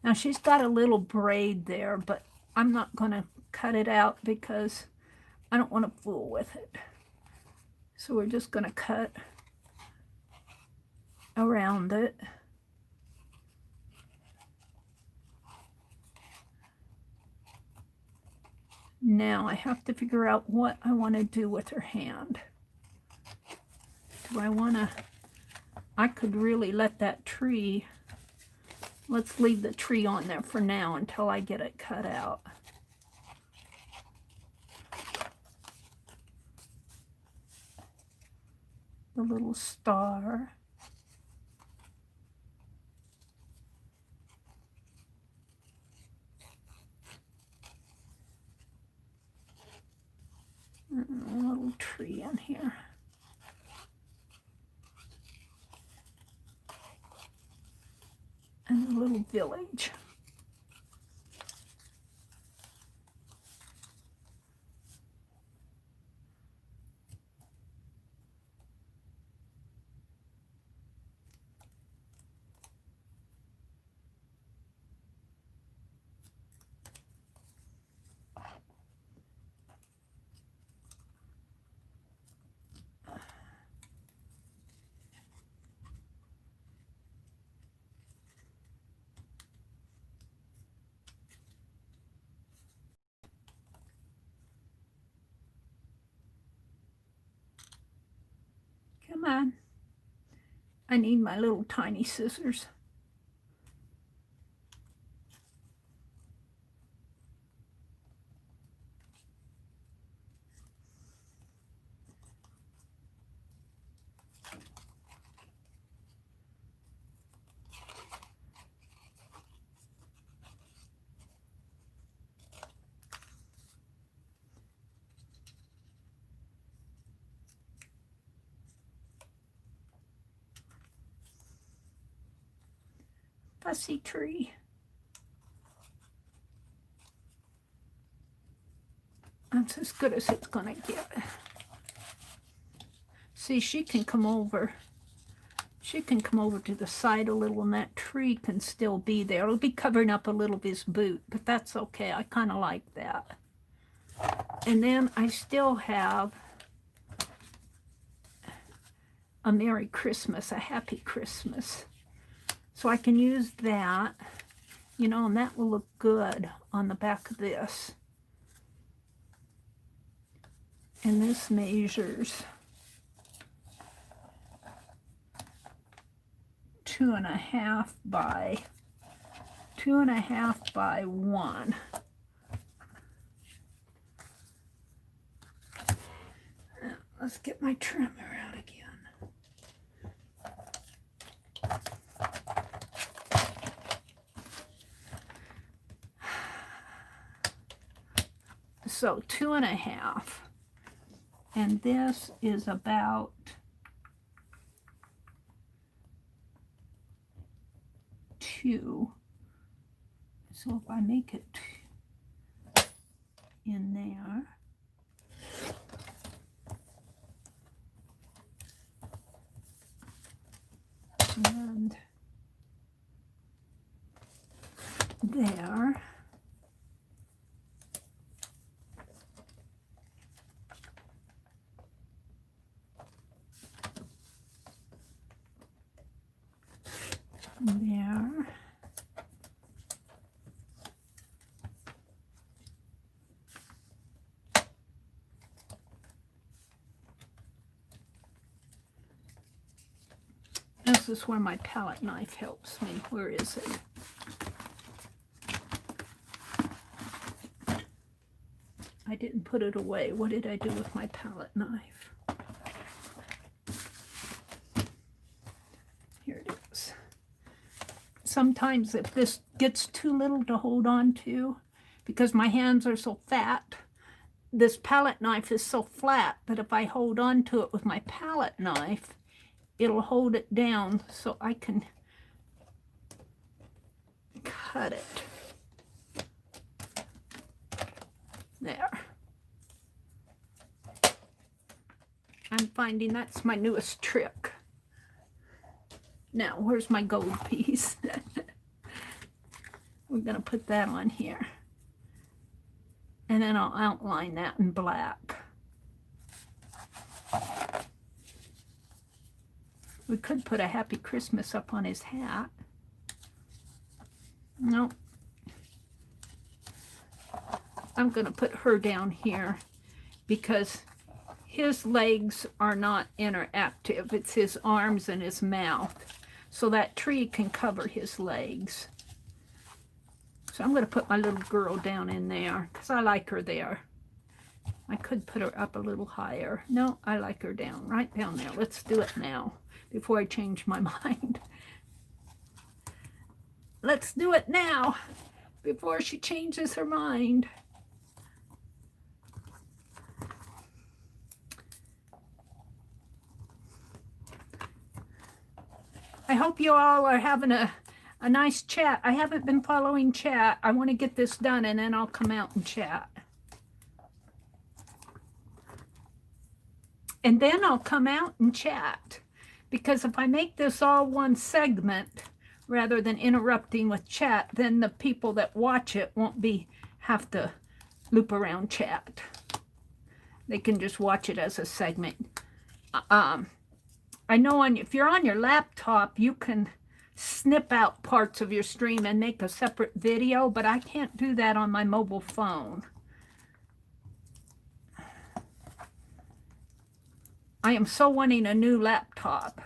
now she's got a little braid there, but I'm not going to cut it out because I don't want to fool with it. So we're just going to cut around it. Now I have to figure out what I want to do with her hand. Do I want to, I could really let that tree, let's leave the tree on there for now until I get it cut out. The little star. And a little tree in here. And a little village. Come on. I need my little tiny scissors. Fussy tree. That's as good as it's gonna get. See, she can come over. She can come over to the side a little and that tree can still be there. It'll be covering up a little of his boot, but that's okay. I kind of like that. And then I still have a Merry Christmas, a Happy Christmas. So I can use that, you know, and that will look good on the back of this. And this measures 2.5 by 2.5 by 1. Let's get my trimmer out again. So 2.5, and this is about 2. So if I make it in there, and there. There. is where my palette knife helps me. Where is it? I didn't put it away. What did I do with my palette knife? Here it is. Sometimes if this gets too little to hold on to, because my hands are so fat, this palette knife is so flat that if I hold on to it with my palette knife, it'll hold it down so I can cut it. There. I'm finding that's my newest trick. Now, where's my gold piece? We're going to put that on here. And then I'll outline that in black. We could put a Happy Christmas up on his hat. No. I'm going to put her down here because his legs are not interactive. It's his arms and his mouth. So that tree can cover his legs. So I'm going to put my little girl down in there because I like her there. I could put her up a little higher. No, I like her down, right down there. Let's do it now before I change my mind. Let's do it now before she changes her mind. I hope you all are having a nice chat. I haven't been following chat. I want to get this done and then I'll come out and chat. And then I'll come out and chat. Because if I make this all one segment, rather than interrupting with chat, then the people that watch it won't have to loop around chat. They can just watch it as a segment. I know if you're on your laptop, you can snip out parts of your stream and make a separate video, but I can't do that on my mobile phone. I am so wanting a new laptop.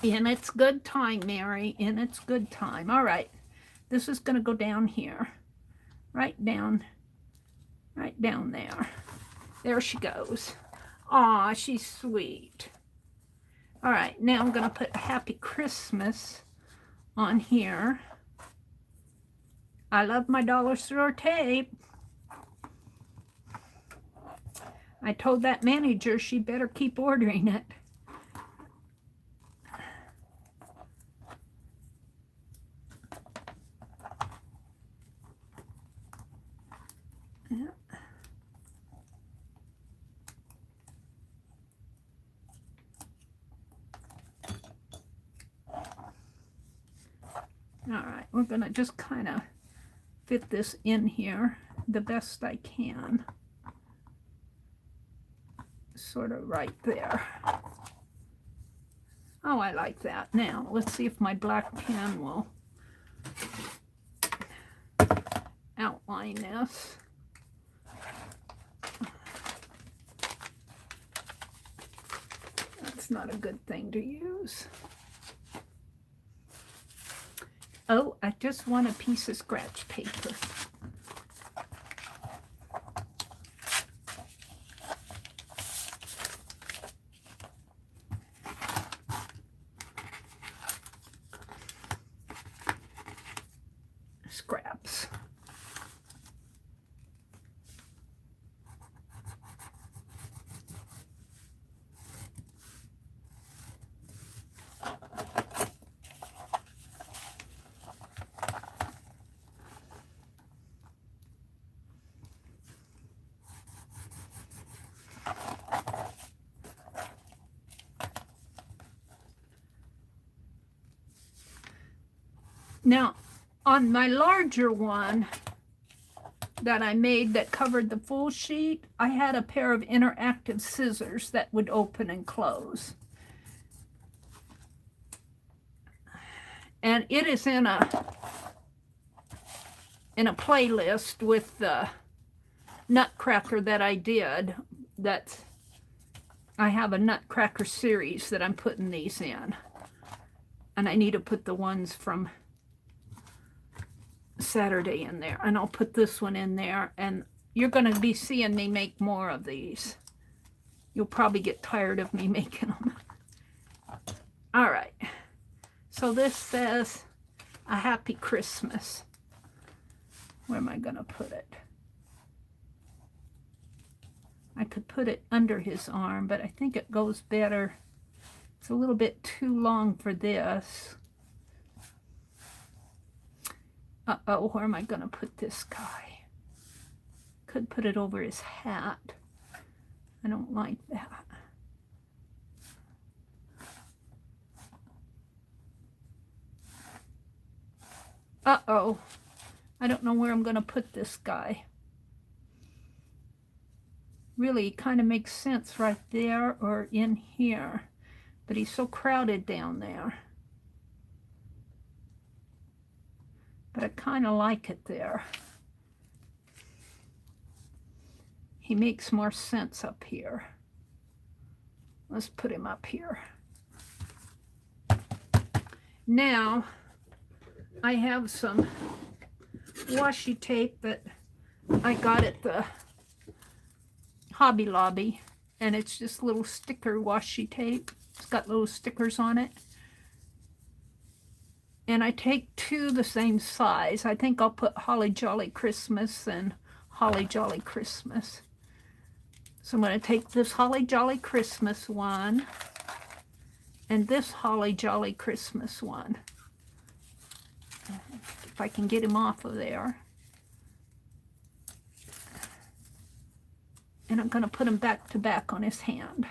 In its good time, Mary, in its good time. All right, this is going to go down here. Right down there. There she goes. Aw, she's sweet. All right, now I'm going to put Happy Christmas on here. I love my dollar store tape. I told that manager she better keep ordering it. All right, we're going to just kind of fit this in here the best I can. Sort of right there. Oh, I like that. Now, let's see if my black pen will outline this. That's not a good thing to use. Oh, I just want a piece of scratch paper. Scraps. Now, on my larger one that I made that covered the full sheet, I had a pair of interactive scissors that would open and close. And it is in a playlist with the Nutcracker that I did. That's I have a Nutcracker series that I'm putting these in. And I need to put the ones from Saturday in there. And I'll put this one in there. And you're going to be seeing me make more of these. You'll probably get tired of me making them. All right. So this says, a happy Christmas. Where am I going to put it? I could put it under his arm, but I think it goes better. It's a little bit too long for this. Uh-oh, where am I going to put this guy? Could put it over his hat. I don't like that. Uh-oh. I don't know where I'm going to put this guy. Really kind of makes sense right there or in here. But he's so crowded down there. But I kind of like it there. He makes more sense up here. Let's put him up here. Now, I have some washi tape that I got at the Hobby Lobby, and it's just little sticker washi tape. It's got little stickers on it. And I take two the same size. I think I'll put Holly Jolly Christmas and Holly Jolly Christmas. So I'm going to take this Holly Jolly Christmas one and this Holly Jolly Christmas one. If I can get him off of there. And I'm going to put him back to back on his hand.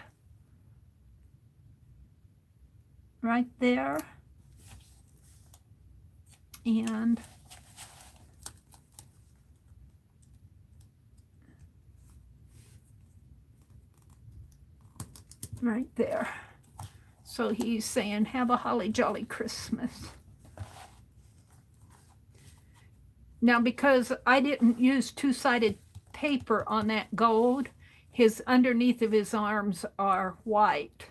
Right there. And right there. So he's saying, have a holly jolly Christmas. Now, because I didn't use two-sided paper on that gold, his underneath of his arms are white.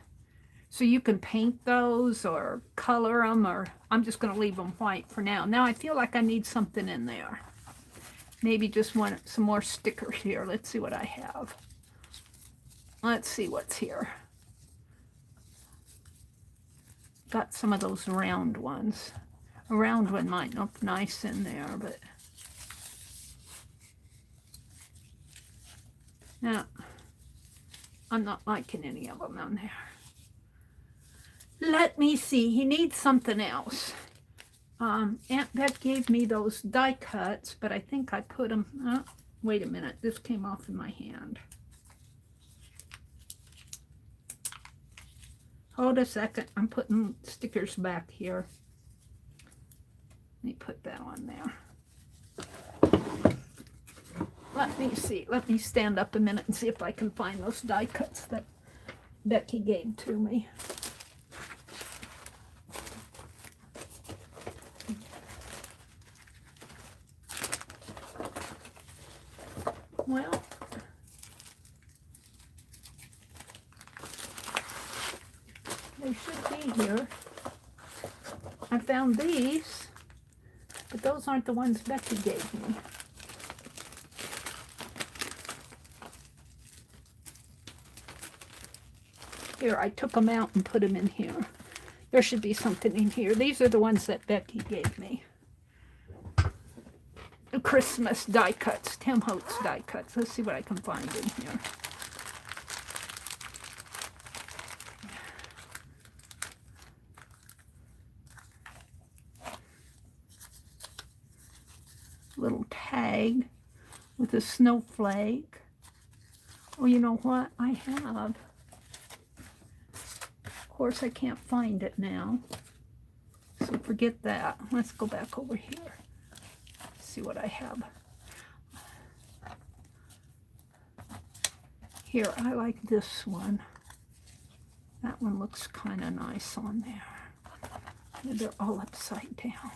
So you can paint those or color them, or I'm just going to leave them white for now. Now I feel like I need something in there. Maybe just want some more stickers here. Let's see what I have. Let's see what's here. Got some of those round ones. A round one might look nice in there, but now I'm not liking any of them on there. Let me see. He needs something else. Aunt Beth gave me those die cuts, but I think I put them... Oh, wait a minute. This came off in my hand. Hold a second. I'm putting stickers back here. Let me put that on there. Let me see. Let me stand up a minute and see if I can find those die cuts that Becky gave to me. Well, they should be here. I found these, but those aren't the ones Becky gave me. Here, I took them out and put them in here. There should be something in here. These are the ones that Becky gave me. The Christmas die cuts, Tim Holtz die cuts. Let's see what I can find in here. Little tag with a snowflake. Oh, you know what? I have. Of course, I can't find it now. So forget that. Let's go back over here. See what I have. Here, I like this one. That one looks kind of nice on there. They're all upside down.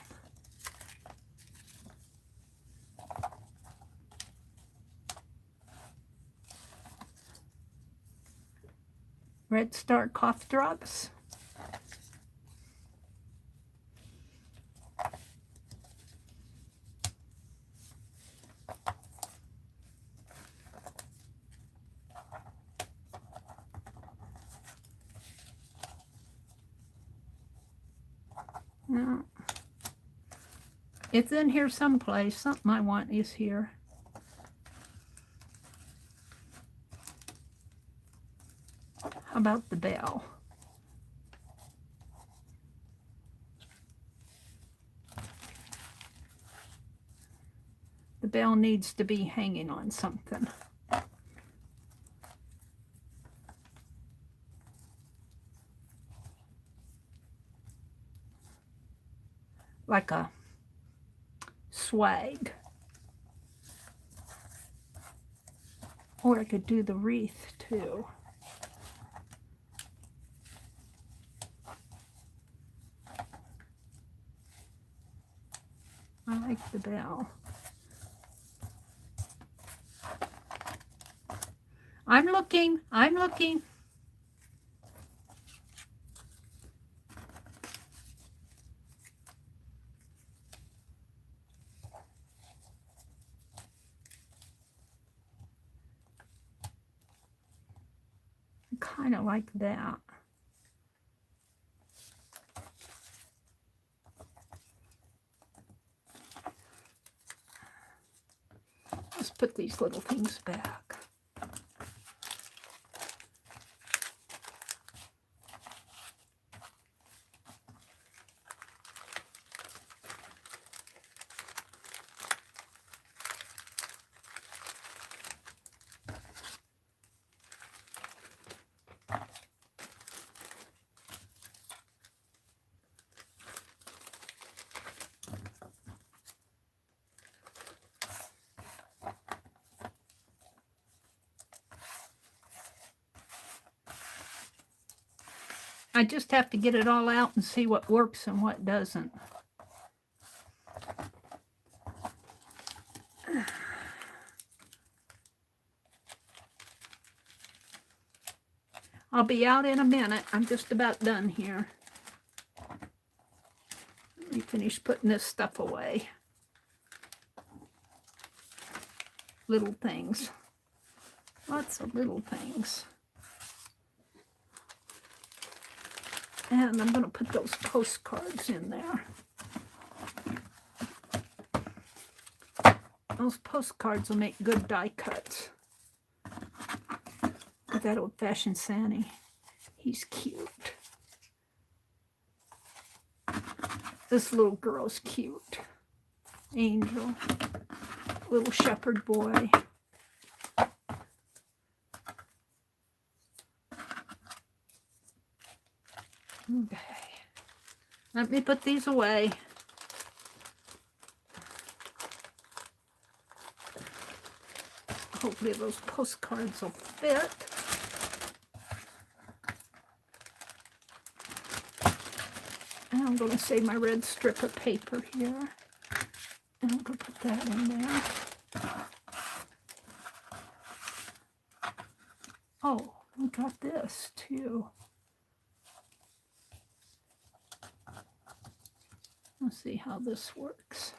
Red Star cough drops. No. It's in here someplace. Something I want is here. How about the bell? The bell needs to be hanging on something. Like a swag. Or I could do the wreath too. I like the bell. I'm looking. Kind of like that. Let's put these little things back. I just have to get it all out and see what works and what doesn't. I'll be out in a minute. I'm just about done here. Let me finish putting this stuff away. Little things. Lots of little things. And I'm going to put those postcards in there. Those postcards will make good die cuts. Look at that old-fashioned Santa. He's cute. This little girl's cute. Angel. Little shepherd boy. Okay. Let me put these away. Hopefully those postcards will fit. And I'm going to save my red strip of paper here. And I'm going to put that in there. Oh, we got this too. Let's see how this works.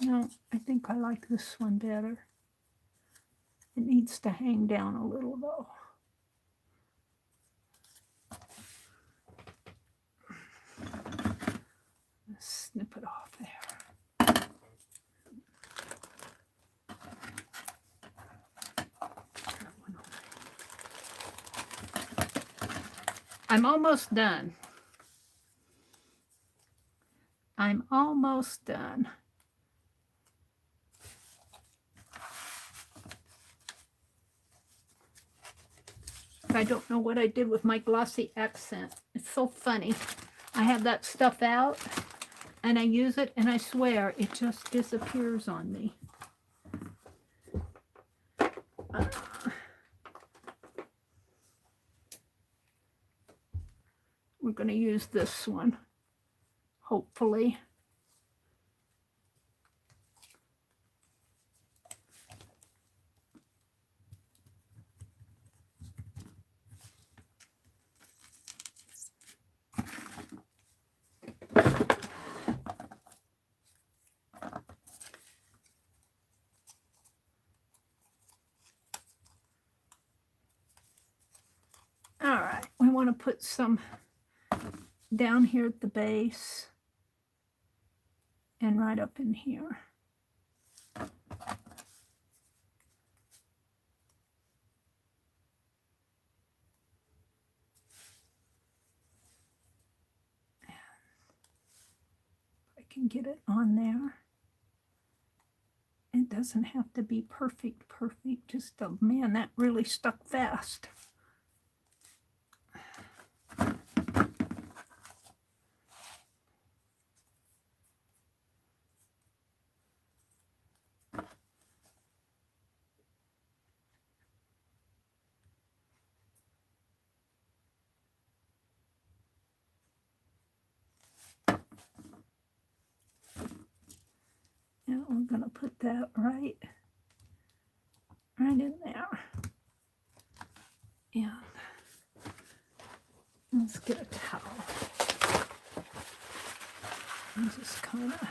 No, I think I like this one better. It needs to hang down a little though. Snip it off there. I'm almost done. I'm almost done. I don't know what I did with my glossy accent. It's so funny. I have that stuff out and I use it and I swear it just disappears on me. going to use this one, hopefully. All right, we want to put some down here at the base and right up in here. I can get it on there. It doesn't have to be perfect, just a man, that really stuck fast. Now we're going to put that right in there. And let's get a towel. And just kind of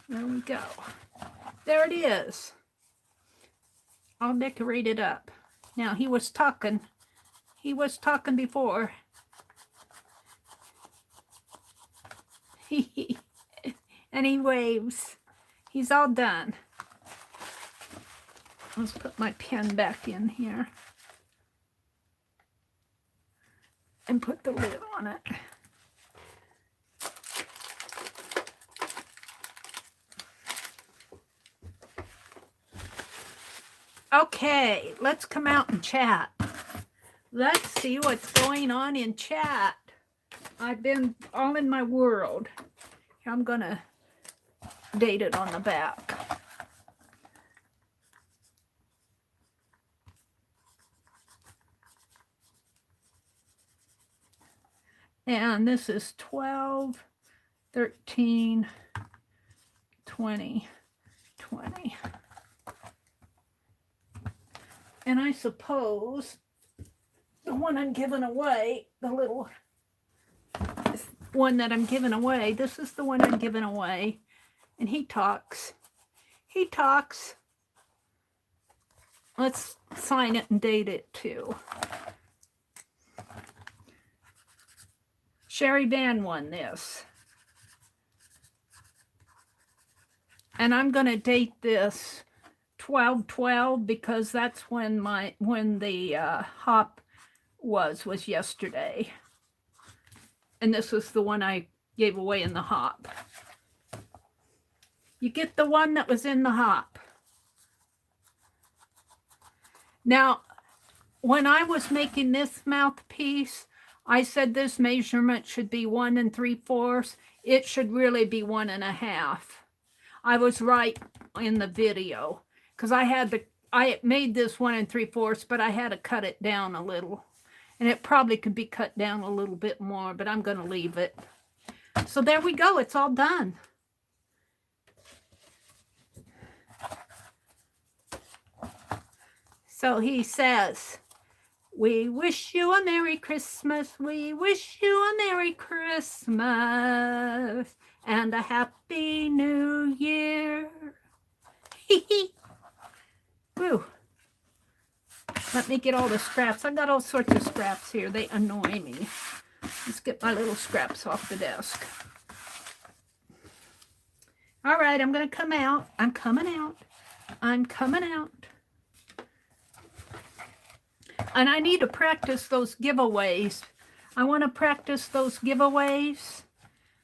there we go. There it is. I'll decorate it up. Now he was talking before. And he waves. He's all done. Let's put my pen back in here and put the lid on it. Okay, let's come out and chat. Let's see what's going on in chat. I've been all in my world. I'm going to date it on the back. And this is 12, 13, 20, 20. And I suppose the one I'm giving away, the little one that I'm giving away, this is the one I'm giving away. And he talks. He talks. Let's sign it and date it too. Sherry Van won this. And I'm going to date this 12/12 because that's when the hop was yesterday. And this was the one I gave away in the hop. You get the one that was in the hop. Now, when I was making this mouthpiece, I said this measurement should be 1 3/4. It should really be 1 1/2. I was right in the video because I made this 1 3/4, but I had to cut it down a little. And it probably could be cut down a little bit more, but I'm going to leave it. So there we go. It's all done. So he says, we wish you a Merry Christmas. We wish you a Merry Christmas and a Happy New Year. Hee hee. Woo. Let me get all the scraps. I got all sorts of scraps here. They annoy me. Let's get my little scraps off the desk. All right, I'm going to come out. I'm coming out. I'm coming out. And I need to practice those giveaways. I want to practice those giveaways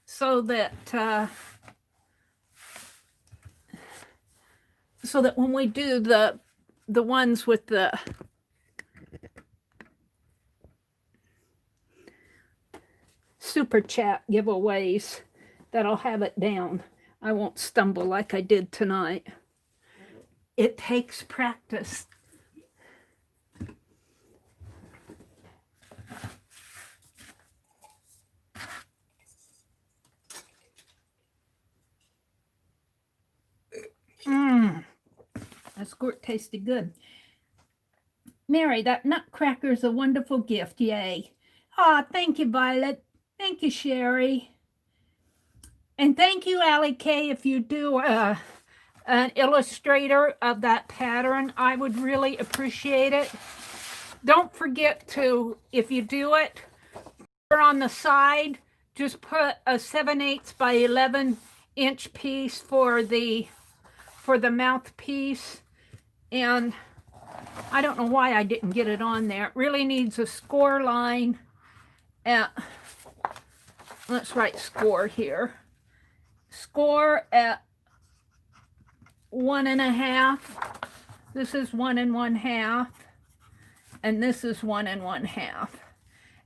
so that when we do the ones with the super chat giveaways, that I'll have it down. I won't stumble like I did tonight. It takes practice. That squirt tasted good. Mary, that nutcracker is a wonderful gift. Yay. Ah, thank you, Violet. Thank you, Sherry. And thank you, Allie K. If you do an illustrator of that pattern, I would really appreciate it. Don't forget to, if you do it, on the side, just put a 7/8 by 11 inch piece for the mouthpiece. And I don't know why I didn't get it on there. It really needs a score line. Let's write score here. Score at 1 1/2. This is 1 1/2. And this is 1 1/2.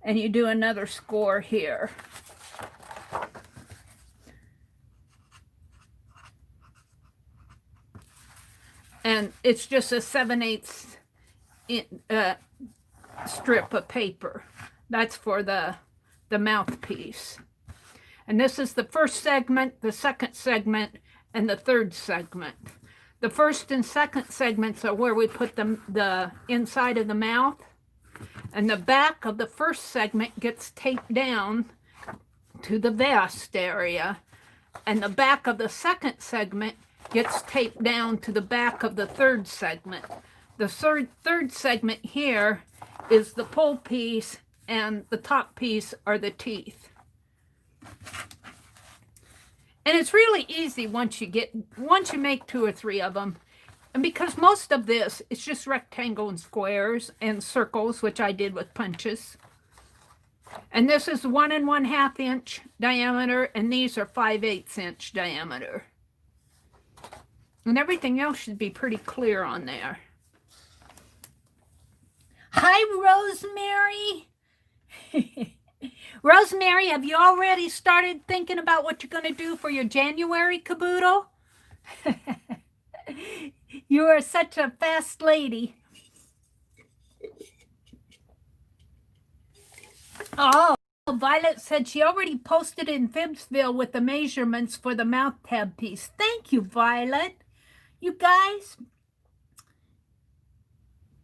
And you do another score here. And it's just a 7/8 strip of paper. That's for the mouthpiece. And this is the first segment, the second segment, and the third segment. The first and second segments are where we put the inside of the mouth. And the back of the first segment gets taped down to the vest area. And the back of the second segment gets taped down to the back of the third segment. The third segment here is the pull piece, and the top piece are the teeth. And it's really easy once you make 2 or 3 of them. And because most of this is just rectangle and squares and circles, which I did with punches. And this is 1 1/2 inch diameter, and these are 5/8 inch diameter. And everything else should be pretty clear on there. Hi, Rosemary. Rosemary, have you already started thinking about what you're going to do for your January caboodle? You are such a fast lady. Oh, Violet said she already posted in Phibbsville with the measurements for the mouth tab piece. Thank you, Violet. You guys,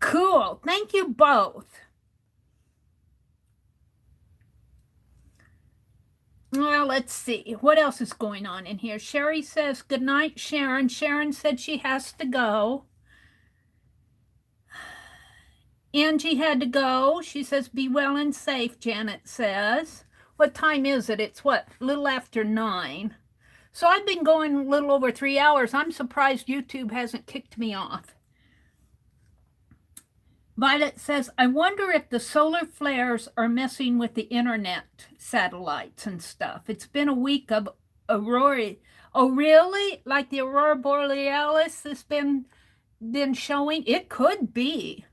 cool. Thank you both. Well, let's see. What else is going on in here? Sherry says, good night, Sharon. Sharon said she has to go. Angie had to go. She says, be well and safe, Janet says. What time is it? It's what? A little after 9. So I've been going a little over 3 hours. I'm surprised YouTube hasn't kicked me off. Violet says, I wonder if the solar flares are messing with the internet satellites and stuff. It's been a week of aurora. Oh, really? Like the aurora borealis has been showing? It could be.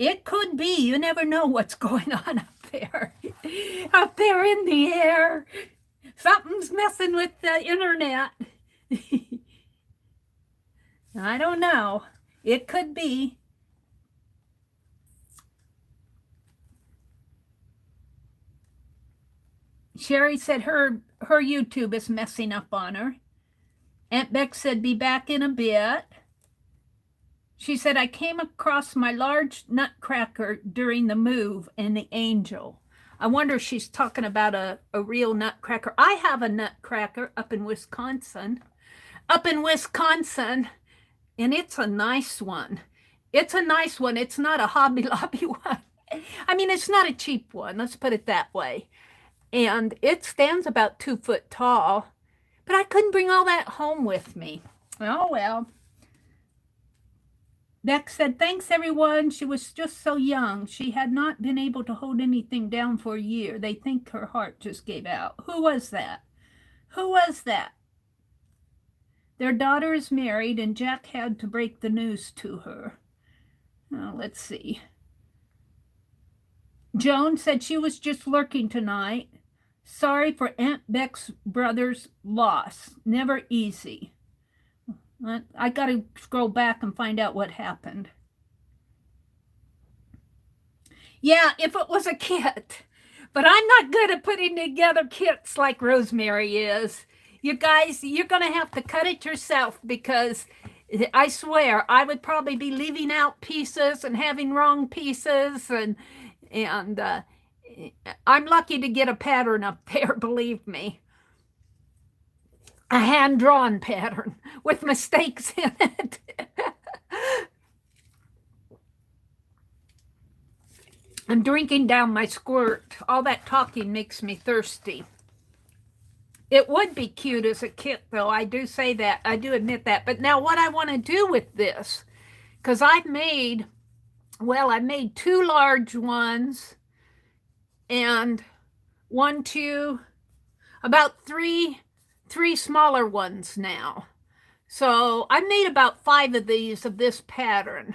It could be. You never know what's going on up there. Up there in the air. Something's messing with the internet. I don't know. It could be. Sherry said her YouTube is messing up on her. Aunt Beck said, be back in a bit. She said, I came across my large nutcracker during the move and the angel. I wonder if she's talking about a real nutcracker. I have a nutcracker up in Wisconsin. And it's a nice one. It's a nice one. It's not a Hobby Lobby one. I mean, it's not a cheap one. Let's put it that way. And it stands about 2 foot tall. But I couldn't bring all that home with me. Oh, well. Beck said, thanks, everyone. She was just so young. She had not been able to hold anything down for a year. They think her heart just gave out. Who was that? Who was that? Their daughter is married, and Jack had to break the news to her. Now, let's see. Joan said she was just lurking tonight. Sorry for Aunt Beck's brother's loss. Never easy. I got to scroll back and find out what happened. Yeah, if it was a kit. But I'm not good at putting together kits like Rosemary is. You guys, you're going to have to cut it yourself because I swear, I would probably be leaving out pieces and having wrong pieces, and I'm lucky to get a pattern up there, believe me. A hand-drawn pattern with mistakes in it. I'm drinking down my squirt. All that talking makes me thirsty. It would be cute as a kit, though. I do say that. I do admit that. But now what I want to do with this, because I've made 2 large ones and 1, 2, about three smaller ones now. So I made about 5 of these of this pattern.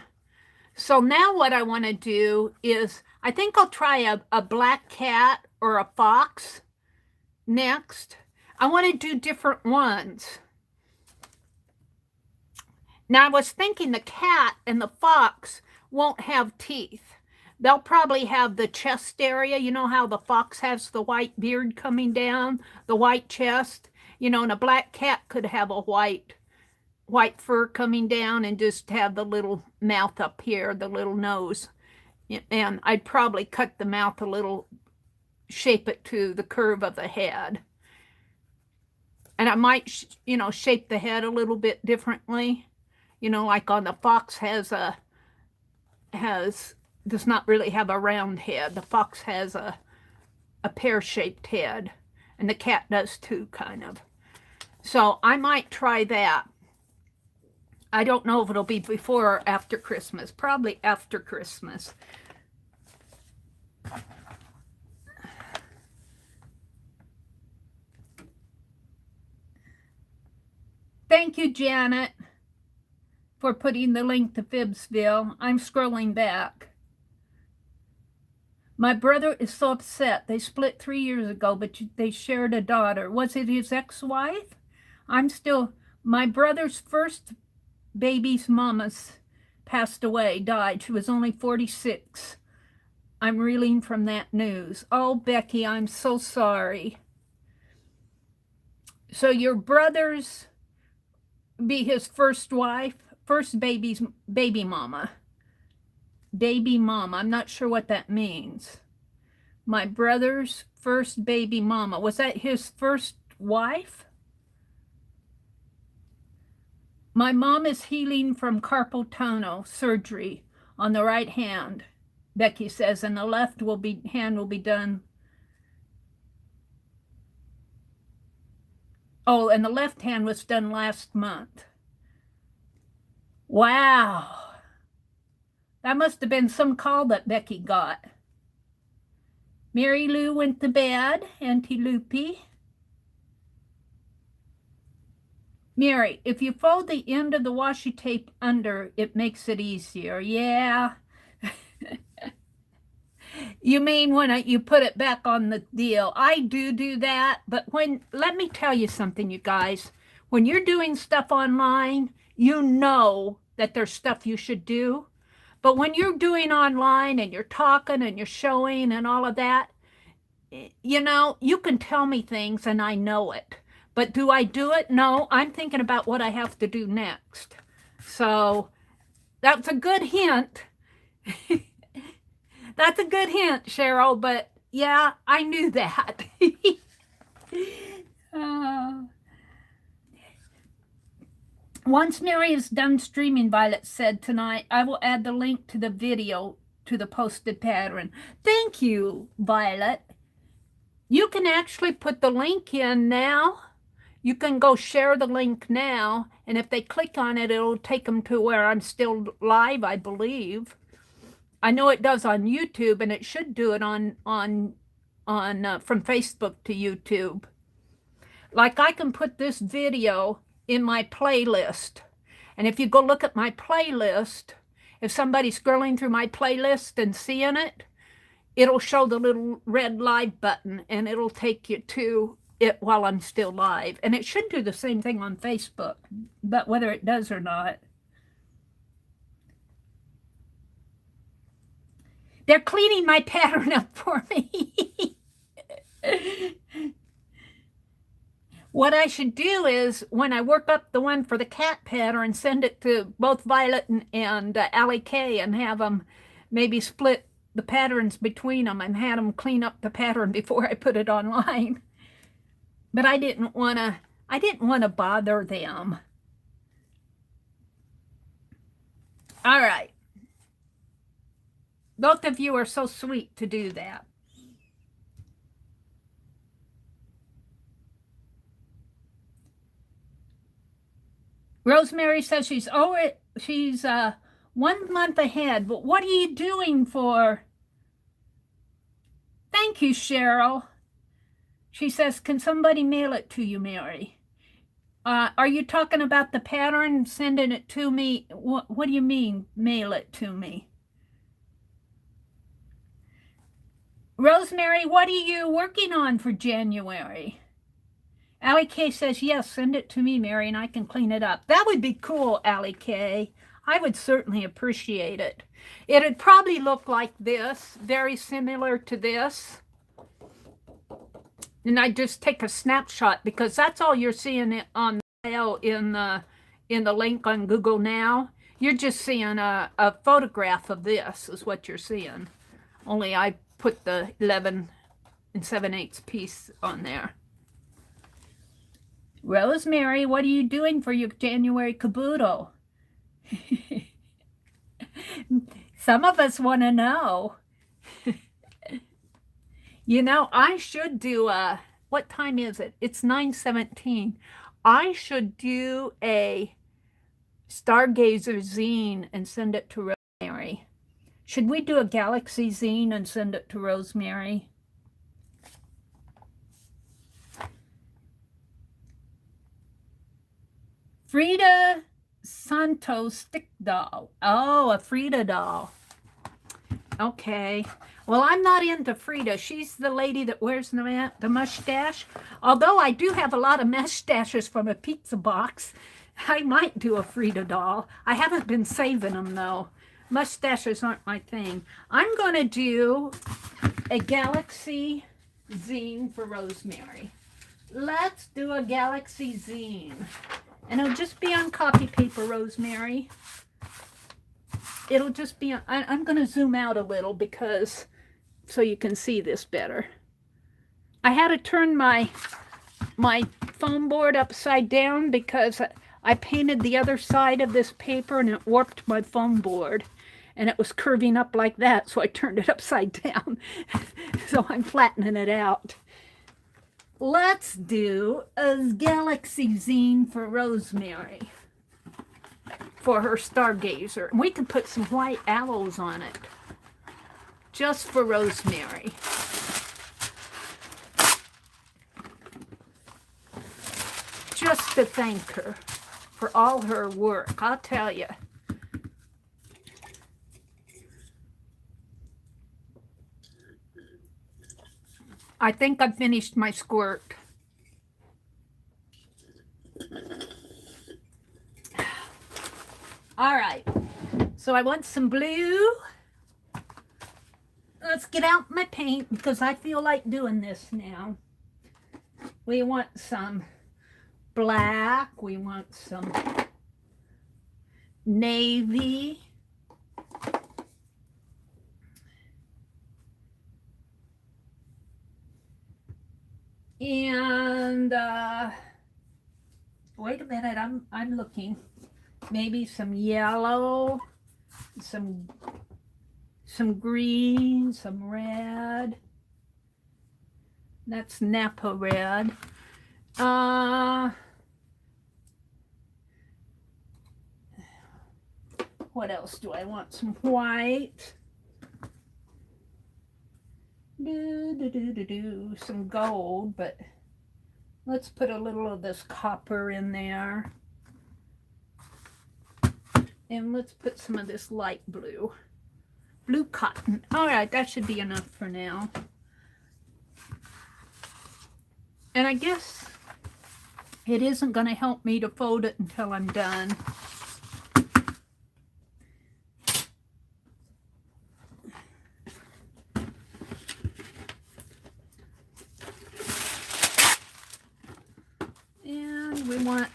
So now what I want to do is, I think I'll try a black cat or a fox next. I want to do different ones. Now I was thinking the cat and the fox won't have teeth. They'll probably have the chest area. You know how the fox has the white beard coming down, the white chest? You know, and a black cat could have a white fur coming down and just have the little mouth up here, the little nose. And I'd probably cut the mouth a little, shape it to the curve of the head. And I might, you know, shape the head a little bit differently. You know, like on the fox does not really have a round head. The fox has a pear-shaped head, and the cat does too, kind of. So I might try that. I don't know if it'll be before or after Christmas. Probably after Christmas. Thank you, Janet, for putting the link to Fibsville. I'm scrolling back. My brother is so upset. They split 3 years ago, but they shared a daughter. Was it his ex-wife? My brother's first baby's mama passed away, died. She was only 46. I'm reeling from that news. Oh, Becky, I'm so sorry. So your brother's be his first wife, first baby mama. Baby mama. I'm not sure what that means. My brother's first baby mama. Was that his first wife? My mom is healing from carpal tunnel surgery on the right hand, Becky says, and the left hand will be done. Oh, and the left hand was done last month. Wow. That must have been some call that Becky got. Mary Lou went to bed, Auntie Loopy. Mary, if you fold the end of the washi tape under, it makes it easier. Yeah. You mean when you put it back on the deal? I do that, but let me tell you something, you guys. When you're doing stuff online, you know that there's stuff you should do. But when you're doing online and you're talking and you're showing and all of that, you know, you can tell me things and I know it. But do I do it? No, I'm thinking about what I have to do next. So that's a good hint. That's a good hint, Cheryl, but yeah, I knew that. Once Mary is done streaming, Violet said tonight, I will add the link to the video to the posted pattern. Thank you, Violet. You can actually put the link in now. You can go share the link now, and if they click on it, it'll take them to where I'm still live, I believe. I know it does on YouTube, and it should do it on from Facebook to YouTube. Like I can put this video in my playlist, and if you go look at my playlist, if somebody's scrolling through my playlist and seeing it, it'll show the little red live button, and it'll take you to it while I'm still live. And it should do the same thing on Facebook, but whether it does or not. They're cleaning my pattern up for me. What I should do is, when I work up the one for the cat pattern, send it to both Violet and Allie K and have them maybe split the patterns between them and had them clean up the pattern before I put it online. But I didn't want to bother them. All right. Both of you are so sweet to do that. Rosemary says she's 1 month ahead, but what are you doing for? Thank you, Cheryl. She says, can somebody mail it to you, Mary? Are you talking about the pattern, sending it to me? What do you mean, mail it to me? Rosemary, what are you working on for January? Allie K says, yes, send it to me, Mary, and I can clean it up. That would be cool, Allie K. I would certainly appreciate it. It'd probably look like this, very similar to this. And I just take a snapshot because that's all you're seeing on the in the link on Google Now. You're just seeing a photograph of this is what you're seeing. Only I put the 11 7/8 piece on there. Rosemary, what are you doing for your January caboodle? Some of us want to know. You know, I should do what time is it? It's 9:17. I should do a Stargazer zine and send it to Rosemary. Should we do a Galaxy zine and send it to Rosemary? Frida Santos stick doll. Oh, a Frida doll. Okay. Well, I'm not into Frida. She's the lady that wears the mustache. Although I do have a lot of mustaches from a pizza box, I might do a Frida doll. I haven't been saving them, though. Mustaches aren't my thing. I'm going to do a Galaxy zine for Rosemary. Let's do a Galaxy zine. And it'll just be on copy paper, Rosemary. It'll just be on, I'm going to zoom out a little because so you can see this better. I had to turn my foam board upside down because I painted the other side of this paper and it warped my foam board. And it was curving up like that, so I turned it upside down. So I'm flattening it out. Let's do a Galaxy zine for Rosemary for her Stargazer. And we can put some white owls on it just for Rosemary. Just to thank her for all her work, I'll tell you. I think I've finished my squirt. All right, so I want some blue. Let's get out my paint because I feel like doing this now. We want some black. We want some navy. And wait a minute, I'm looking. Maybe some yellow, some green, some red. That's Napa red. What else do I want? Some white. Some gold, but let's put a little of this copper in there. And let's put some of this light blue. Blue cotton. All right, that should be enough for now. And I guess it isn't going to help me to fold it until I'm done. we want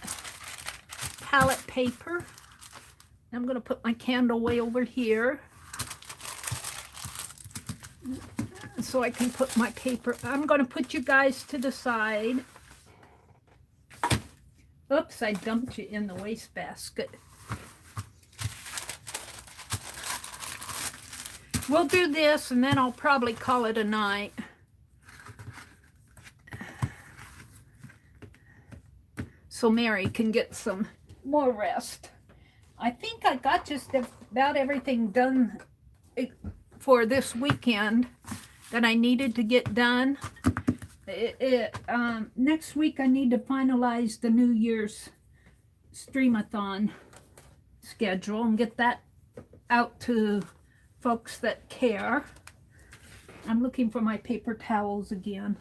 palette paper. I'm going to put my candle way over here so I can put my paper. I'm going to put you guys to the side. Oops, I dumped you in the wastebasket. We'll do this and then I'll probably call it a night. So Mary can get some more rest. I think I got just about everything done for this weekend that I needed to get done. Next week I need to finalize the New Year's streamathon schedule and get that out to folks that care. I'm looking for my paper towels again.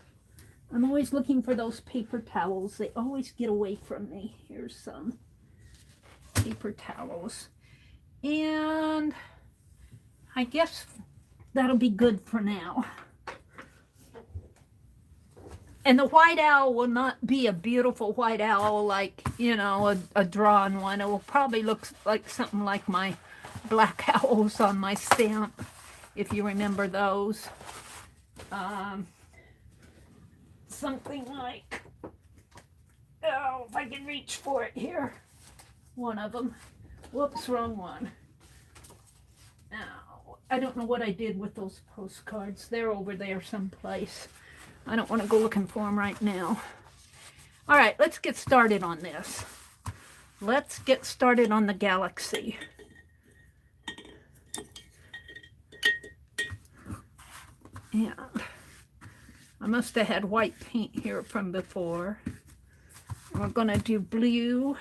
I'm always looking for those paper towels. They always get away from me. Here's some paper towels. And I guess that'll be good for now. And the white owl will not be a beautiful white owl like, you know, a drawn one. It will probably look like something like my black owls on my stamp, if you remember those. Something like, oh, if I can reach for it here. One of them. Whoops, wrong one. Now, I don't know what I did with those postcards. They're over there someplace. I don't want to go looking for them right now. All right, let's get started on this. Let's get started on the galaxy. And I must have had white paint here from before. We're going to do blue.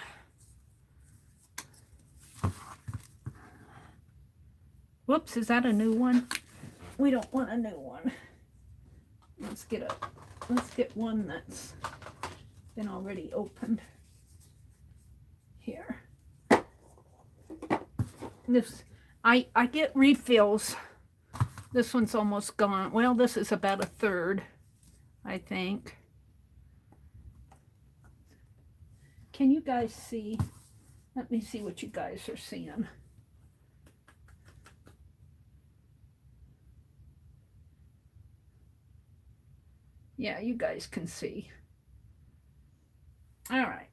Whoops, is that a new one? We don't want a new one. Let's get one that's been already opened. Here. This I get refills. This one's almost gone. Well, this is about a third, I think. Can you guys see? Let me see what you guys are seeing. Yeah, you guys can see. All right.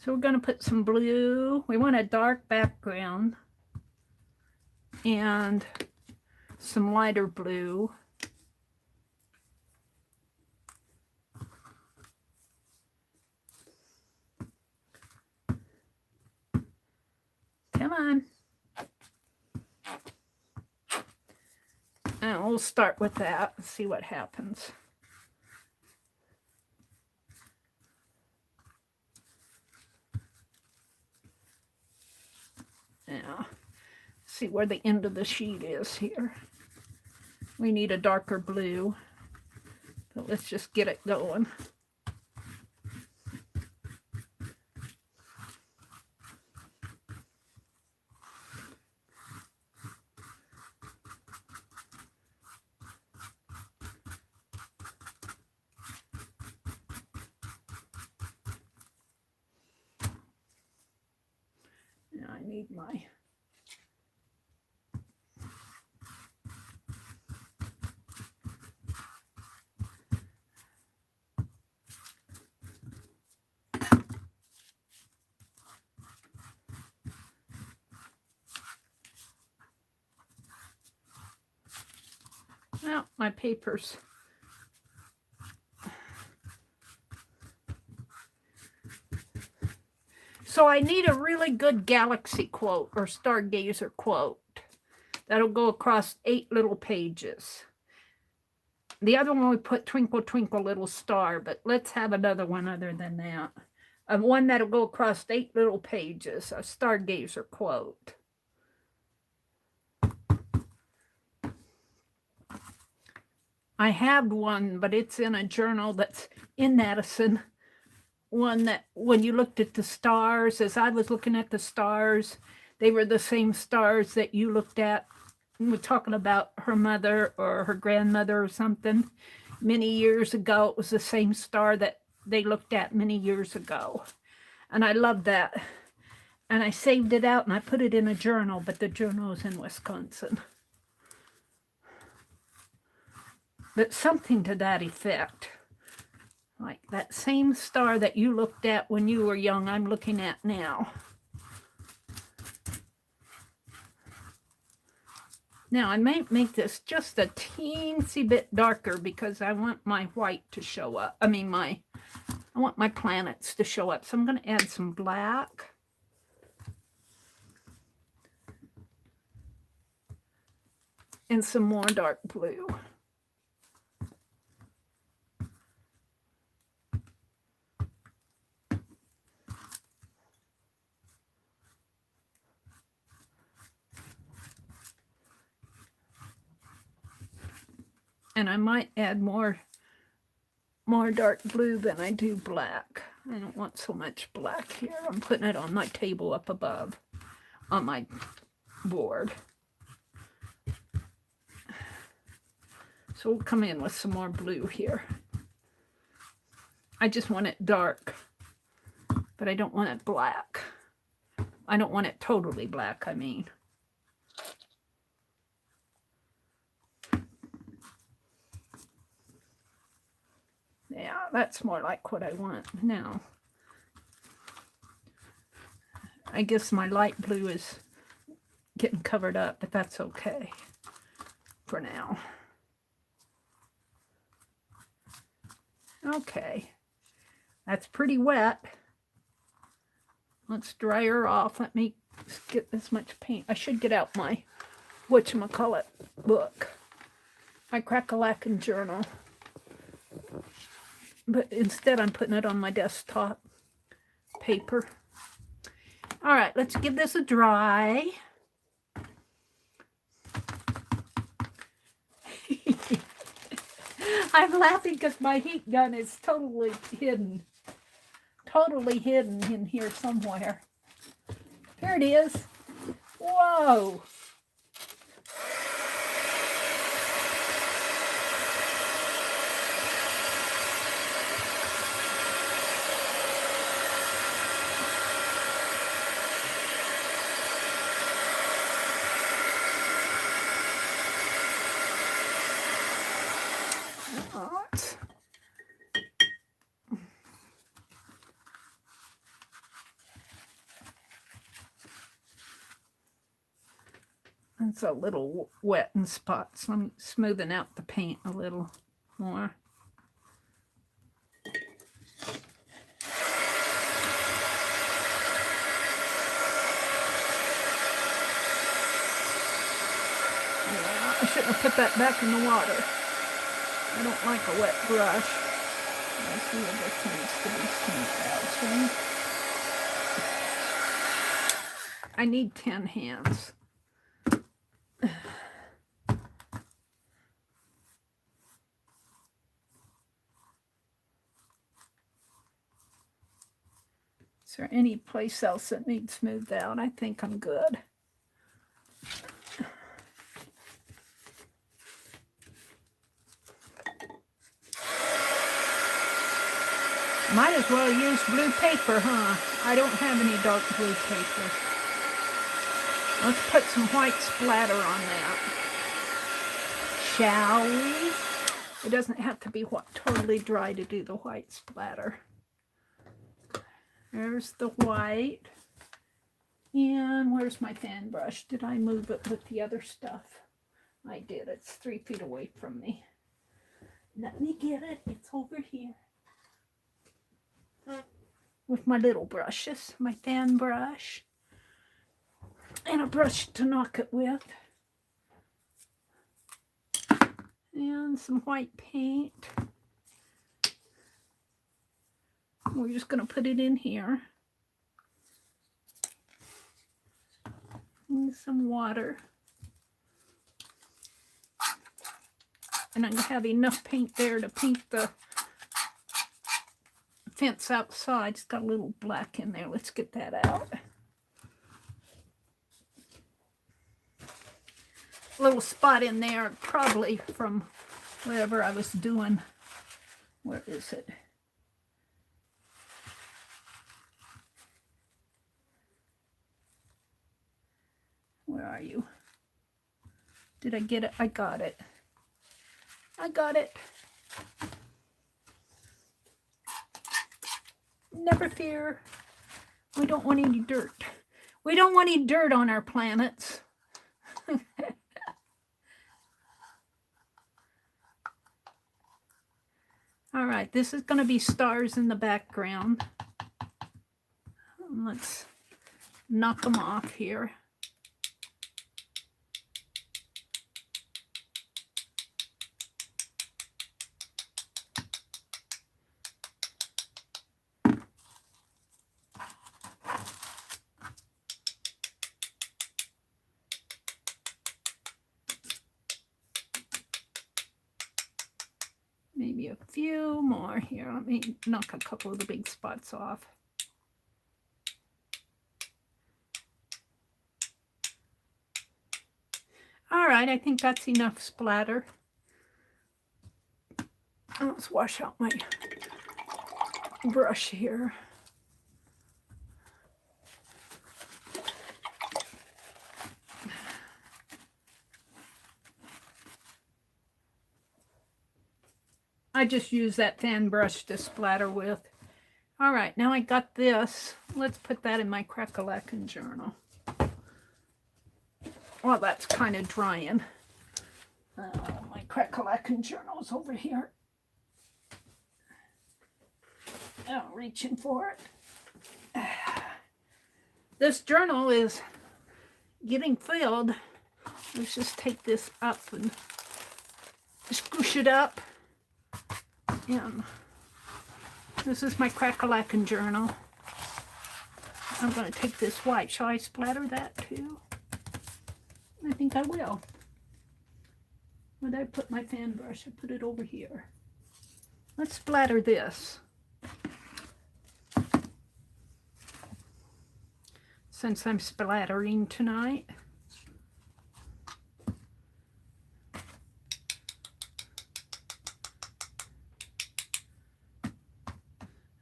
So we're going to put some blue. We want a dark background and some lighter blue. Come on. And we'll start with that and see what happens. Now, see where the end of the sheet is here. We need a darker blue, but let's just get it going. I need my well, my papers. So I need a really good galaxy quote or stargazer quote that'll go across 8 little pages. The other one we put twinkle, twinkle, little star, but let's have another one other than that. One that'll go across 8 little pages, a stargazer quote. I have one, but it's in a journal that's in Madison. One that when you looked at the stars, as I was looking at the stars, they were the same stars that you looked at. We're talking about her mother or her grandmother or something. Many years ago, it was the same star that they looked at many years ago. And I loved that. And I saved it out and I put it in a journal, but the journal is in Wisconsin. But something to that effect. Like that same star that you looked at when you were young, I'm looking at now. Now, I might make this just a teensy bit darker because I want my white to show up. I want my planets to show up. So I'm going to add some black. And some more dark blue. And I might add more dark blue than I do black. I don't want so much black here. I'm putting it on my table up above on my board. So we'll come in with some more blue here. I just want it dark, but I don't want it black. I don't want it totally black, I mean. Yeah, that's more like what I want now. I guess my light blue is getting covered up, but that's okay for now. Okay, that's pretty wet. Let's dry her off. Let me get this much paint. I should get out my whatchamacallit book, my Crack-a-Lackin' journal. But instead I'm putting it on my desktop paper. All right, let's give this a dry. I'm laughing because my heat gun is totally hidden in here somewhere. Here it is. Whoa. It's a little wet in spots. I'm smoothing out the paint a little more. Yeah, I shouldn't have put that back in the water. I don't like a wet brush. I see what this needs to be smoothed out. I need 10 hands. Is there any place else that needs smoothed out? I think I'm good. Might as well use blue paper, huh? I don't have any dark blue paper. Let's put some white splatter on that. Shall we? It doesn't have to be totally dry to do the white splatter. There's the white. And where's my fan brush? Did I move it with the other stuff? I did. It's 3 feet away from me. Let me get it. It's over here. With my little brushes. My fan brush. And a brush to knock it with. And some white paint. We're just going to put it in here. And some water. And I'm going to have enough paint there to paint the fence outside. It's got a little black in there. Let's get that out. A little spot in there, probably from whatever I was doing. Where is it? Where are you? Did I get it? I got it. I got it. Never fear. We don't want any dirt. We don't want any dirt on our planets. All right, this is going to be stars in the background. Let's knock them off here. Maybe a few more here. Let me knock a couple of the big spots off. All right, I think that's enough splatter. Let's wash out my brush here. I just use that fan brush to splatter with. All right, now I got this. Let's put that in my crack-a-lackin' journal. Well, that's kind of drying. My crack-a-lackin' journal's over here. Oh, reaching for it. This journal is getting filled. Let's just take this up and squish it up. And this is my crack-a-lackin' journal. I'm going to take this white. Shall I splatter that too? I think I will. Where did I put my fan brush? I put it over here. Let's splatter this. Since I'm splattering tonight.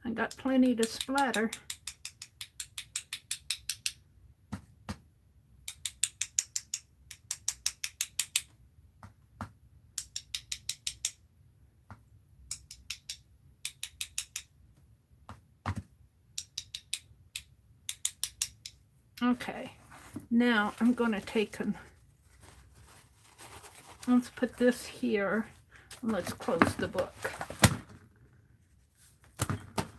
I got plenty to splatter. Okay, now I'm going to take and let's put this here and let's close the book.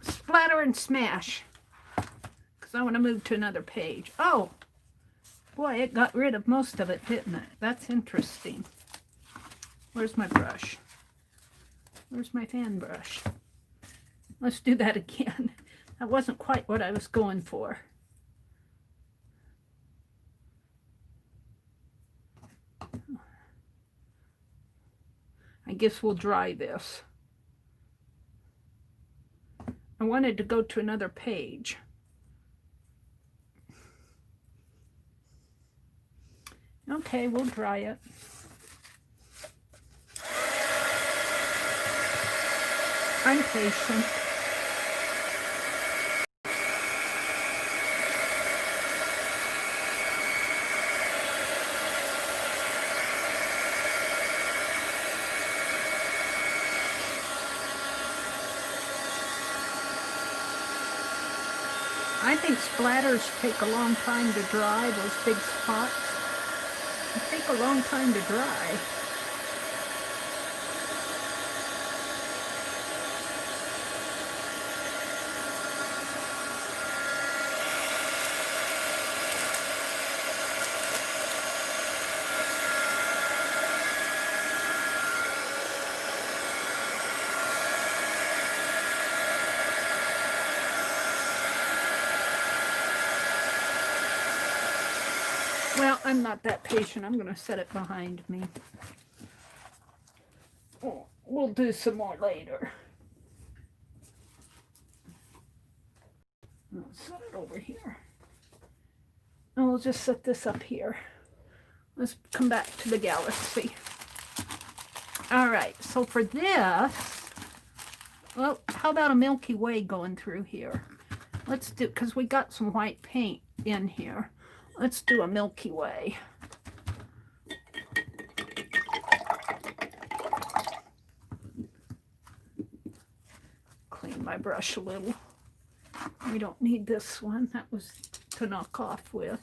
Splatter and smash, because I want to move to another page. Oh, boy, it got rid of most of it, didn't it? That's interesting. Where's my brush? Where's my fan brush? Let's do that again. That wasn't quite what I was going for. I guess we'll dry this. I wanted to go to another page. Okay, we'll dry it. I'm patient. I think splatters take a long time to dry, those big spots. They take a long time to dry. Well, I'm not that patient. I'm going to set it behind me. Oh, we'll do some more later. I'll set it over here. And we'll just set this up here. Let's come back to the galaxy. All right, so for this, well, how about a Milky Way going through here? Let's do, because we got some white paint in here. Let's do a Milky Way. Clean my brush a little. We don't need this one. That was to knock off with.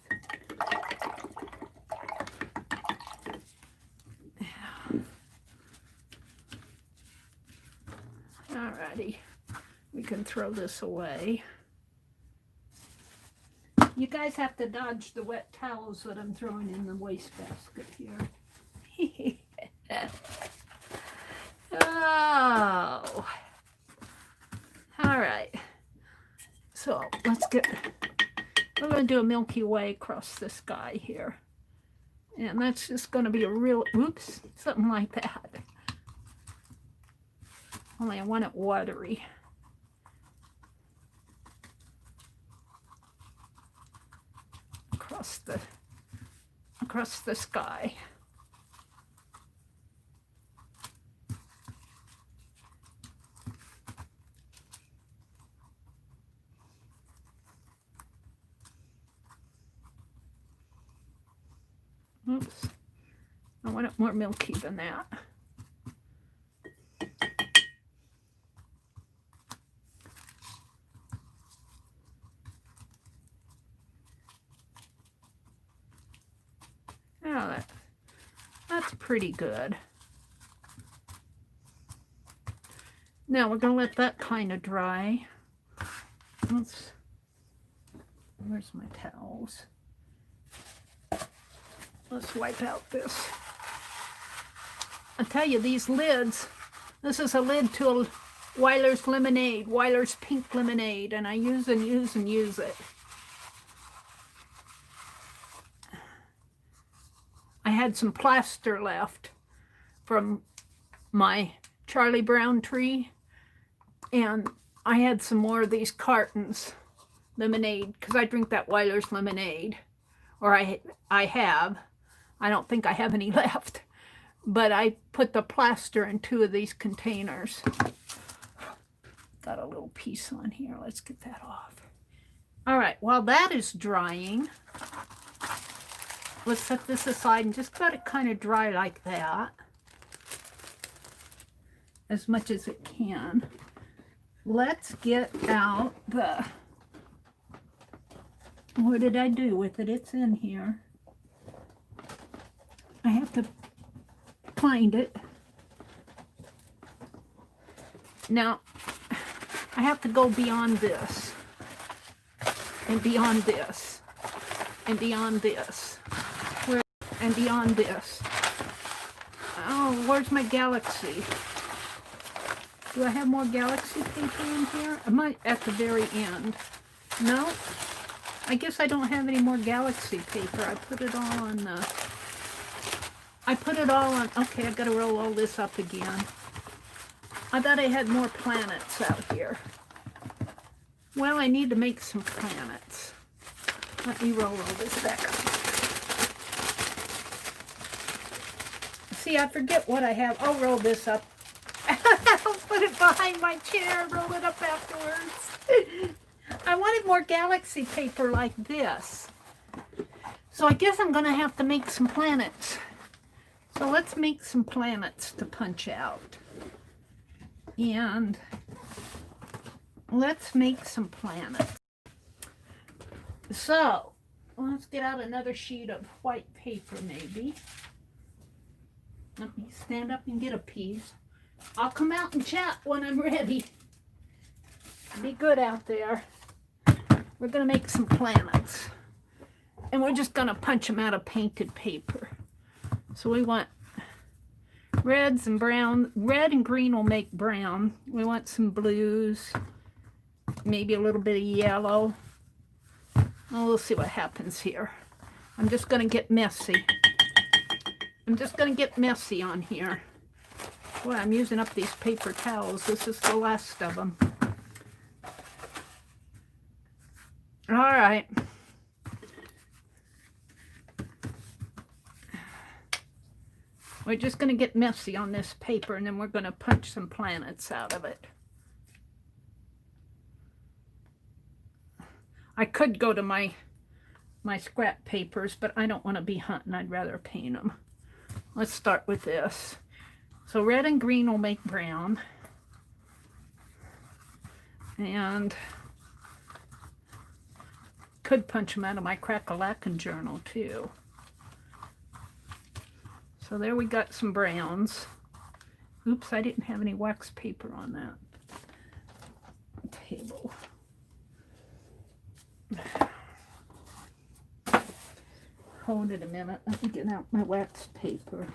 Alrighty. We can throw this away. You guys have to dodge the wet towels that I'm throwing in the wastebasket here. Oh. All right. So we're going to do a Milky Way across the sky here. And that's just going to be a real, oops, something like that. Only I want it watery. Across the sky. Oops. I want it more milky than that. Oh, that's pretty good. Now we're going to let that kind of dry. Where's my towels? Let's wipe out this. I'll tell you, these lids, this is a lid to a Weiler's lemonade, Weiler's pink lemonade, and I use and use and use it. I had some plaster left from my Charlie Brown tree, and I had some more of these cartons lemonade because I drink that Weiler's lemonade, or I have. I don't think I have any left, but I put the plaster in 2 of these containers. Got a little piece on here. Let's get that off. All right, while that is drying, let's set this aside and just let it kind of dry like that as much as it can. Let's get out the, what did I do with it? It's in here. I have to find it. Now, I have to go beyond this, and beyond this, and beyond this, and beyond this. Oh, where's my galaxy? Do I have more galaxy paper in here? I might at the very end. No? I guess I don't have any more galaxy paper. I put it all on the... Okay, I gotta roll all this up again. I thought I had more planets out here. Well, I need to make some planets. Let me roll all this back up. See, I forget what I have. I'll roll this up. I'll put it behind my chair and roll it up afterwards. I wanted more galaxy paper like this. So I guess I'm gonna have to make some planets. So let's make some planets to punch out. And let's make some planets. So let's get out another sheet of white paper maybe. Let me stand up and get a piece. I'll come out and chat when I'm ready. Be good out there. We're going to make some planets. And we're just going to punch them out of painted paper. So we want reds and brown. Red and green will make brown. We want some blues. Maybe a little bit of yellow. Well, we'll see what happens here. I'm just going to get messy. I'm just going to get messy on here. Boy, I'm using up these paper towels. This is the last of them. All right. We're just going to get messy on this paper, and then we're going to punch some planets out of it. I could go to my my scrap papers, but I don't want to be hunting. I'd rather paint them. Let's start with this. So red and green will make brown. And could punch them out of my Crack-a-Lackin' journal too. So there we got some browns. Oops, I didn't have any wax paper on that table. Hold it a minute. Let me get out my wax paper.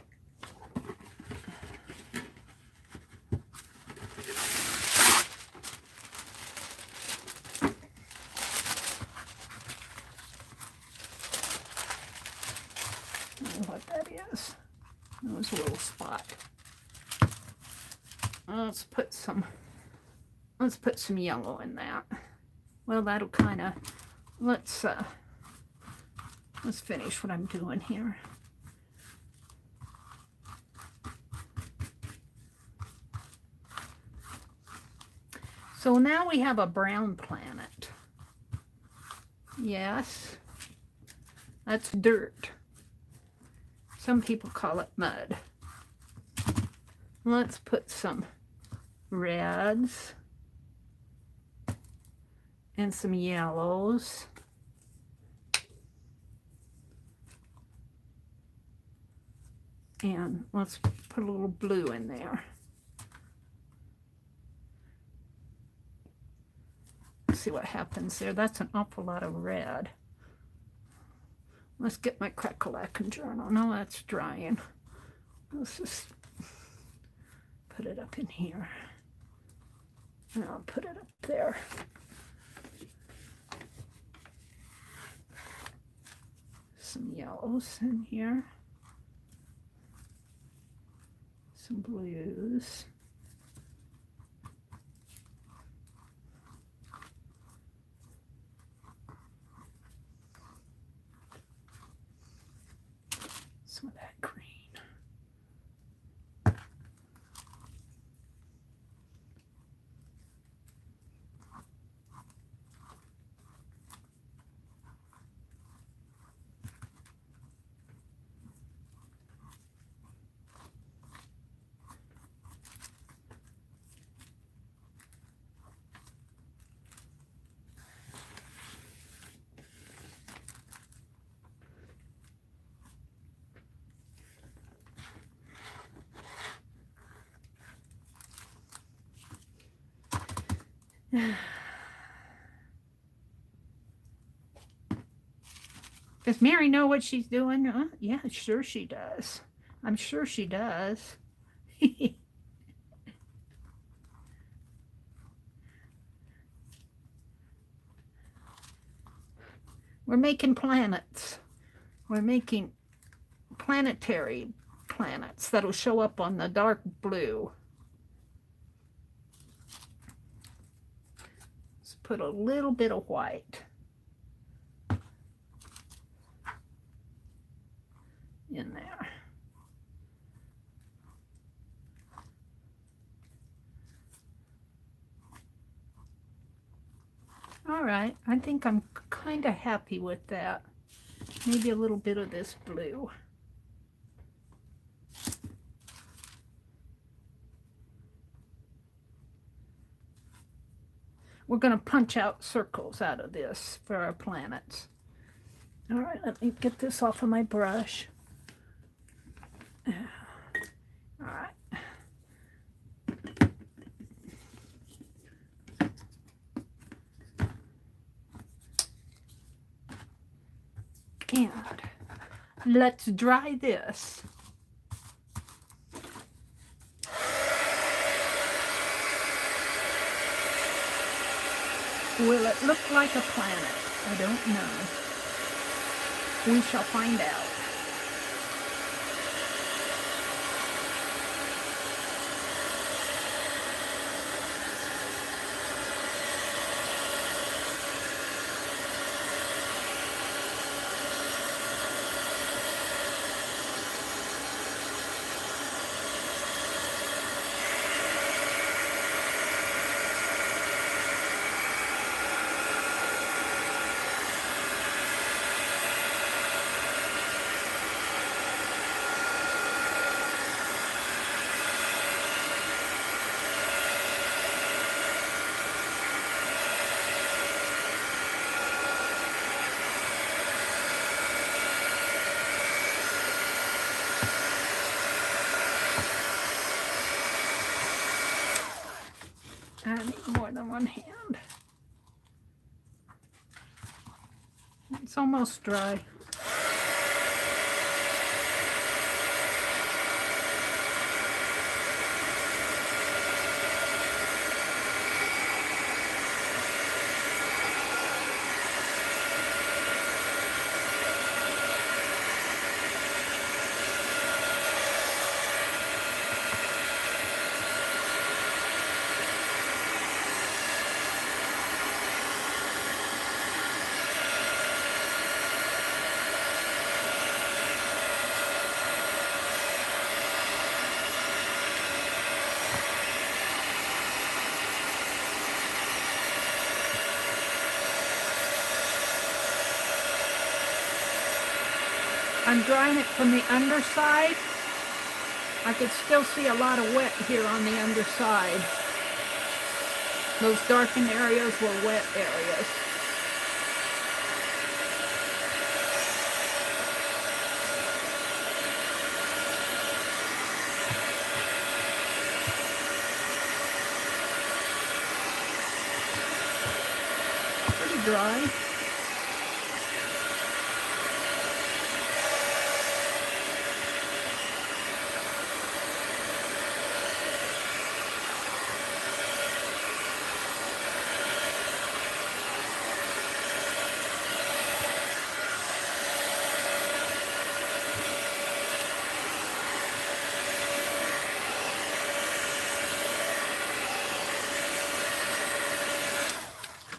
What that is. That was a little spot. Let's put some yellow in that. Well, that'll kind of, let's finish what I'm doing here. So now we have a brown planet. Yes, that's dirt. Some people call it mud. Let's put some reds and some yellows. And let's put a little blue in there. Let's see what happens there. That's an awful lot of red. Let's get my Crack-a-Lackin' journal. No, that's drying. Let's just put it up in here. And I'll put it up there. Some yellows in here. Some blues. Some of that green. Does Mary know what she's doing? Yeah, sure she does. I'm sure she does. We're making planets. We're making planetary planets that'll show up on the dark blue. Let's put a little bit of white in there. All right, I think I'm kind of happy with that. Maybe a little bit of this blue. We're going to punch out circles out of this for our planets. All right, let me get this off of my brush. All right. And let's dry this. Will it look like a planet? I don't know. We shall find out. one hand. It's almost dry. I'm drying it from the underside. I could still see a lot of wet here on the underside. Those darkened areas were wet areas. Pretty dry.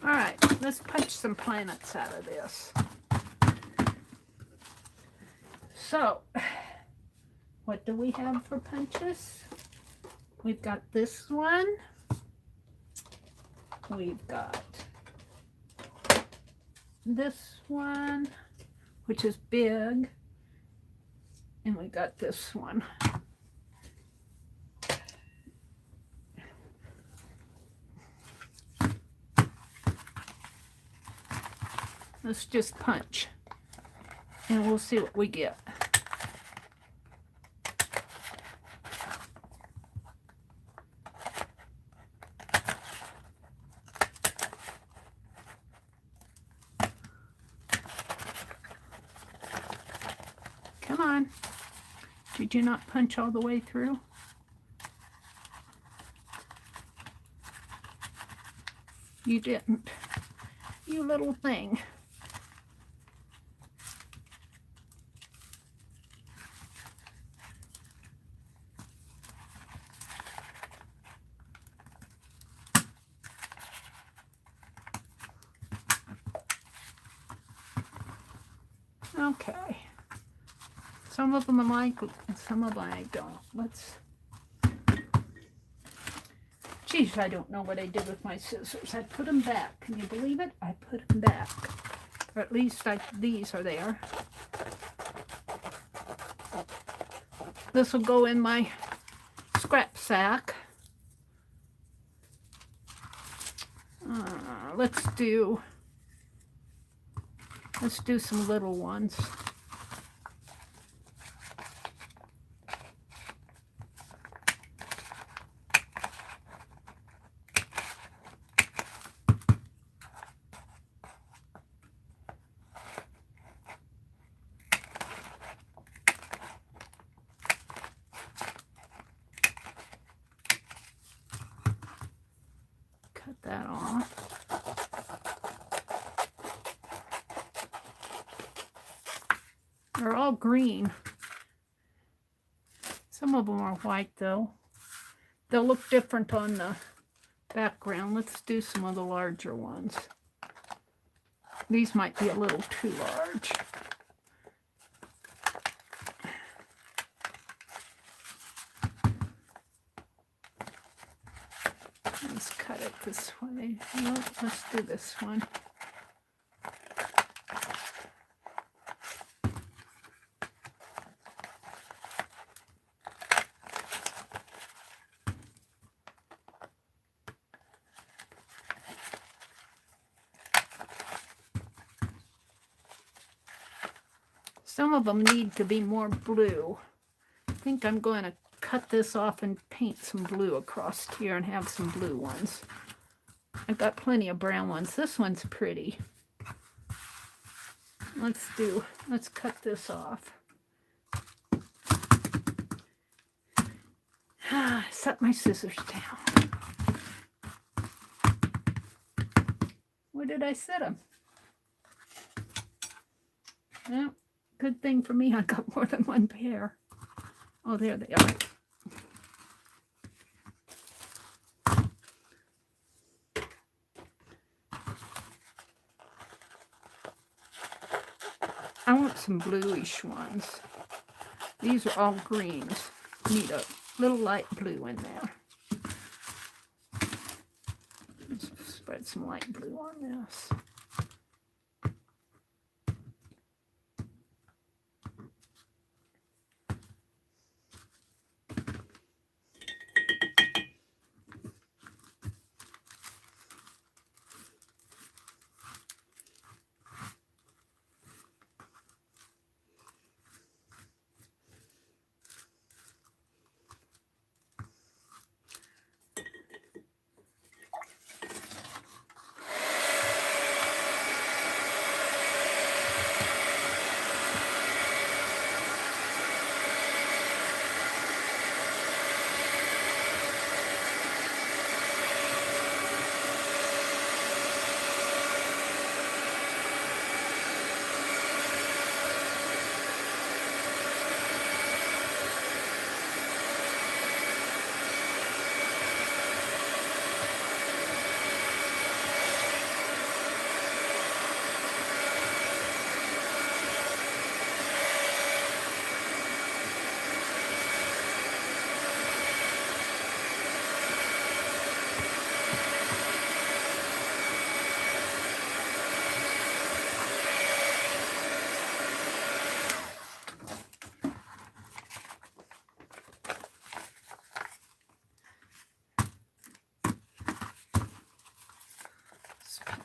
All right, let's punch some planets out of this. So, what do we have for punches? We've got this one. We've got this one, which is big. And we got this one. Let's just punch and we'll see what we get. Come on. Did you not punch all the way through? You didn't. You little thing. Okay. Some of them I like, and some of them I don't. Let's... Geez, I don't know what I did with my scissors. I put them back. Can you believe it? I put them back. Or at least these are there. This will go in my scrap sack. Let's do some little ones. Cut that off. They're all green. Some of them are white though. They'll look different on the background. Let's do some of the larger ones. These might be a little too large. Let's cut it this way. No, let's do this one. Some of them need to be more blue. I think I'm going to cut this off and paint some blue across here and have some blue ones. I've got plenty of brown ones. This one's pretty. Let's cut this off. Set my scissors down. Where did I set them? Well, good thing for me I got more than one pair. Oh, there they are. I want some bluish ones. These are all greens. Need a little light blue in there. Let's spread some light blue on this.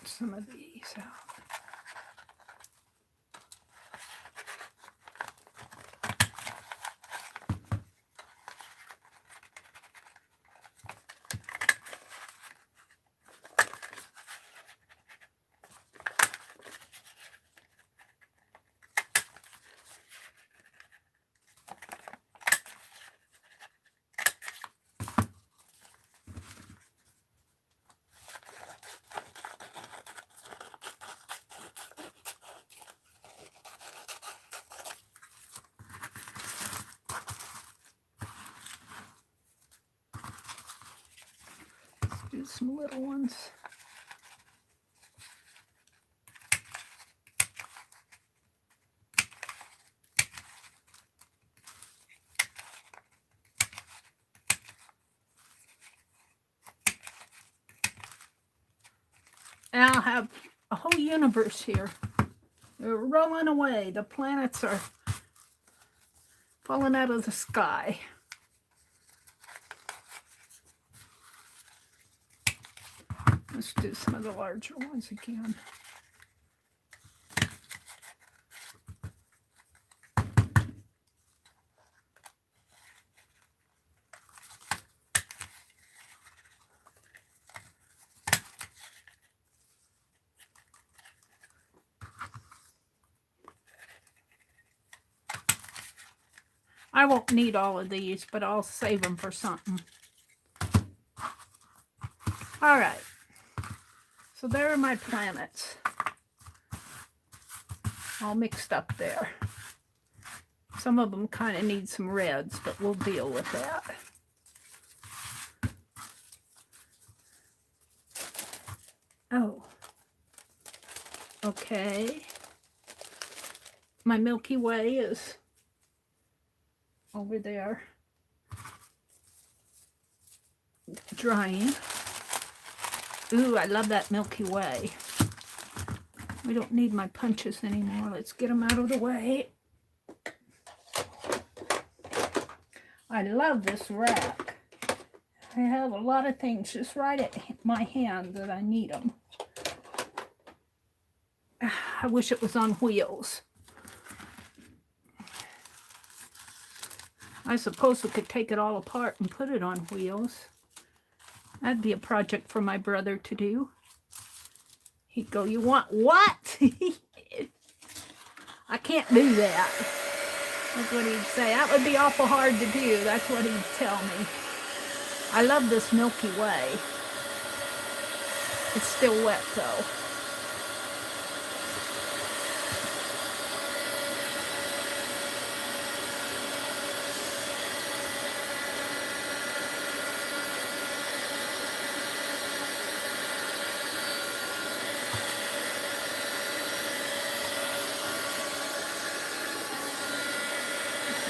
Some of these out. Do some little ones. And I'll have a whole universe here. They're rolling away. The planets are falling out of the sky. Let's do some of the larger ones again. I won't need all of these, but I'll save them for something. All right. So there are my planets. All mixed up there. Some of them kind of need some reds, but we'll deal with that. Oh. Okay. My Milky Way is over there drying. Ooh, I love that Milky Way. We don't need my punches anymore. Let's get them out of the way. I love this rack. I have a lot of things just right at my hand that I need them. I wish it was on wheels. I suppose we could take it all apart and put it on wheels. That'd be a project for my brother to do. He'd go, you want what? I can't do that. That's what he'd say. That would be awful hard to do. That's what he'd tell me. I love this Milky Way. It's still wet though.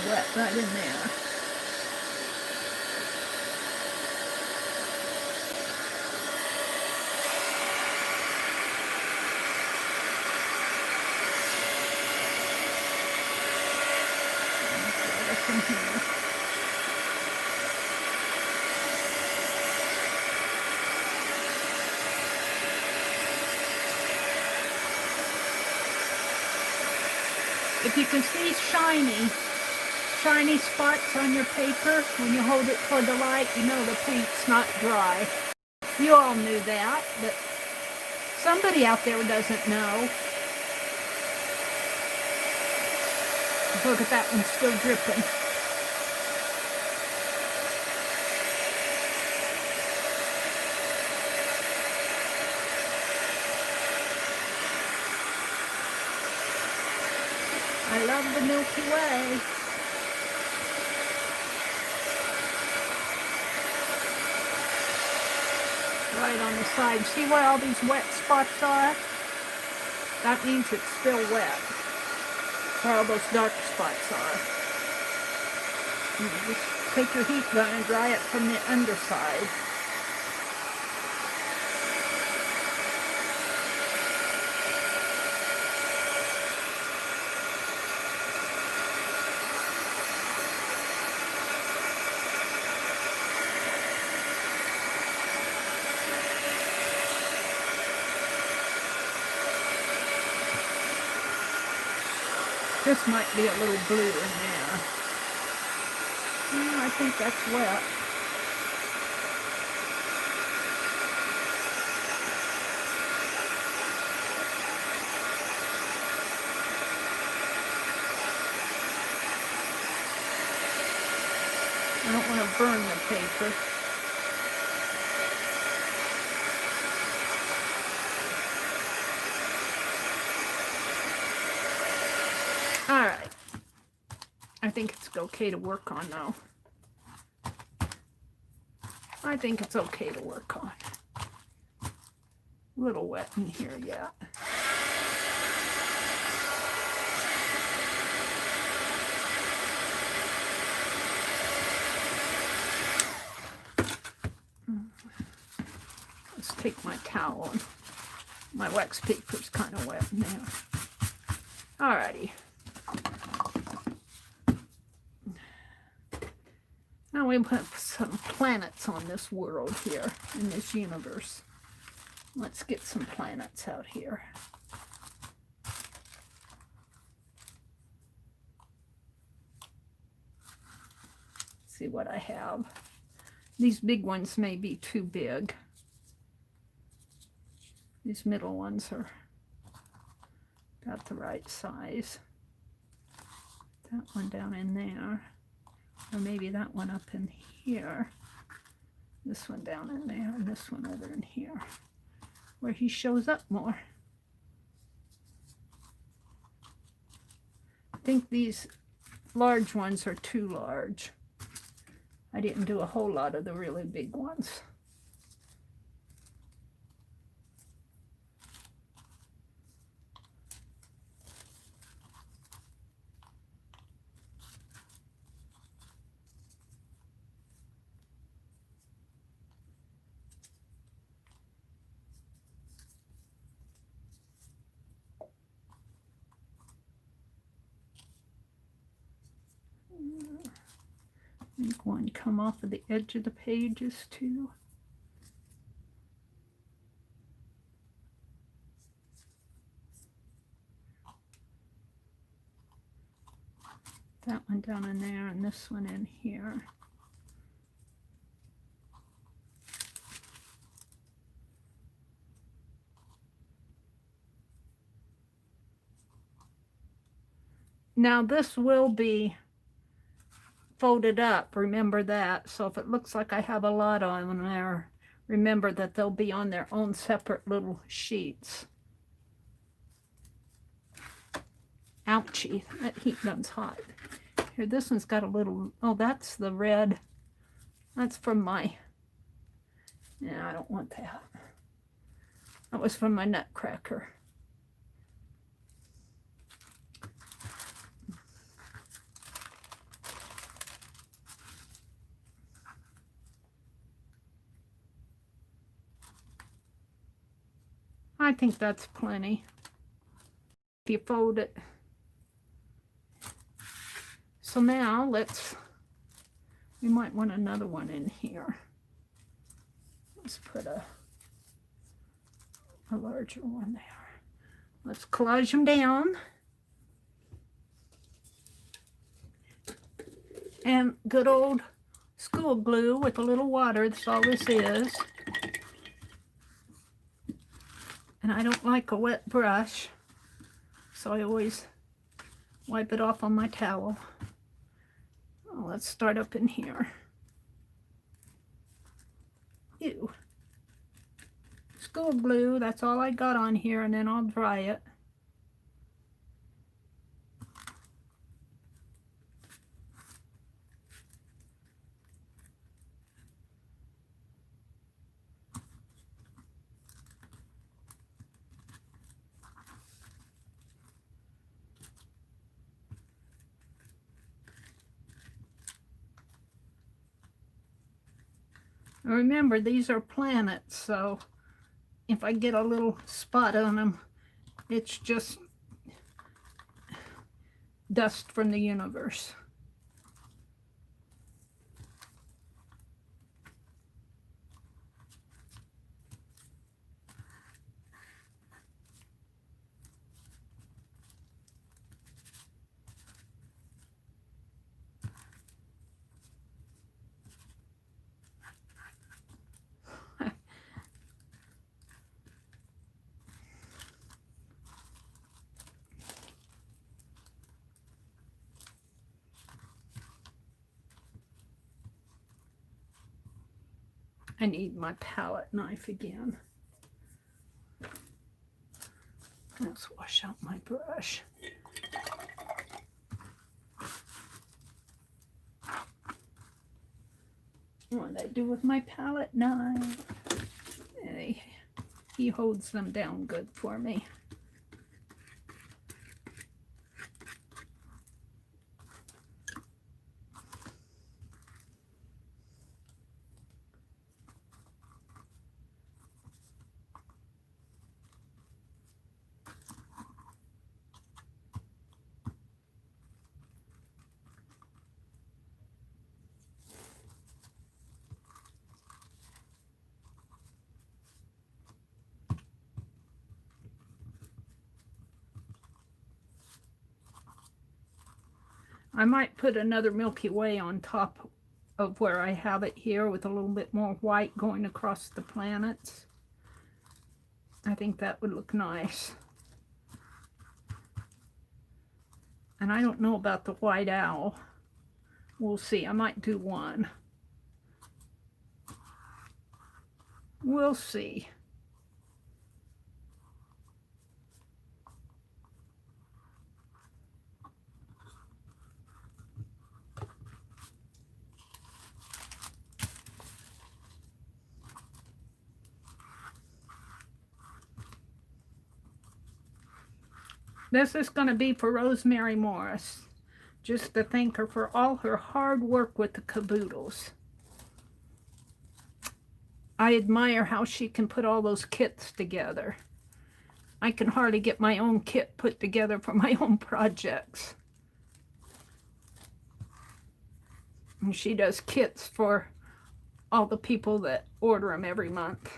Wet right in there. If you can see shiny spots on your paper, when you hold it toward the light, you know the paint's not dry. You all knew that, but somebody out there doesn't know. Look at that one still dripping. I love the Milky Way. Right on the side. See where all these wet spots are? That means it's still wet. Where all those dark spots are. You just take your heat gun and dry it from the underside. This might be a little blue in there. Yeah, I think that's wet. I don't want to burn the paper. All right. I think it's okay to work on now. I think it's okay to work on. A little wet in here yet. Let's take my towel. My wax paper's kind of wet in there. Alrighty. Now we put some planets on this world here, in this universe. Let's get some planets out here. See what I have. These big ones may be too big. These middle ones are about the right size. That one down in there. Or maybe that one up in here. This one down in there, and this one over in here, where he shows up more. I think these large ones are too large. I didn't do a whole lot of the really big ones. I think one come off of the edge of the pages too. That one down in there and this one in here. Now this will be folded up, remember that. So if it looks like I have a lot on there, remember that they'll be on their own separate little sheets. Ouchie, that heat gun's hot. Here, this one's got a little, oh, that's the red. That's from my, yeah, I don't want that. That was from my Nutcracker. I think that's plenty. If you fold it. So now we might want another one in here. Let's put a larger one there. Let's collage them down. And good old school glue with a little water, that's all this is. And I don't like a wet brush, so I always wipe it off on my towel. Oh, let's start up in here. Ew. School glue, that's all I got on here, and then I'll dry it. Remember, these are planets, so if I get a little spot on them, it's just dust from the universe. I need my palette knife again. Let's wash out my brush. What did I do with my palette knife? He holds them down good for me. I might put another Milky Way on top of where I have it here with a little bit more white going across the planets. I think that would look nice. And I don't know about the white owl. We'll see. I might do one. We'll see. This is going to be for Rosemary Morris, just to thank her for all her hard work with the caboodles. I admire how she can put all those kits together. I can hardly get my own kit put together for my own projects. And she does kits for all the people that order them every month.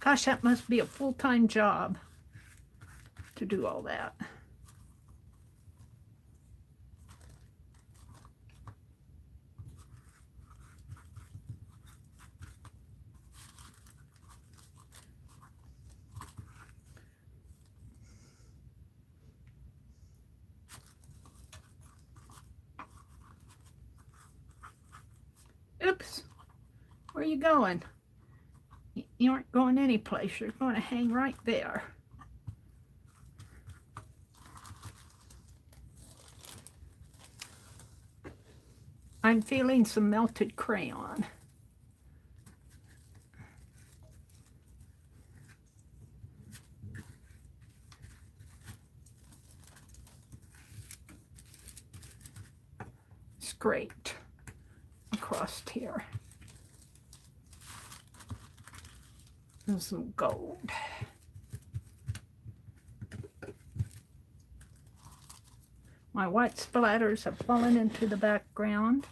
Gosh, that must be a full-time job to do all that. Oops. Where are you going? You aren't going anyplace. You're going to hang right there. I'm feeling some melted crayon. Scraped across here. And some gold. My white splatters have fallen into the background.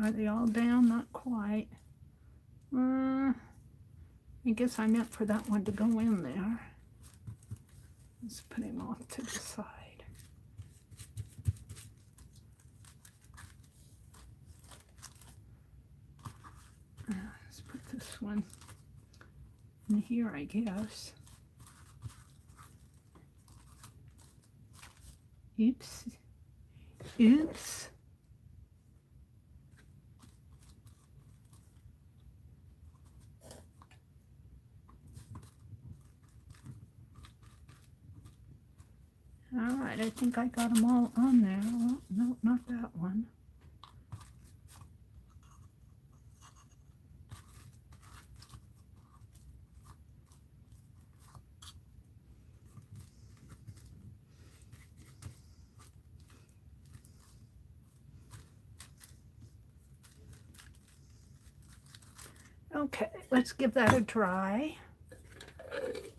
Are they all down? Not quite. I guess I meant for that one to go in there. Let's put him off to the side. Let's put this one in here, I guess. Oops. Oops. All right, I think I got them all on there. Oh, no, not that one. Okay, let's give that a try.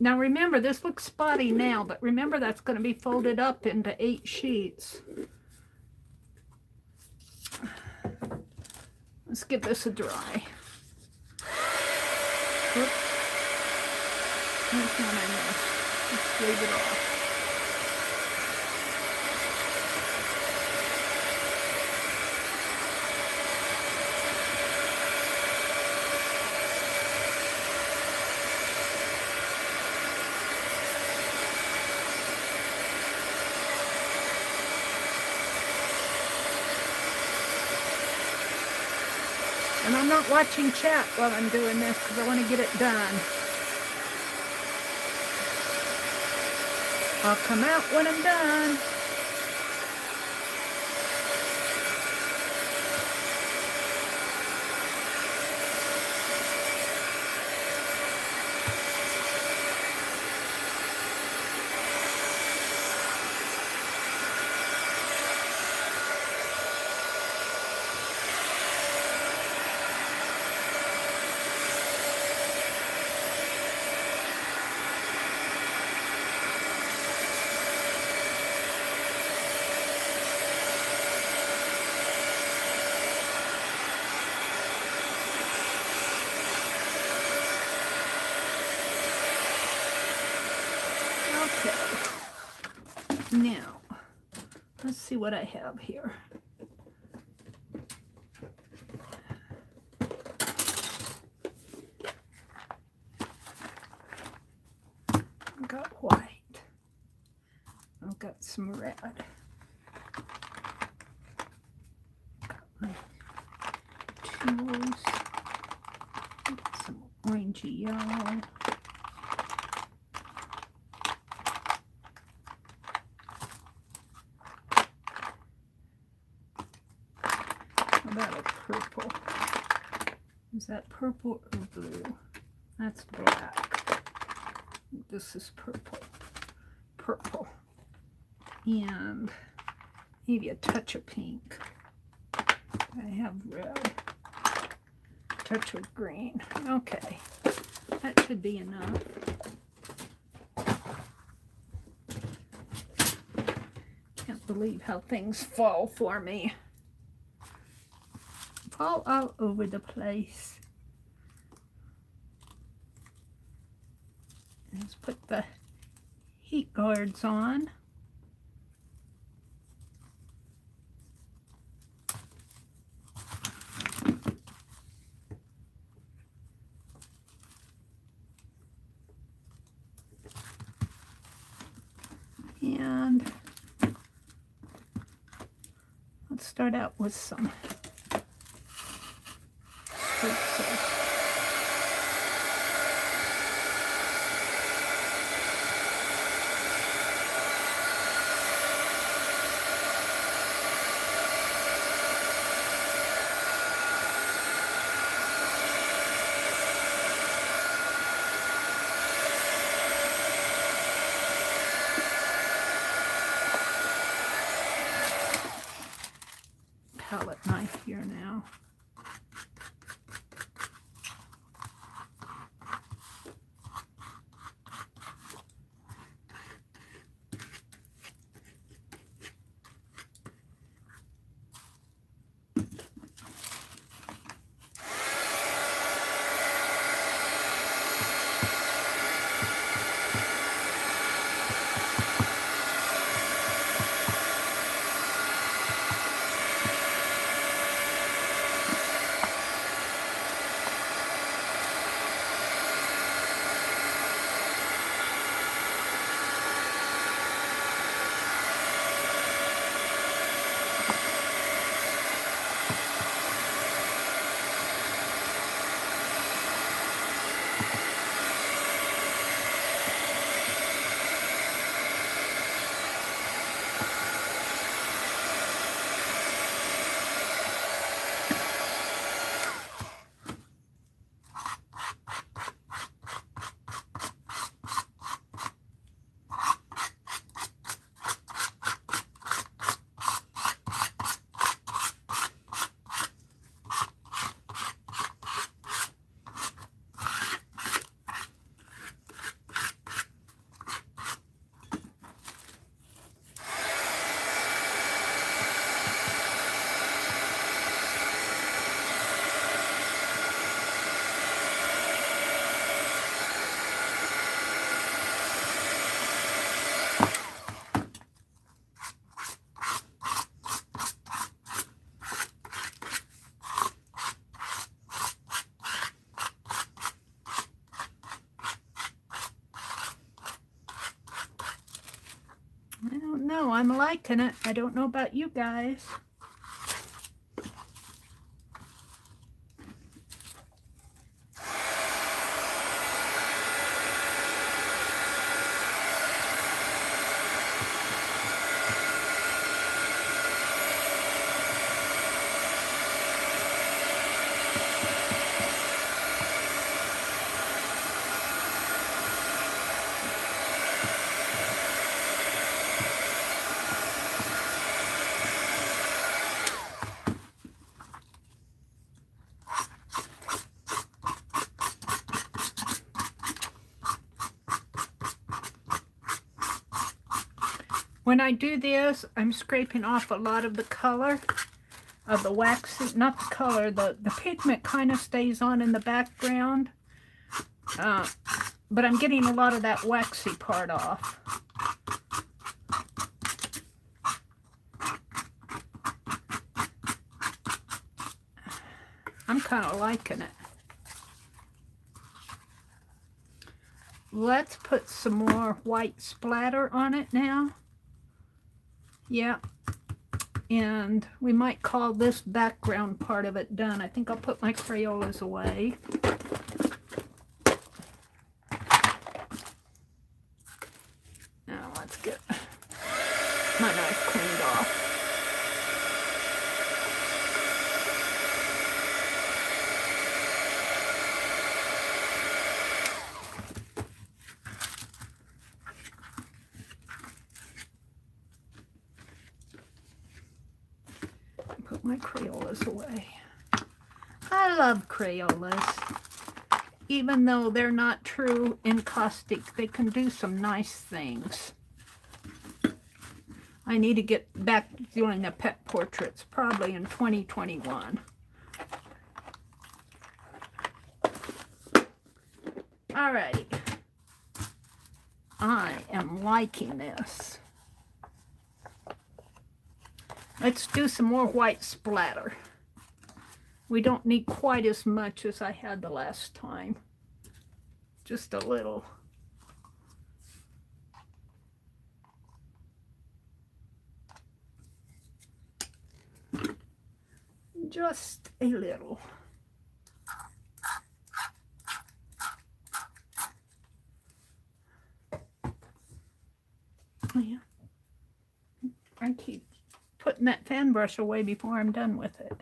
Now remember, this looks spotty now, but remember that's going to be folded up into 8 sheets. Let's give this a dry. Oops. There's one I missed. Let's leave it off. And I'm not watching chat while I'm doing this because I want to get it done. I'll come out when I'm done. Now, let's see what I have here. I've got white. I've got some red. Got my tools. Got some orangey yellow. About a purple. Is that purple or blue? That's black. This is purple. Purple. And maybe a touch of pink. I have red. Touch of green. Okay. That should be enough. Can't believe how things fall for me. All over the place. Let's put the heat guards on. And let's start out with some streaks. Palette knife here now. I don't know. I'm liking it. I don't know about you guys. When I do this, I'm scraping off a lot of the color of the wax, not the color, the pigment kind of stays on in the background, but I'm getting a lot of that waxy part off. I'm kind of liking it. Let's put some more white splatter on it now. Yeah, and we might call this background part of it done. I think I'll put my Crayolas away. Now let's get my knife cleaned off. Put my Crayolas away. I love Crayolas. Even though they're not true encaustic, they can do some nice things. I need to get back to doing the pet portraits, probably in 2021. Alrighty. I am liking this. Let's do some more white splatter. We don't need quite as much as I had the last time. Just a little. Just a little. Oh, yeah. I keep putting that fan brush away before I'm done with it.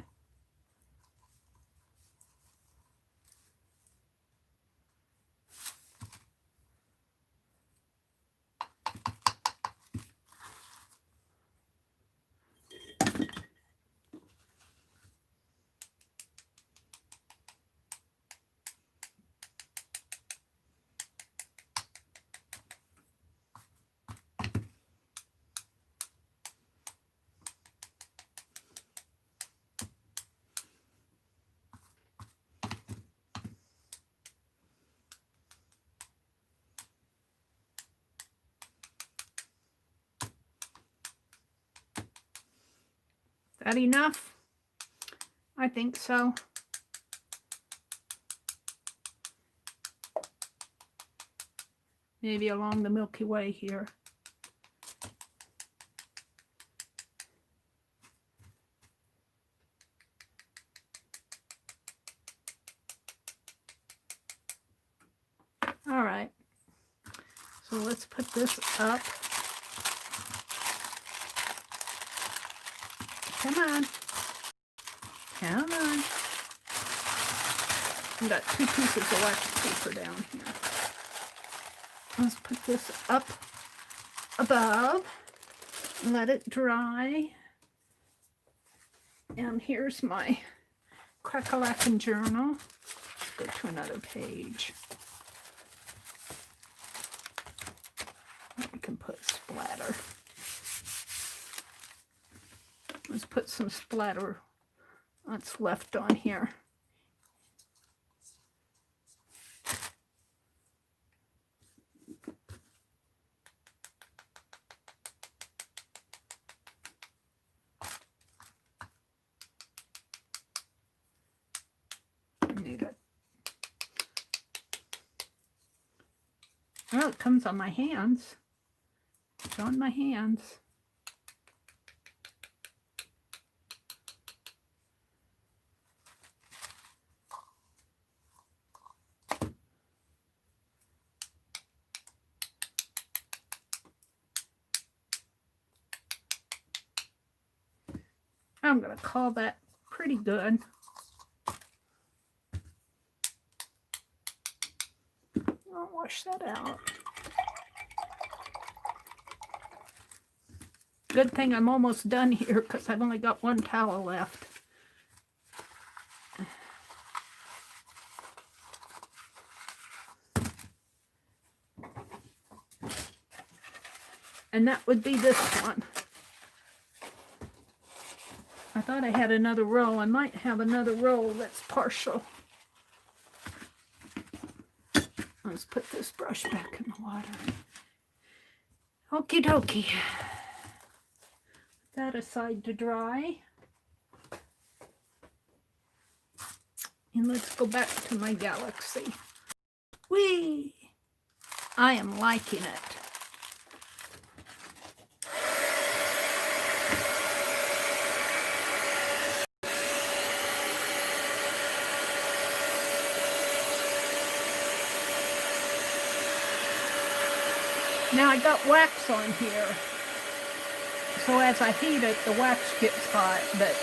That enough? I think so. Maybe along the Milky Way here. All right. So let's put this up. Come on. Come on. I've got 2 pieces of wax paper down here. Let's put this up above. Let it dry. And here's my crack-a-lackin' journal. Let's go to another page. We can put splatter. Let's put some splatter that's left on here. Need it. Oh, it comes on my hands. It's on my hands. I'm going to call that pretty good. I'll wash that out. Good thing I'm almost done here because I've only got 1 towel left. And that would be this one. I thought I had another roll. I might have another roll that's partial. Let's put this brush back in the water. Okie dokie. Put that aside to dry. And let's go back to my galaxy. Whee! I am liking it. Now I got wax on here, so as I heat it, the wax gets hot, but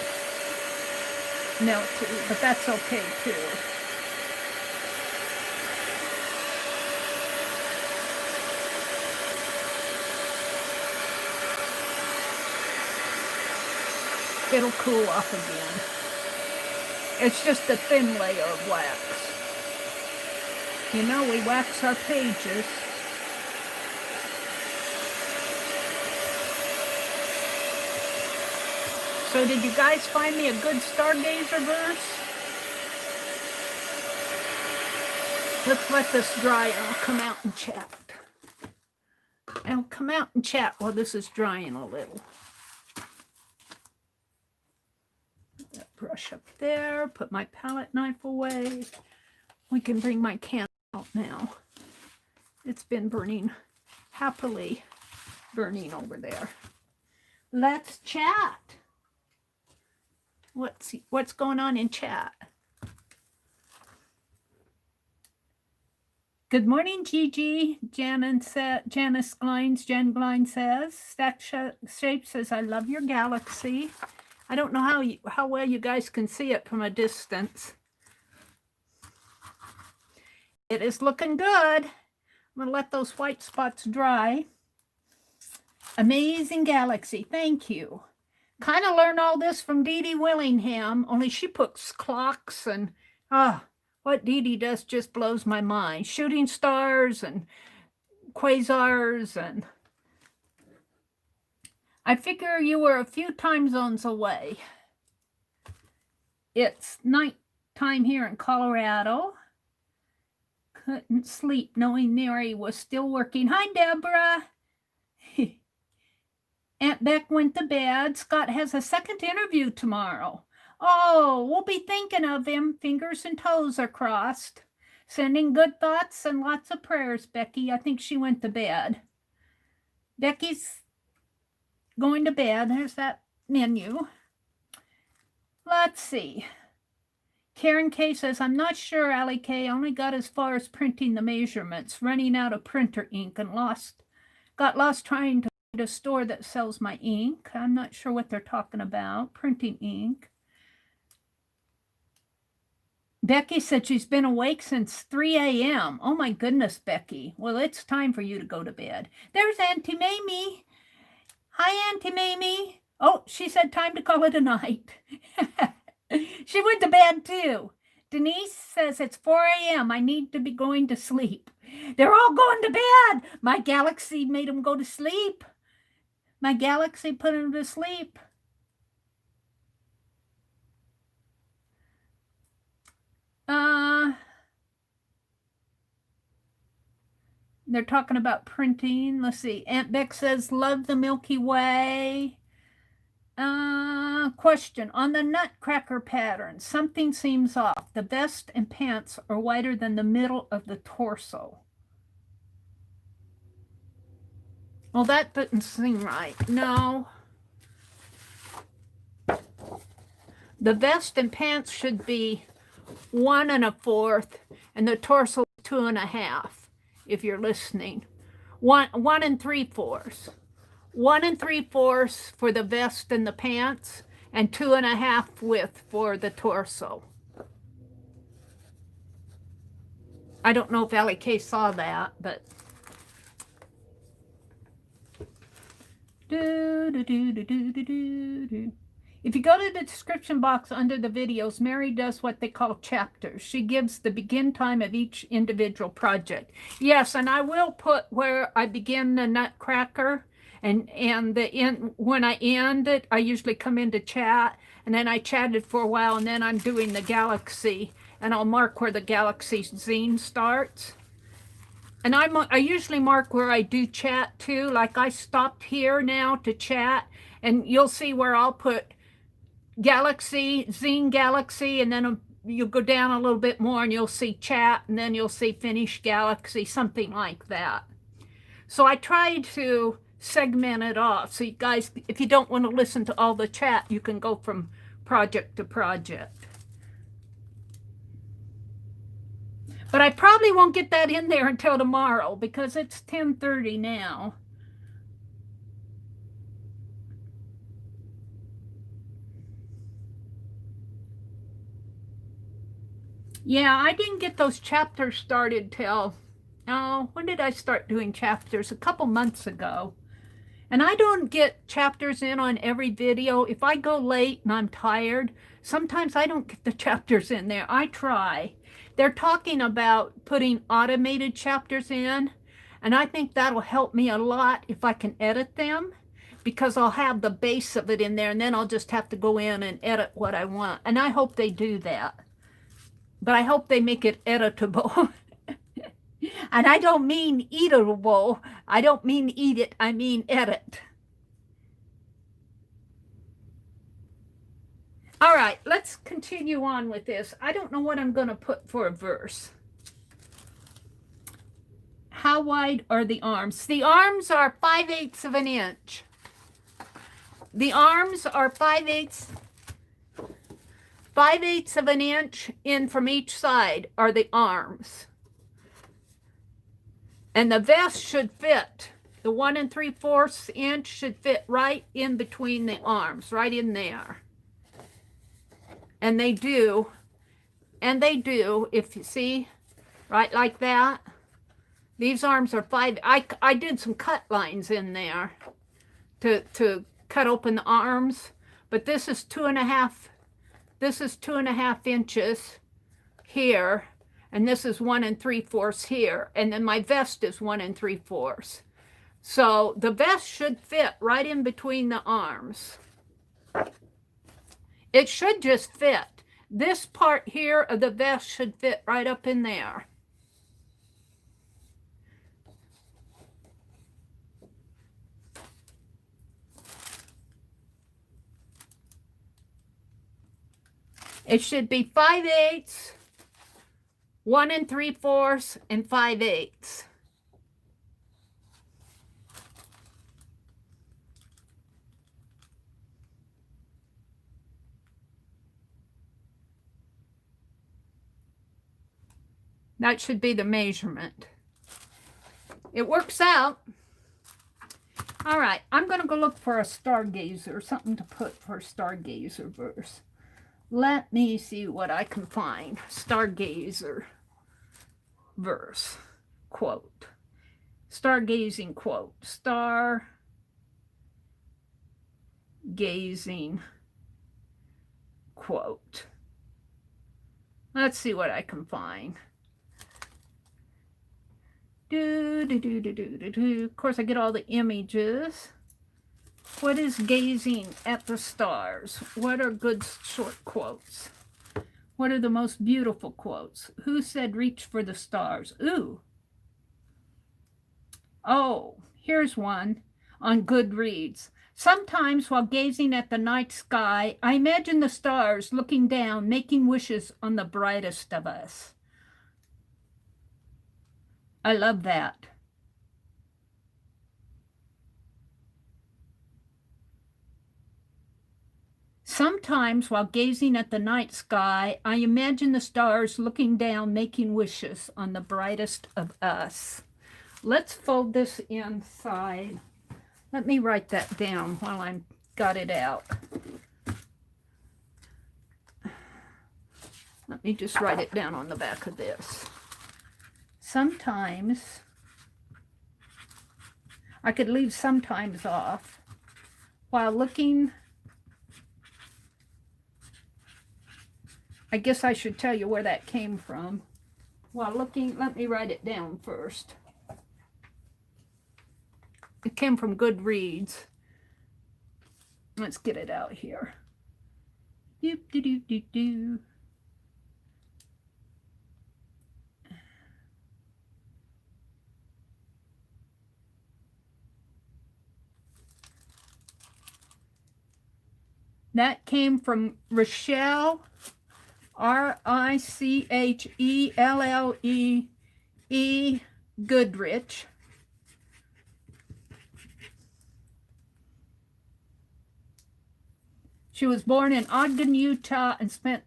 melty, but that's okay too. It'll cool off again. It's just a thin layer of wax. You know, we wax our pages. So did you guys find me a good stargazer verse? Let's let this dry and I'll come out and chat. I'll come out and chat while this is drying a little. Put that brush up there, put my palette knife away. We can bring my candle out now. It's been burning, happily burning over there. Let's chat. what's going on in chat. Good morning, Gigi. Janice Glines, Jen Glines says. Stack Shape says, I love your galaxy. I don't know how well you guys can see it from a distance. It is looking good. I'm going to let those white spots dry. Amazing galaxy. Thank you. Kind of learned all this from Dee Dee Willingham, only she puts clocks and, what Dee Dee does just blows my mind. Shooting stars and quasars, and I figure you were a few time zones away. It's nighttime here in Colorado. Couldn't sleep knowing Mary was still working. Hi, Deborah. Aunt Beck went to bed. Scott has a second interview tomorrow. Oh, we'll be thinking of him. Fingers and toes are crossed. Sending good thoughts and lots of prayers, Becky. I think she went to bed. Becky's going to bed. There's that menu. Let's see. Karen K says, I'm not sure, Allie K. Only got as far as printing the measurements, running out of printer ink and got lost trying to find a store that sells my ink. I'm not sure what they're talking about. Printing ink. Becky said she's been awake since 3 a.m. Oh my goodness, Becky. Well, it's time for you to go to bed. There's Auntie Mamie. Hi, Auntie Mamie. Oh, she said time to call it a night. She went to bed too. Denise says it's 4 a.m. I need to be going to sleep. They're all going to bed. My galaxy made them go to sleep. My galaxy put them to sleep. They're talking about printing. Let's see. Aunt Beck says, love the Milky Way. Question. On the Nutcracker pattern, something seems off. The vest and pants are wider than the middle of the torso. Well, that didn't seem right. No. The vest and pants should be 1 1/4, and the torso 2 1/2, if you're listening. 1 3/4. 1 3/4 for the vest and the pants, and 2 1/2 width for the torso. I don't know if Allie K saw that, but if you go to the description box under the videos, Mary does what they call chapters. She gives the begin time of each individual project. Yes, and I will put where I begin the Nutcracker, and the end. When I end it, I usually come into chat, and then I chatted for a while, and then I'm doing the galaxy, and I'll mark where the galaxy zine starts. And I usually mark where I do chat too. Like I stopped here now to chat, and you'll see where I'll put galaxy, zine galaxy, and then you'll go down a little bit more and you'll see chat, and then you'll see finish galaxy, something like that. So I tried to segment it off. So you guys, if you don't want to listen to all the chat, you can go from project to project. But I probably won't get that in there until tomorrow because it's 10:30 now. Yeah, I didn't get those chapters started till, when did I start doing chapters? A couple months ago. And I don't get chapters in on every video. If I go late and I'm tired, sometimes I don't get the chapters in there. I try. They're talking about putting automated chapters in, and I think that'll help me a lot if I can edit them, because I'll have the base of it in there, and then I'll just have to go in and edit what I want. And I hope they do that. But I hope they make it editable. And I don't mean eatable. I don't mean eat it. I mean edit. All right, let's continue on with this. I don't know what I'm going to put for a verse. How wide are the arms? The arms are 5/8 of an inch. The arms are 5/8 5/8 of an inch in from each side are the arms. And the vest should fit. The 1 3/4 inch should fit right in between the arms, right in there. And they do. And they do, if you see, right like that. These arms are 5. I did some cut lines in there to cut open the arms. But this is 2.5. This is 2.5 inches here. And this is 1 3/4 here. And then my vest is 1 3/4. So the vest should fit right in between the arms. It should just fit. This part here of the vest should fit right up in there. It should be 5/8, 1 3/4, and 5/8. That should be the measurement. It works out. All right, I'm going to go look for a stargazer, something to put for a stargazer verse. Let me see what I can find. Stargazer verse, quote. Stargazing quote. Stargazing quote. Let's see what I can find. Of course, I get all the images. What is gazing at the stars? What are good short quotes? What are the most beautiful quotes? Who said reach for the stars? Ooh. Oh, here's one on Goodreads. Sometimes while gazing at the night sky, I imagine the stars looking down, making wishes on the brightest of us. I love that. Sometimes while gazing at the night sky, I imagine the stars looking down, making wishes on the brightest of us. Let's fold this inside. Let me write that down while I'm got it out. Let me just write it down on the back of this. Sometimes, I could leave sometimes off, while looking, I guess I should tell you where that came from. While looking, let me write it down first. It came from Goodreads. Let's get it out here. Doop, doo, doo, doo, doo. That came from Rochelle, R-I-C-H-E-L-L-E-E Goodrich. She was born in Ogden, Utah, and spent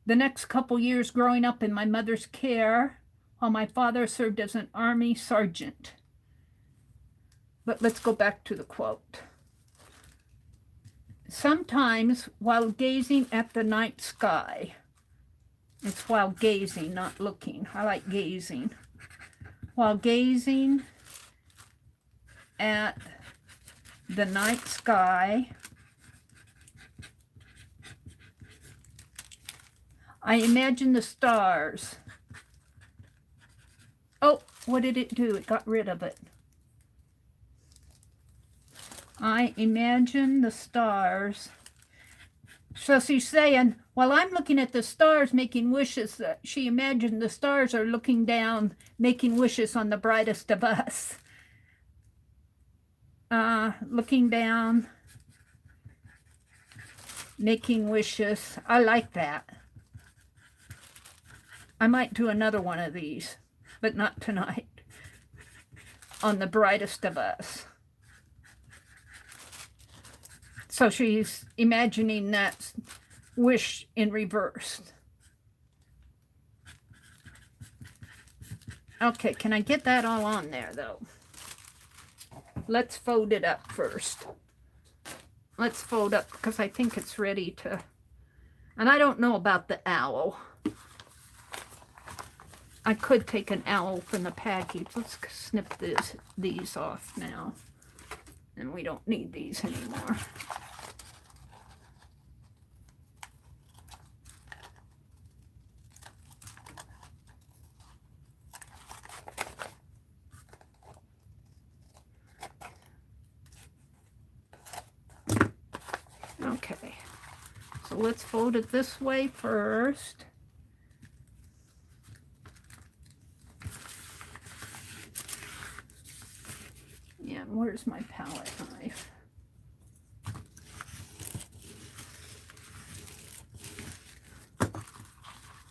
the next couple years growing up in my mother's care, while my father served as an Army sergeant. But let's go back to the quote. Sometimes while gazing at the night sky, it's while gazing, not looking. I like gazing. While gazing at the night sky, I imagine the stars. Oh, what did it do? It got rid of it. I imagine the stars. So she's saying, while I'm looking at the stars making wishes, that she imagined the stars are looking down, making wishes on the brightest of us. Looking down, making wishes. I like that. I might do another one of these, but not tonight. On the brightest of us. So she's imagining that wish in reverse. Okay, can I get that all on there though? Let's fold it up first. Let's fold up because I think it's ready to, and I don't know about the owl. I could take an owl from the package. Let's snip these off now. And we don't need these anymore. Okay, so let's fold it this way first. Yeah, and where's my palette knife?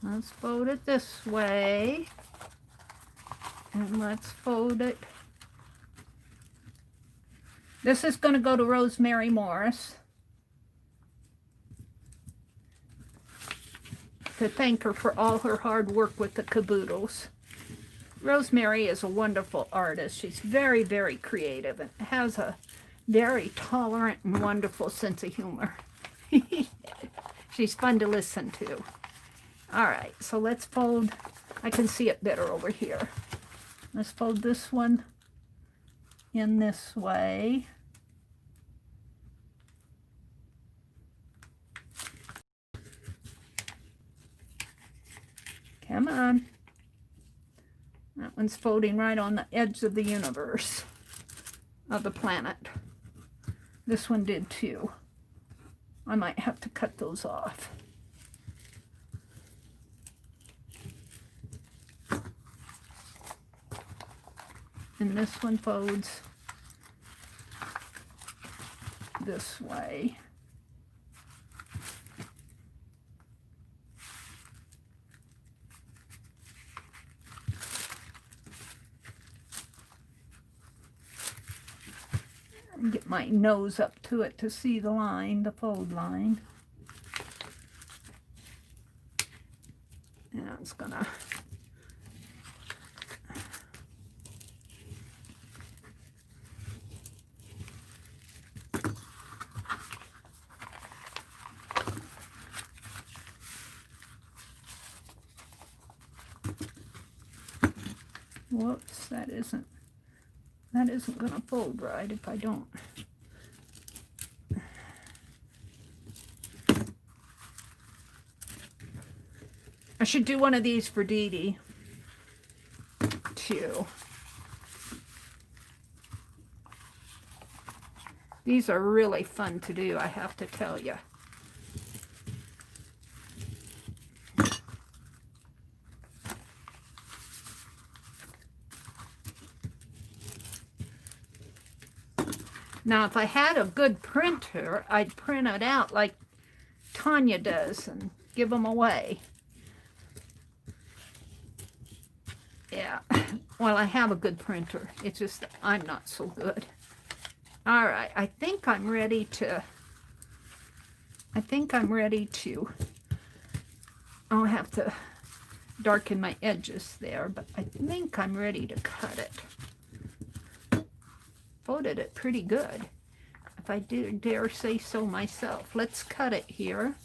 Let's fold it this way. And let's fold it. This is going to go to Rosemary Morris to thank her for all her hard work with the caboodles. Rosemary is a wonderful artist. She's very, very creative and has a very tolerant and wonderful sense of humor. She's fun to listen to. All right, so let's fold. I can see it better over here. Let's fold this one in this way. Come on. That one's folding right on the edge of the universe, of the planet. This one did too. I might have to cut those off. And this one folds this way. Get my nose up to it to see the line, the fold line. And it's gonna whoops, that isn't going to fold right if I don't. I should do one of these for Dee Dee, too. These are really fun to do, I have to tell you. Now, if I had a good printer, I'd print it out like Tanya does and give them away. Yeah, well, I have a good printer. It's just I'm not so good. All right, I think I'm ready to, I'll have to darken my edges there, but I think I'm ready to cut it. Folded it pretty good, if I dare say so myself. Let's cut it here.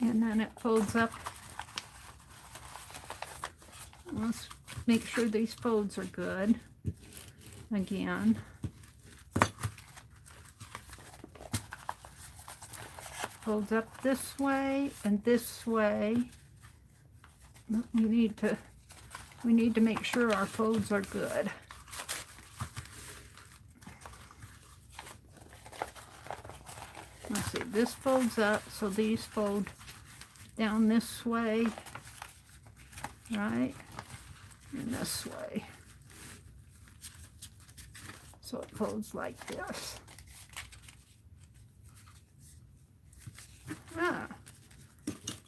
And then it folds up. Let's make sure these folds are good. Again. Folds up this way and this way. We need to make sure our folds are good. Let's see, this folds up, so these fold down this way, right, and this way. So it goes like this. Ah,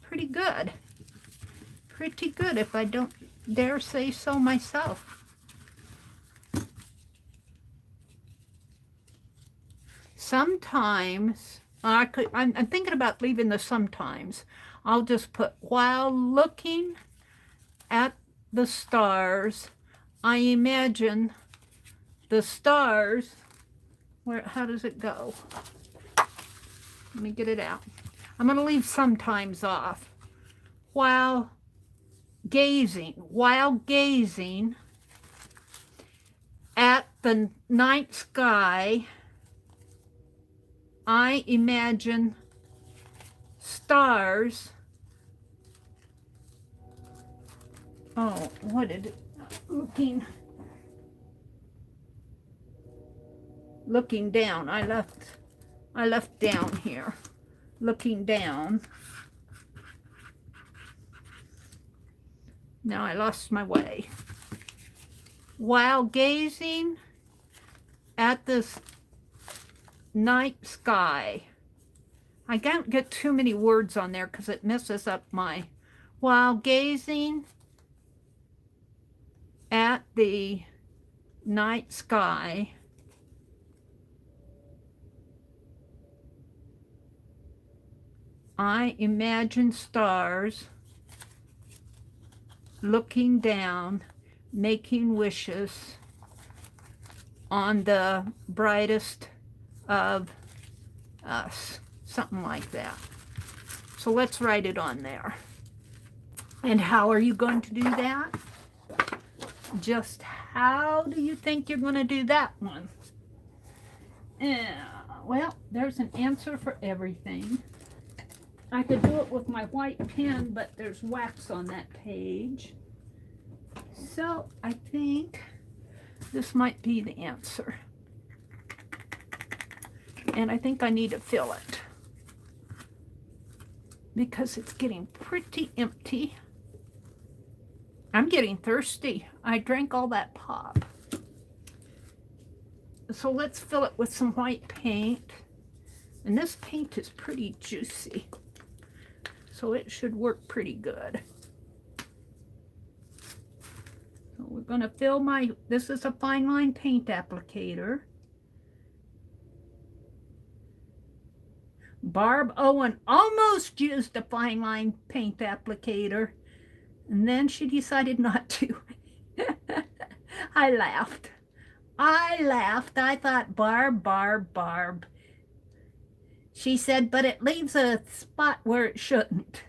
pretty good. Pretty good, if I don't dare say so myself. Sometimes, I'm thinking about leaving the sometimes. I'll just put, while looking at the stars, I imagine the stars, how does it go? Let me get it out. I'm going to leave sometimes off. While gazing at the night sky, I imagine stars. Oh, what did it, looking down. I left down here. Looking down. Now I lost my way. While gazing at this night sky. I can't get too many words on there because it messes up my... While gazing at the night sky, I imagine stars looking down, making wishes on the brightest of us. Something like that. So let's write it on there. And how are you going to do that? Just how do you think you're going to do that one? Well, there's an answer for everything. I could do it with my white pen, but there's wax on that page. So I think this might be the answer. And I think I need to fill it because it's getting pretty empty. I'm getting thirsty. I drank all that pop. So let's fill it with some white paint. And this paint is pretty juicy, so it should work pretty good. So we're going to fill this is a fine line paint applicator. Barb Owen almost used a fine line paint applicator, and then she decided not to. I laughed. I thought, Barb. She said, but it leaves a spot where it shouldn't,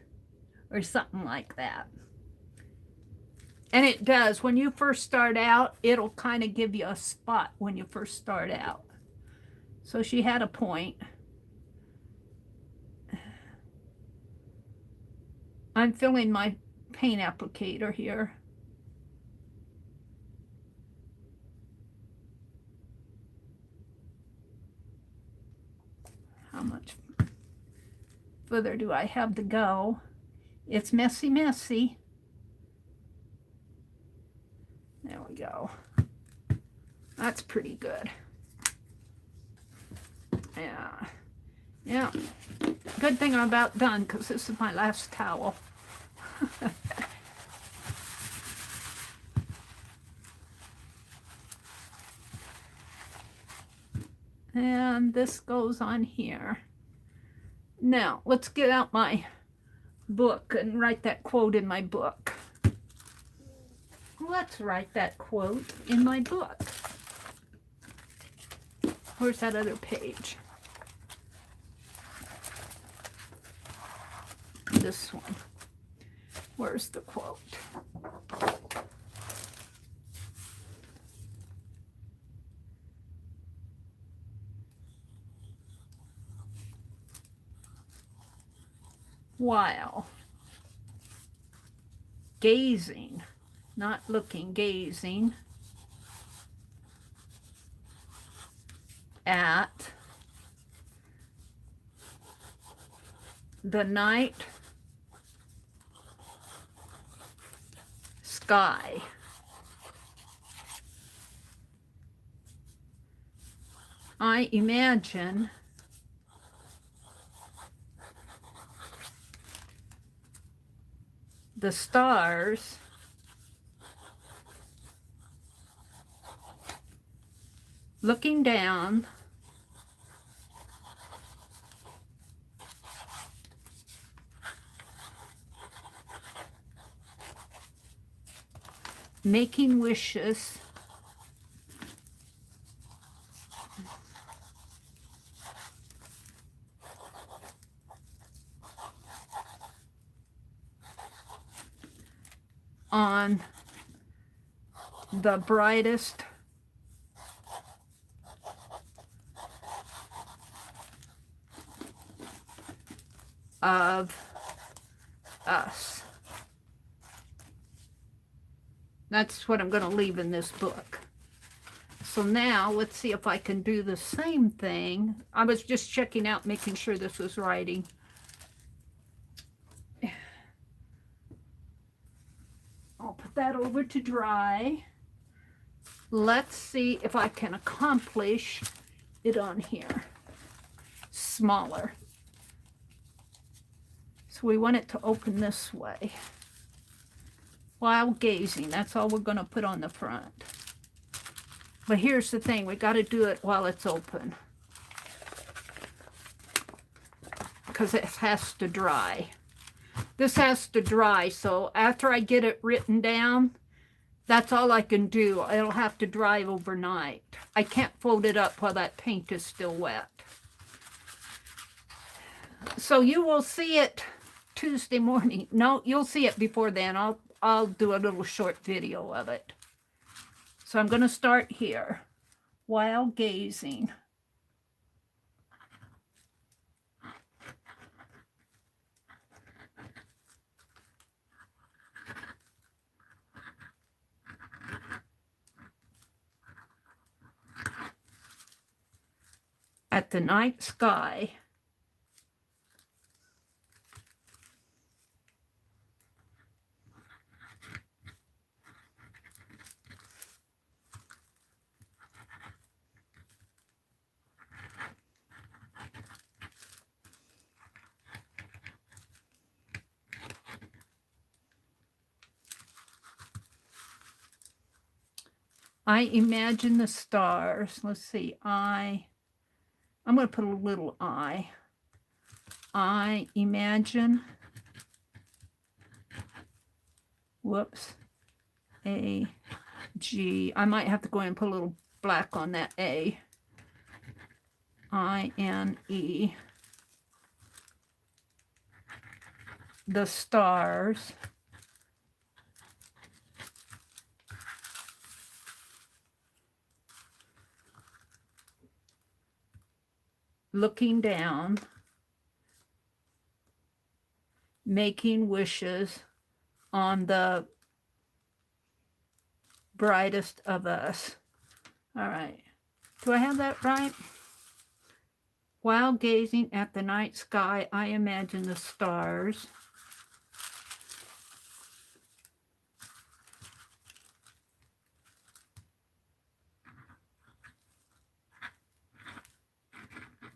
or something like that. And it does. When you first start out, it'll kind of give you a spot when you first start out. So she had a point. I'm filling my paint applicator here. How much further do I have to go? It's messy, messy. There we go. That's pretty good. Yeah. Good thing I'm about done because this is my last towel. And this goes on here. Now, let's get out my book and write that quote in my book. Let's write that quote in my book. Where's that other page? This one. Where's the quote? While gazing, not looking, gazing at the night sky, I imagine the stars looking down making wishes on the brightest of us. That's what I'm going to leave in this book. So now let's see if I can do the same thing. I was just checking out, making sure this was writing. I'll put that over to dry. Let's see if I can accomplish it on here. Smaller. So we want it to open this way. While gazing, that's all we're going to put on the front. But here's the thing, we got to do it while it's open, because it has to dry. This has to dry, so after I get it written down, that's all I can do. It'll have to dry overnight. I can't fold it up while that paint is still wet. So you will see it Tuesday morning. No, you'll see it before then. I'll do a little short video of it. So I'm going to start here. While gazing. At the night sky. I imagine the stars. Let's see. I'm going to put a little I. I imagine. Whoops. A, G. I might have to go in and put a little black on that A. I-N-E. The stars. Looking down, making wishes on the brightest of us. All right. Do I have that right? While gazing at the night sky, I imagine the stars.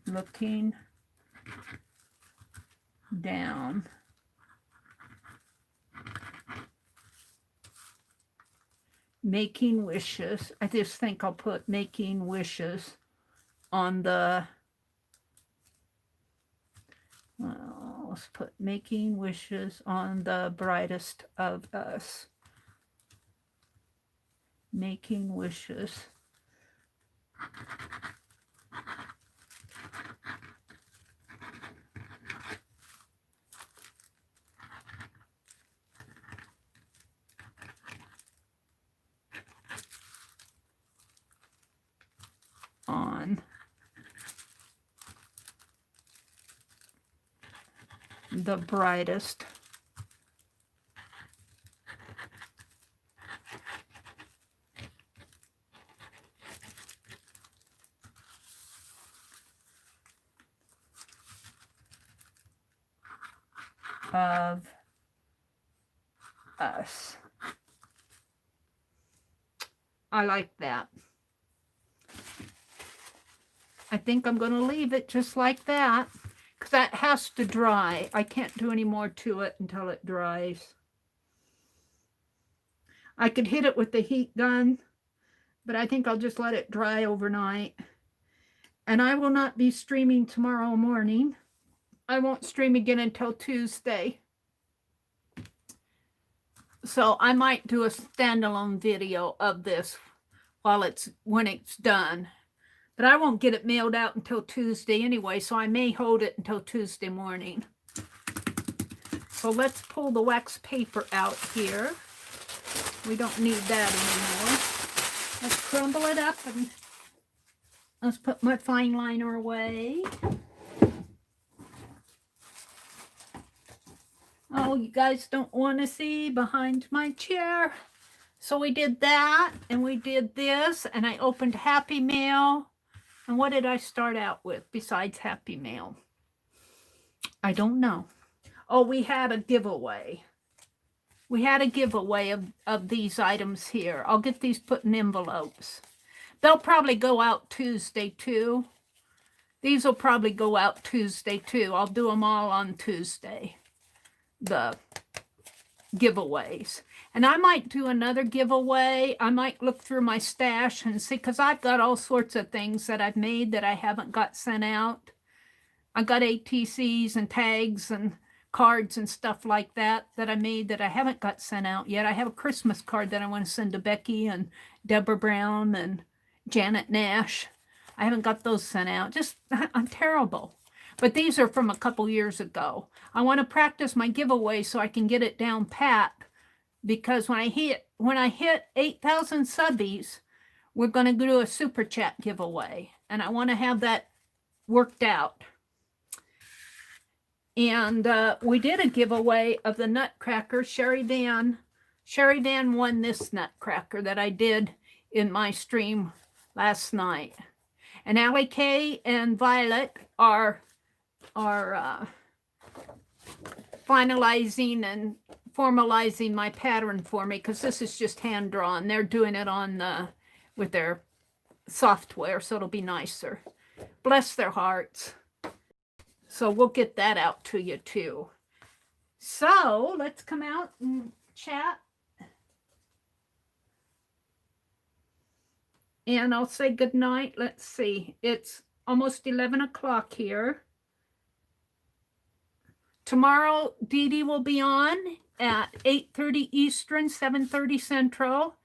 Looking down. Making wishes. I just think I'll put making wishes on the, well, let's put making wishes on the brightest of us. Making wishes. On the brightest of us. I like that. I think I'm going to leave it just like that because that has to dry. I can't do any more to it until it dries. I could hit it with the heat gun, but I think I'll just let it dry overnight. And I will not be streaming tomorrow morning. I won't stream again until Tuesday. So I might do a standalone video of this when it's done. But I won't get it mailed out until Tuesday anyway, so I may hold it until Tuesday morning. So let's pull the wax paper out here. We don't need that anymore. Let's crumble it up and let's put my fine liner away. Oh, you guys don't want to see behind my chair. So we did that, and we did this, and I opened Happy Mail. And what did I start out with besides Happy Mail? I don't know. Oh, we had a giveaway. We had a giveaway of these items here. I'll get these put in envelopes. They'll probably go out Tuesday too. These will probably go out Tuesday too. I'll do them all on Tuesday. The giveaways. And I might do another giveaway. I might look through my stash and see, because I've got all sorts of things that I've made that I haven't got sent out. I got ATCs and tags and cards and stuff like that I made that I haven't got sent out yet. I have a Christmas card that I want to send to Becky and Deborah Brown and Janet Nash. I haven't got those sent out. Just, I'm terrible. But these are from a couple years ago. I want to practice my giveaway so I can get it down pat, because when I hit 8,000 subbies, we're going to do a super chat giveaway, and I want to have that worked out. And we did a giveaway of the Nutcracker. Sherry Van won this Nutcracker that I did in my stream last night. And Allie Kay and Violet are finalizing and formalizing my pattern for me, because this is just hand drawn. They're doing it on with their software, so it'll be nicer. Bless their hearts. So we'll get that out to you too. So let's come out and chat. And I'll say good night. Let's see. It's almost 11 o'clock here. Tomorrow, Dee Dee will be on at 8:30 Eastern, 7:30 Central.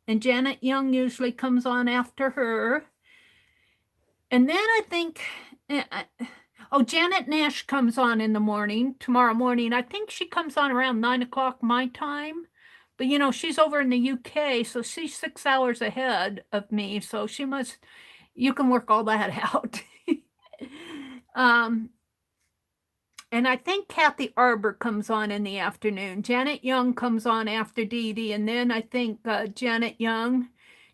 And Janet Young usually comes on after her. And then I think, Janet Nash comes on in the morning, tomorrow morning. I think she comes on around 9 o'clock my time. But, you know, she's over in the UK, so she's 6 hours ahead of me. So she must, you can work all that out. And I think Kathy Arbor comes on in the afternoon. Janet Young comes on after Dee Dee. And then I think Janet Young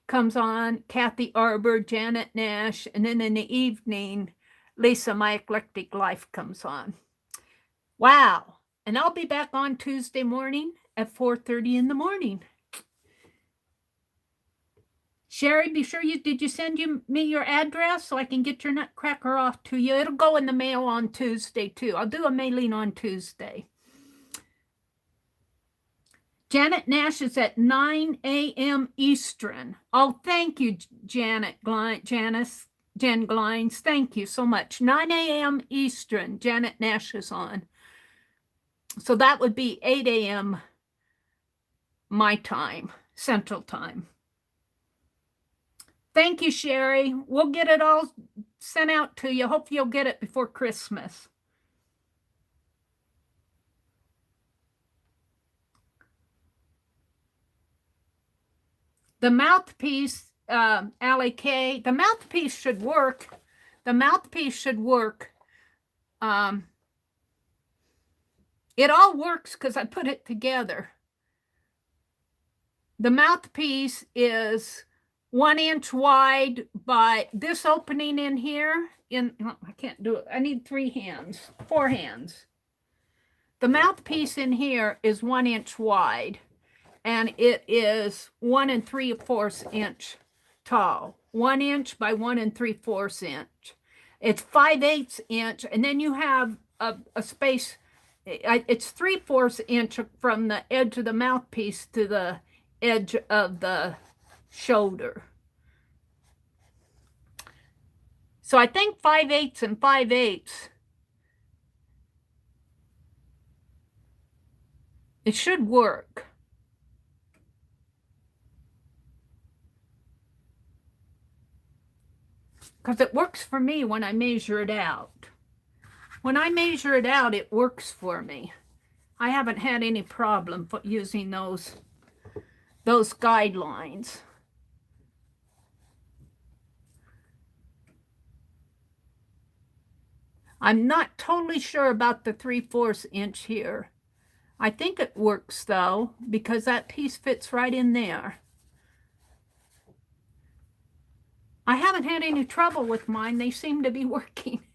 comes on, Kathy Arbor, Janet Nash. And then in the evening, Lisa, My Eclectic Life comes on. Wow. And I'll be back on Tuesday morning at 4:30 in the morning. Sherry, be sure did you send me your address so I can get your Nutcracker off to you? It'll go in the mail on Tuesday too. I'll do a mailing on Tuesday. Janet Nash is at 9 a.m. Eastern. Oh, thank you, Jen Glines. Thank you so much. 9 a.m. Eastern, Janet Nash is on. So that would be 8 a.m. my time, Central Time. Thank you, Sherry. We'll get it all sent out to you. Hope you'll get it before Christmas. The mouthpiece, Allie Kay, the mouthpiece should work. The mouthpiece should work. It all works because I put it together. The mouthpiece is 1 inch wide by this opening in here. I can't do it. I need 4 hands. The mouthpiece in here is 1 inch wide, and it is 1 3/4 inch tall. 1 inch by 1 3/4 inch. It's 5/8 inch, and then you have a space. It's 3/4 inch from the edge of the mouthpiece to the edge of the shoulder. So I think 5/8 and 5/8. It should work. Because it works for me when I measure it out. When I measure it out, it works for me. I haven't had any problem using those guidelines. I'm not totally sure about the 3/4 inch here. I think it works though, because that piece fits right in there. I haven't had any trouble with mine. They seem to be working.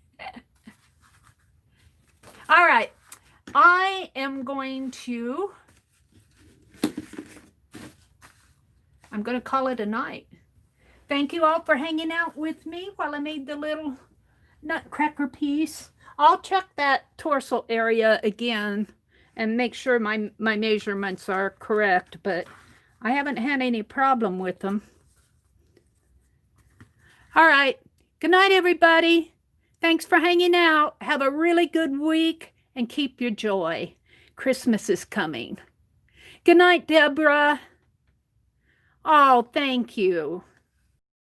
All right, I am going to call it a night. Thank you all for hanging out with me while I made the little nutcracker piece. I'll check that torso area again and make sure my measurements are correct, but I haven't had any problem with them. All right. Good night, everybody. Thanks for hanging out. Have a really good week and keep your joy. Christmas is coming. Good night, Deborah. Oh, thank you.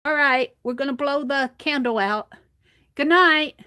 All right. We're going to blow the candle out. Good night.